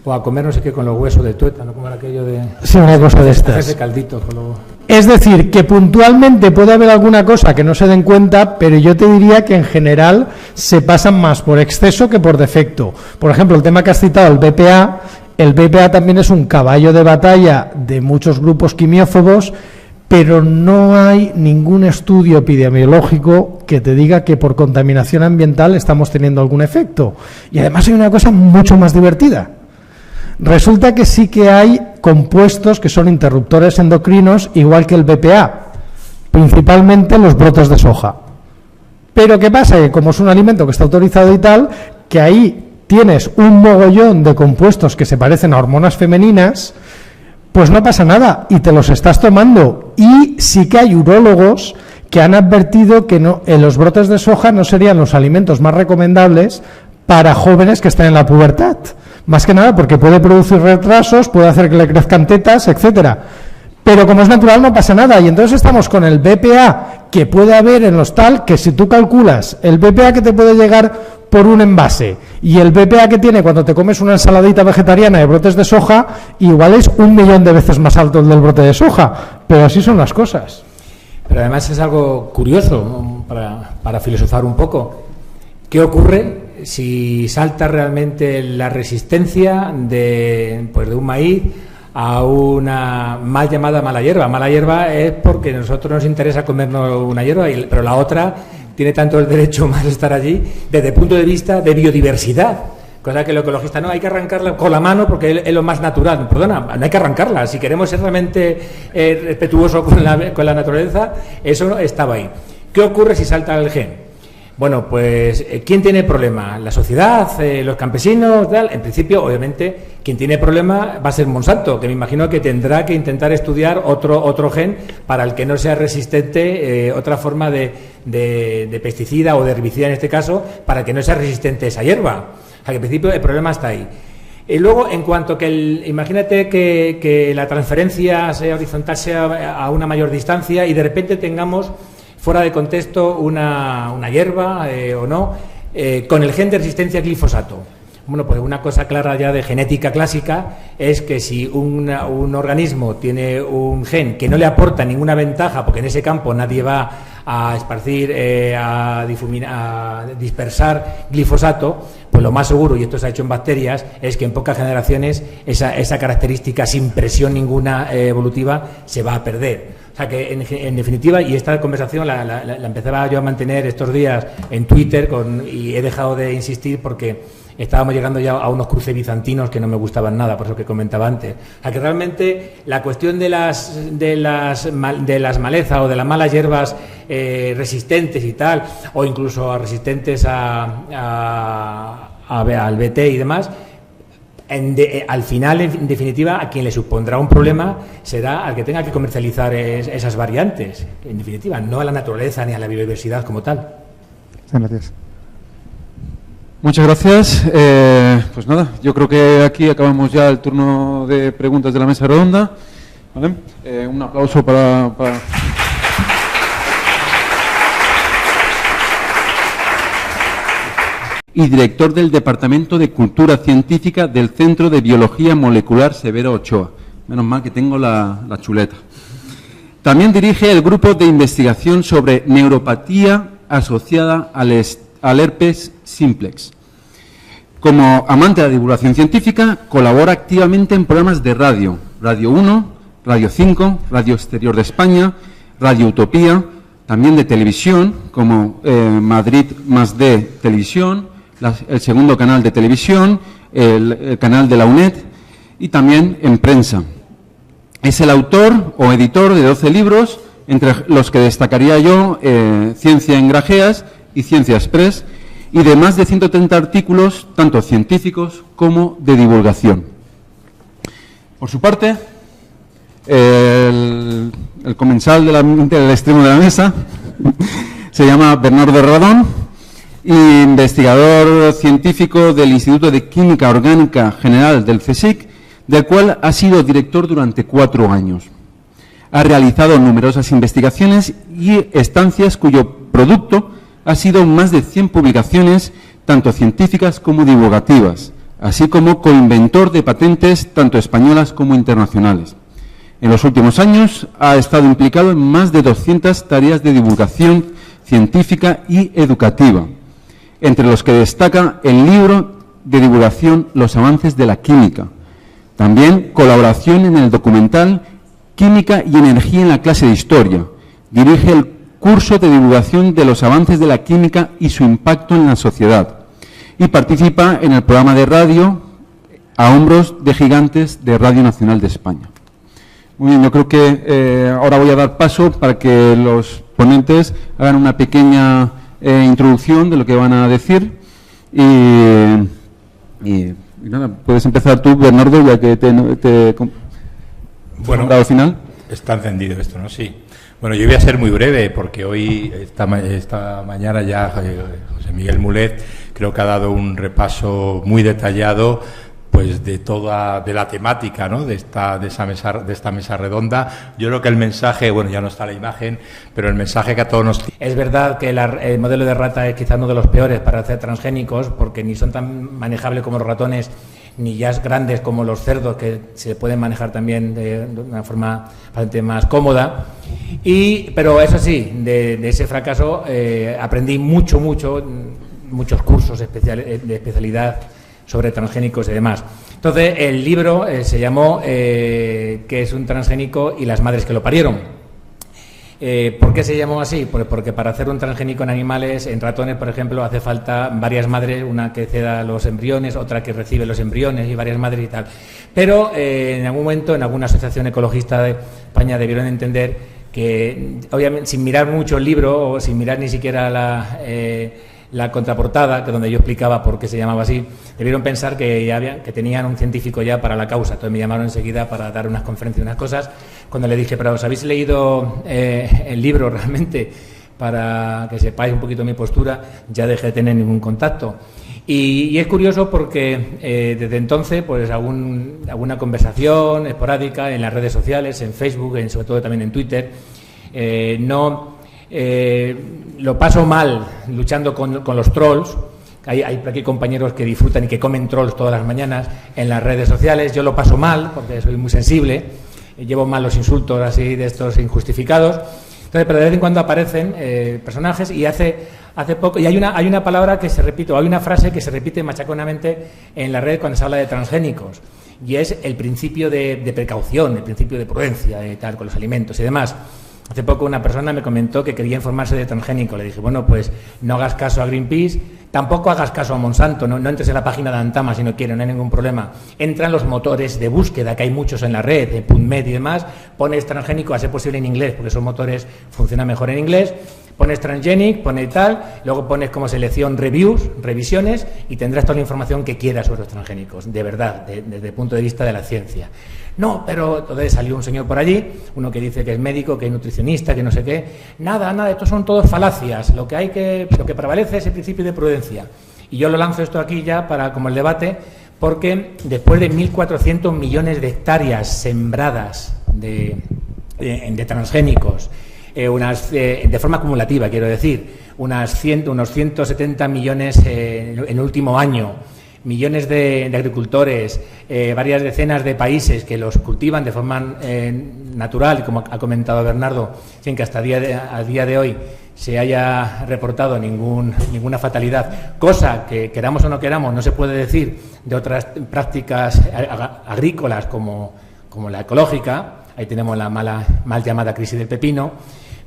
O a comer no sé qué con los huesos de tuétano, como era aquello de... Sí, una cosa de estas. Ese caldito con los... Es decir, que puntualmente puede haber alguna cosa que no se den cuenta, pero yo te diría que en general se pasan más por exceso que por defecto. Por ejemplo, el tema que has citado, el BPA también es un caballo de batalla de muchos grupos quimiófobos, pero no hay ningún estudio epidemiológico que te diga que por contaminación ambiental estamos teniendo algún efecto. Y además hay una cosa mucho más divertida. Resulta que sí que hay compuestos que son interruptores endocrinos, igual que el BPA, principalmente los brotes de soja. Pero ¿qué pasa? Que como es un alimento que está autorizado y tal, que ahí tienes un mogollón de compuestos que se parecen a hormonas femeninas, pues no pasa nada y te los estás tomando. Y sí que hay urólogos que han advertido que los brotes de soja no serían los alimentos más recomendables para jóvenes que están en la pubertad. Más que nada porque puede producir retrasos, puede hacer que le crezcan tetas, etcétera. Pero como es natural no pasa nada. Y entonces estamos con el BPA que puede haber en los tal, que si tú calculas el BPA que te puede llegar por un envase y el BPA que tiene cuando te comes una ensaladita vegetariana de brotes de soja, igual es 1.000.000 de veces más alto el del brote de soja. Pero así son las cosas. Pero además es algo curioso, para filosofar un poco. ¿Qué ocurre si salta realmente la resistencia de un maíz a una mal llamada mala hierba? Mala hierba es porque a nosotros nos interesa comernos una hierba, pero la otra tiene tanto el derecho más de estar allí desde el punto de vista de biodiversidad. Cosa que el ecologista no, hay que arrancarla con la mano porque es lo más natural. Perdona, no hay que arrancarla. Si queremos ser realmente respetuosos con la naturaleza, eso estaba ahí. ¿Qué ocurre si salta el gen? Bueno, pues, ¿quién tiene el problema? ¿La sociedad? ¿Los campesinos? Tal? En principio, obviamente, quien tiene problema va a ser Monsanto, que me imagino que tendrá que intentar estudiar otro gen para el que no sea resistente, otra forma de pesticida o de herbicida en este caso, para que no sea resistente esa hierba. O sea, que en principio el problema está ahí. Y luego, en cuanto que imagínate que la transferencia sea horizontal, sea a una mayor distancia y de repente tengamos fuera de contexto una hierba o no, con el gen de resistencia a glifosato. Bueno, pues una cosa clara ya de genética clásica es que si un organismo tiene un gen que no le aporta ninguna ventaja, porque en ese campo nadie va a esparcir, a dispersar glifosato, pues lo más seguro, y esto se ha hecho en bacterias, es que en pocas generaciones esa característica sin presión ninguna evolutiva se va a perder. O sea que, en definitiva, y esta conversación la empezaba yo a mantener estos días en Twitter y he dejado de insistir porque estábamos llegando ya a unos cruces bizantinos que no me gustaban nada, por eso que comentaba antes. O sea que realmente la cuestión de las malezas o de las malas hierbas resistentes y tal, o incluso resistentes al BT y demás, al final, en definitiva, a quien le supondrá un problema será al que tenga que comercializar esas variantes, en definitiva, no a la naturaleza ni a la biodiversidad como tal. Gracias. Muchas gracias. Pues nada, yo creo que aquí acabamos ya el turno de preguntas de la mesa redonda. ¿Vale? Un aplauso para... Y director del Departamento de Cultura Científica del Centro de Biología Molecular Severo Ochoa. Menos mal que tengo la chuleta. También dirige el grupo de investigación sobre neuropatía asociada al herpes simplex. Como amante de la divulgación científica, colabora activamente en programas de radio, Radio 1, Radio 5, Radio Exterior de España, Radio Utopía, también de televisión, como Madrid Más D Televisión, el segundo canal de televisión, el canal de la UNED y también en prensa. Es el autor o editor de 12 libros, entre los que destacaría yo Ciencia en Grajeas y Ciencia Express, y de más de 130 artículos, tanto científicos como de divulgación. Por su parte, el comensal del extremo de la mesa se llama Bernardo Radón, investigador científico del Instituto de Química Orgánica General del CSIC, del cual ha sido director durante 4 años. Ha realizado numerosas investigaciones y estancias cuyo producto ha sido más de 100 publicaciones, tanto científicas como divulgativas, así como coinventor de patentes tanto españolas como internacionales. En los últimos años ha estado implicado en más de 200 tareas de divulgación científica y educativa, entre los que destaca el libro de divulgación Los avances de la química. También colaboración en el documental Química y energía en la clase de historia. Dirige el curso de divulgación de los avances de la química y su impacto en la sociedad. Y participa en el programa de radio A hombros de gigantes de Radio Nacional de España. Muy bien, yo creo que ahora voy a dar paso para que los ponentes hagan una pequeña introducción de lo que van a decir. Y nada, puedes empezar tú, Bernardo, ya que bueno, al final. Está encendido esto, ¿no? Sí. Bueno, yo voy a ser muy breve porque hoy, esta mañana ya José Miguel Mulet creo que ha dado un repaso muy detallado pues de la temática, ¿no? de esta mesa redonda. Yo creo que el mensaje, bueno, ya no está la imagen, pero el mensaje que a todos nos... Es verdad que el modelo de rata es quizás uno de los peores para hacer transgénicos, porque ni son tan manejables como los ratones, ni ya es grandes como los cerdos, que se pueden manejar también de una forma bastante más cómoda. Pero eso sí, de ese fracaso aprendí muchos cursos de especialidad sobre transgénicos y demás. Entonces, el libro se llamó ¿Qué es un transgénico y las madres que lo parieron? ¿Por qué se llamó así? Porque para hacer un transgénico en animales, en ratones, por ejemplo, hace falta varias madres, una que ceda los embriones, otra que recibe los embriones y varias madres y tal. Pero en algún momento, en alguna asociación ecologista de España debieron entender que, obviamente, sin mirar mucho el libro o sin mirar ni siquiera la contraportada, que donde yo explicaba por qué se llamaba así, debieron pensar que tenían un científico ya para la causa. Entonces me llamaron enseguida para dar unas conferencias y unas cosas. Cuando le dije, pero ¿os habéis leído el libro realmente para que sepáis un poquito mi postura? Ya dejé de tener ningún contacto. Y es curioso porque desde entonces, pues alguna conversación esporádica en las redes sociales, en Facebook, sobre todo también en Twitter, lo paso mal luchando con los trolls. Hay por aquí compañeros que disfrutan y que comen trolls todas las mañanas en las redes sociales. Yo lo paso mal porque soy muy sensible, llevo mal los insultos así de estos injustificados. Entonces, pero de vez en cuando aparecen personajes y hace poco, y hay una palabra que se repite, o hay una frase que se repite machaconamente en la red cuando se habla de transgénicos, y es el principio de precaución, el principio de prudencia y tal con los alimentos y demás. Hace poco una persona me comentó que quería informarse de transgénico. Le dije, bueno, pues no hagas caso a Greenpeace, tampoco hagas caso a Monsanto, no entres en la página de Antama si no quieres, no hay ningún problema. Entra en los motores de búsqueda, que hay muchos en la red, de PubMed y demás, pones transgénico a ser posible en inglés, porque esos motores funcionan mejor en inglés, pones transgenic, pones tal, luego pones como selección revisiones, y tendrás toda la información que quieras sobre los transgénicos, de verdad, desde el punto de vista de la ciencia. No, pero entonces salió un señor por allí, uno que dice que es médico, que es nutricionista, que no sé qué. Nada, estos son todos falacias. Lo que prevalece es el principio de prudencia. Y yo lo lanzo esto aquí ya como el debate, porque después de 1.400 millones de hectáreas sembradas de transgénicos, de forma acumulativa, quiero decir, unos 170 millones en el último año, millones de agricultores, varias decenas de países que los cultivan de forma natural, como ha comentado Bernardo, sin que hasta a día de hoy se haya reportado ninguna fatalidad, cosa que queramos o no queramos no se puede decir de otras prácticas agrícolas como la ecológica. Ahí tenemos la mal llamada crisis del pepino.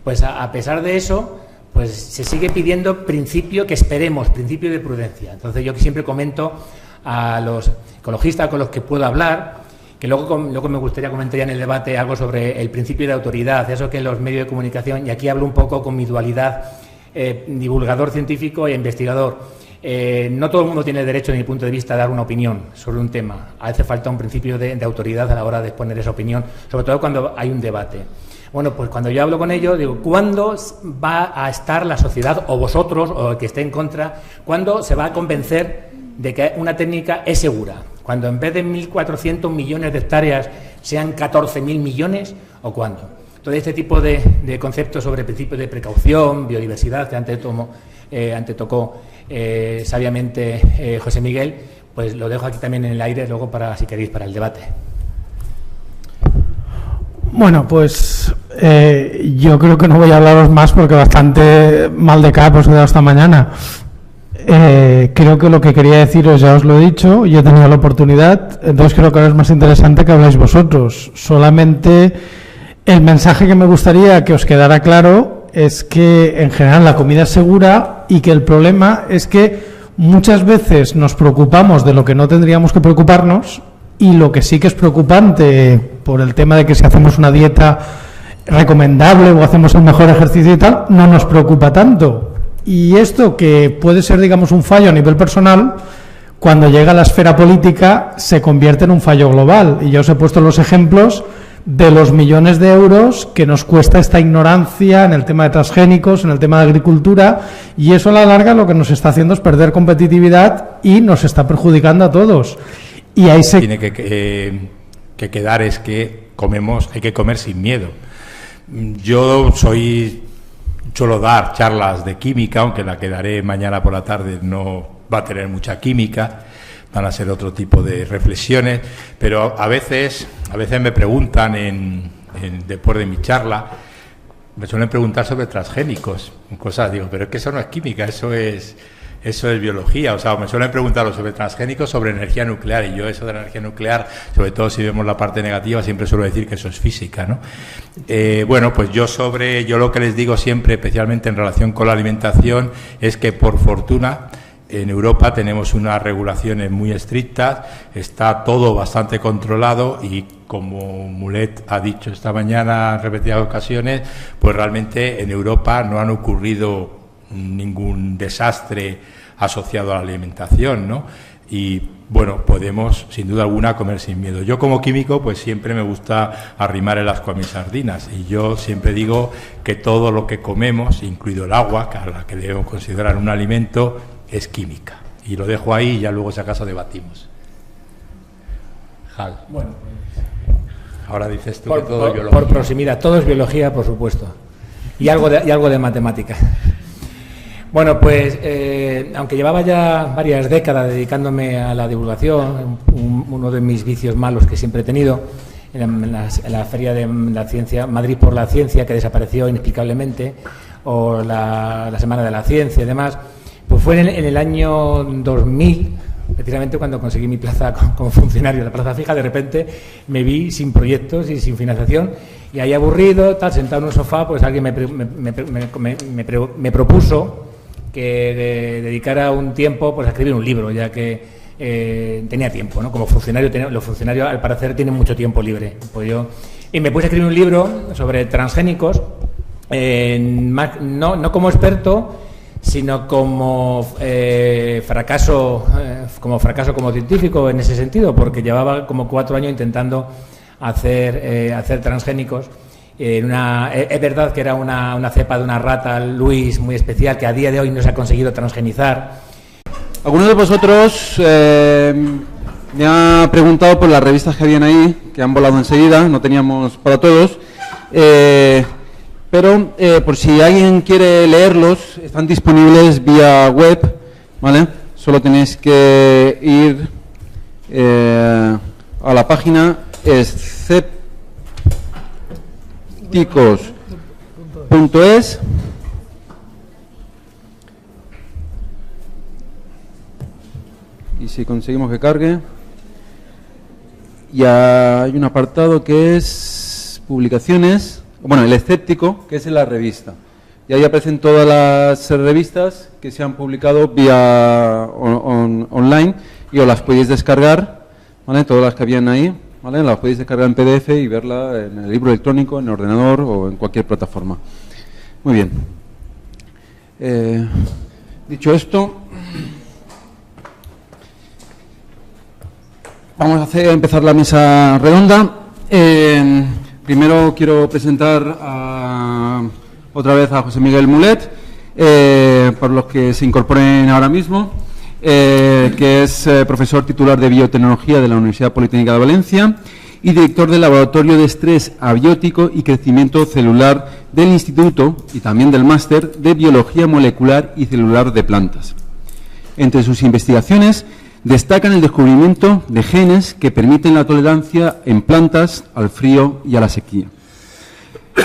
Pues a pesar de eso, pues se sigue pidiendo principio de prudencia. Entonces yo siempre comento a los ecologistas con los que puedo hablar, que luego me gustaría comentar ya en el debate algo sobre el principio de autoridad, eso que en los medios de comunicación, y aquí hablo un poco con mi dualidad divulgador científico e investigador. No todo el mundo tiene derecho, desde mi punto de vista, a dar una opinión sobre un tema. Hace falta un principio de autoridad a la hora de exponer esa opinión, sobre todo cuando hay un debate. Bueno, pues cuando yo hablo con ellos, digo, ¿cuándo va a estar la sociedad, o vosotros, o el que esté en contra, cuándo se va a convencer de que una técnica es segura? ¿Cuando en vez de 1.400 millones de hectáreas sean 14.000 millones, o cuándo? Todo este tipo de conceptos sobre principios de precaución, biodiversidad, que antes tocó sabiamente José Miguel, pues lo dejo aquí también en el aire luego si queréis, para el debate. Bueno, pues yo creo que no voy a hablaros más porque bastante mal de cap os he dado esta mañana. Creo que lo que quería deciros ya os lo he dicho, yo he tenido la oportunidad, entonces creo que ahora es más interesante que habláis vosotros. Solamente el mensaje que me gustaría que os quedara claro es que en general la comida es segura y que el problema es que muchas veces nos preocupamos de lo que no tendríamos que preocuparnos y lo que sí que es preocupante por el tema de que si hacemos una dieta recomendable o hacemos el mejor ejercicio y tal, no nos preocupa tanto. Y esto, que puede ser, digamos, un fallo a nivel personal, cuando llega a la esfera política se convierte en un fallo global. Y ya os he puesto los ejemplos de los millones de euros que nos cuesta esta ignorancia en el tema de transgénicos, en el tema de agricultura, y eso a la larga lo que nos está haciendo es perder competitividad y nos está perjudicando a todos. Y ahí se... Tiene que quedar es que hay que comer sin miedo. Yo suelo dar charlas de química, aunque la que daré mañana por la tarde no va a tener mucha química, van a ser otro tipo de reflexiones, pero a veces me preguntan después de mi charla, me suelen preguntar sobre transgénicos, cosas, digo, pero es que eso no es química, eso es biología, o sea, me suelen preguntar sobre transgénicos, sobre energía nuclear, y yo eso de la energía nuclear, sobre todo si vemos la parte negativa, siempre suelo decir que eso es física, ¿no? Bueno, pues yo lo que les digo siempre, especialmente en relación con la alimentación, es que por fortuna en Europa tenemos unas regulaciones muy estrictas, está todo bastante controlado y, como Mulet ha dicho esta mañana en repetidas ocasiones, pues realmente en Europa no han ocurrido ningún desastre asociado a la alimentación, ¿no? Y bueno, podemos sin duda alguna comer sin miedo. Yo como químico pues siempre me gusta arrimar el ascua a mis sardinas, y yo siempre digo que todo lo que comemos, incluido el agua, que a la que debemos considerar un alimento, es química. Y lo dejo ahí y ya luego si acaso debatimos. Hal. Bueno, ahora dices tú que todo es biología. Por proximidad, todo es biología, por supuesto. Y algo de matemática. Bueno, pues aunque llevaba ya varias décadas dedicándome a la divulgación, uno de mis vicios malos que siempre he tenido, en la Feria de la Ciencia, Madrid por la Ciencia, que desapareció inexplicablemente, o la Semana de la Ciencia y demás, pues fue en el año 2000, precisamente cuando conseguí mi plaza como funcionario, la plaza fija. De repente me vi sin proyectos y sin financiación, y ahí aburrido, sentado en un sofá, pues alguien me propuso que dedicara un tiempo pues a escribir un libro, ya que tenía tiempo, ¿no? Como funcionario, los funcionarios al parecer tienen mucho tiempo libre. Pues y me puse a escribir un libro sobre transgénicos, no como experto, sino como fracaso como científico en ese sentido, porque llevaba como 4 años intentando hacer transgénicos. Es verdad que era una cepa de una rata Luis muy especial, que a día de hoy no se ha conseguido transgenizar. Algunos de vosotros me ha preguntado por las revistas que habían ahí, que han volado enseguida, no teníamos para todos, pero por si alguien quiere leerlos, están disponibles vía web, ¿vale? Solo tenéis que ir a la página escépticos.es. Y si conseguimos que cargue, ya hay un apartado que es publicaciones, bueno, El Escéptico, que es en la revista, y ahí aparecen todas las revistas que se han publicado vía online, y os las podéis descargar, ¿vale? Todas las que habían ahí, ¿vale? Las podéis descargar en PDF y verla en el libro electrónico, en el ordenador o en cualquier plataforma. Muy bien. Dicho esto, vamos a empezar la mesa redonda. Primero quiero presentar otra vez a José Miguel Mulet, por los que se incorporen ahora mismo, que es profesor titular de Biotecnología de la Universidad Politécnica de Valencia y director del Laboratorio de Estrés Abiótico y Crecimiento Celular del Instituto y también del Máster de Biología Molecular y Celular de Plantas. Entre sus investigaciones destacan el descubrimiento de genes que permiten la tolerancia en plantas al frío y a la sequía.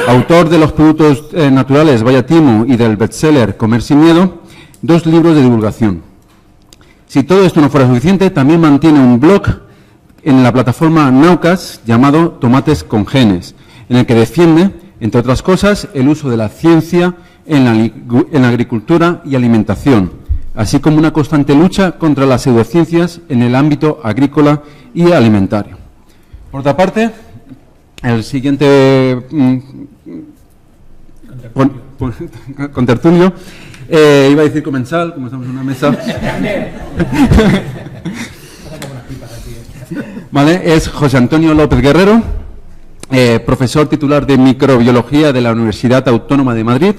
autor de los productos naturales Vaya Timo y del bestseller Comer sin miedo, 2 libros de divulgación. Si todo esto no fuera suficiente, también mantiene un blog en la plataforma Naucas llamado Tomates con Genes, en el que defiende, entre otras cosas, el uso de la ciencia en la agricultura y alimentación, así como una constante lucha contra las pseudociencias en el ámbito agrícola y alimentario. Por otra parte, el siguiente contertulio, iba a decir comensal, como estamos en una mesa, vale, es José Antonio López Guerrero, profesor titular de microbiología de la Universidad Autónoma de Madrid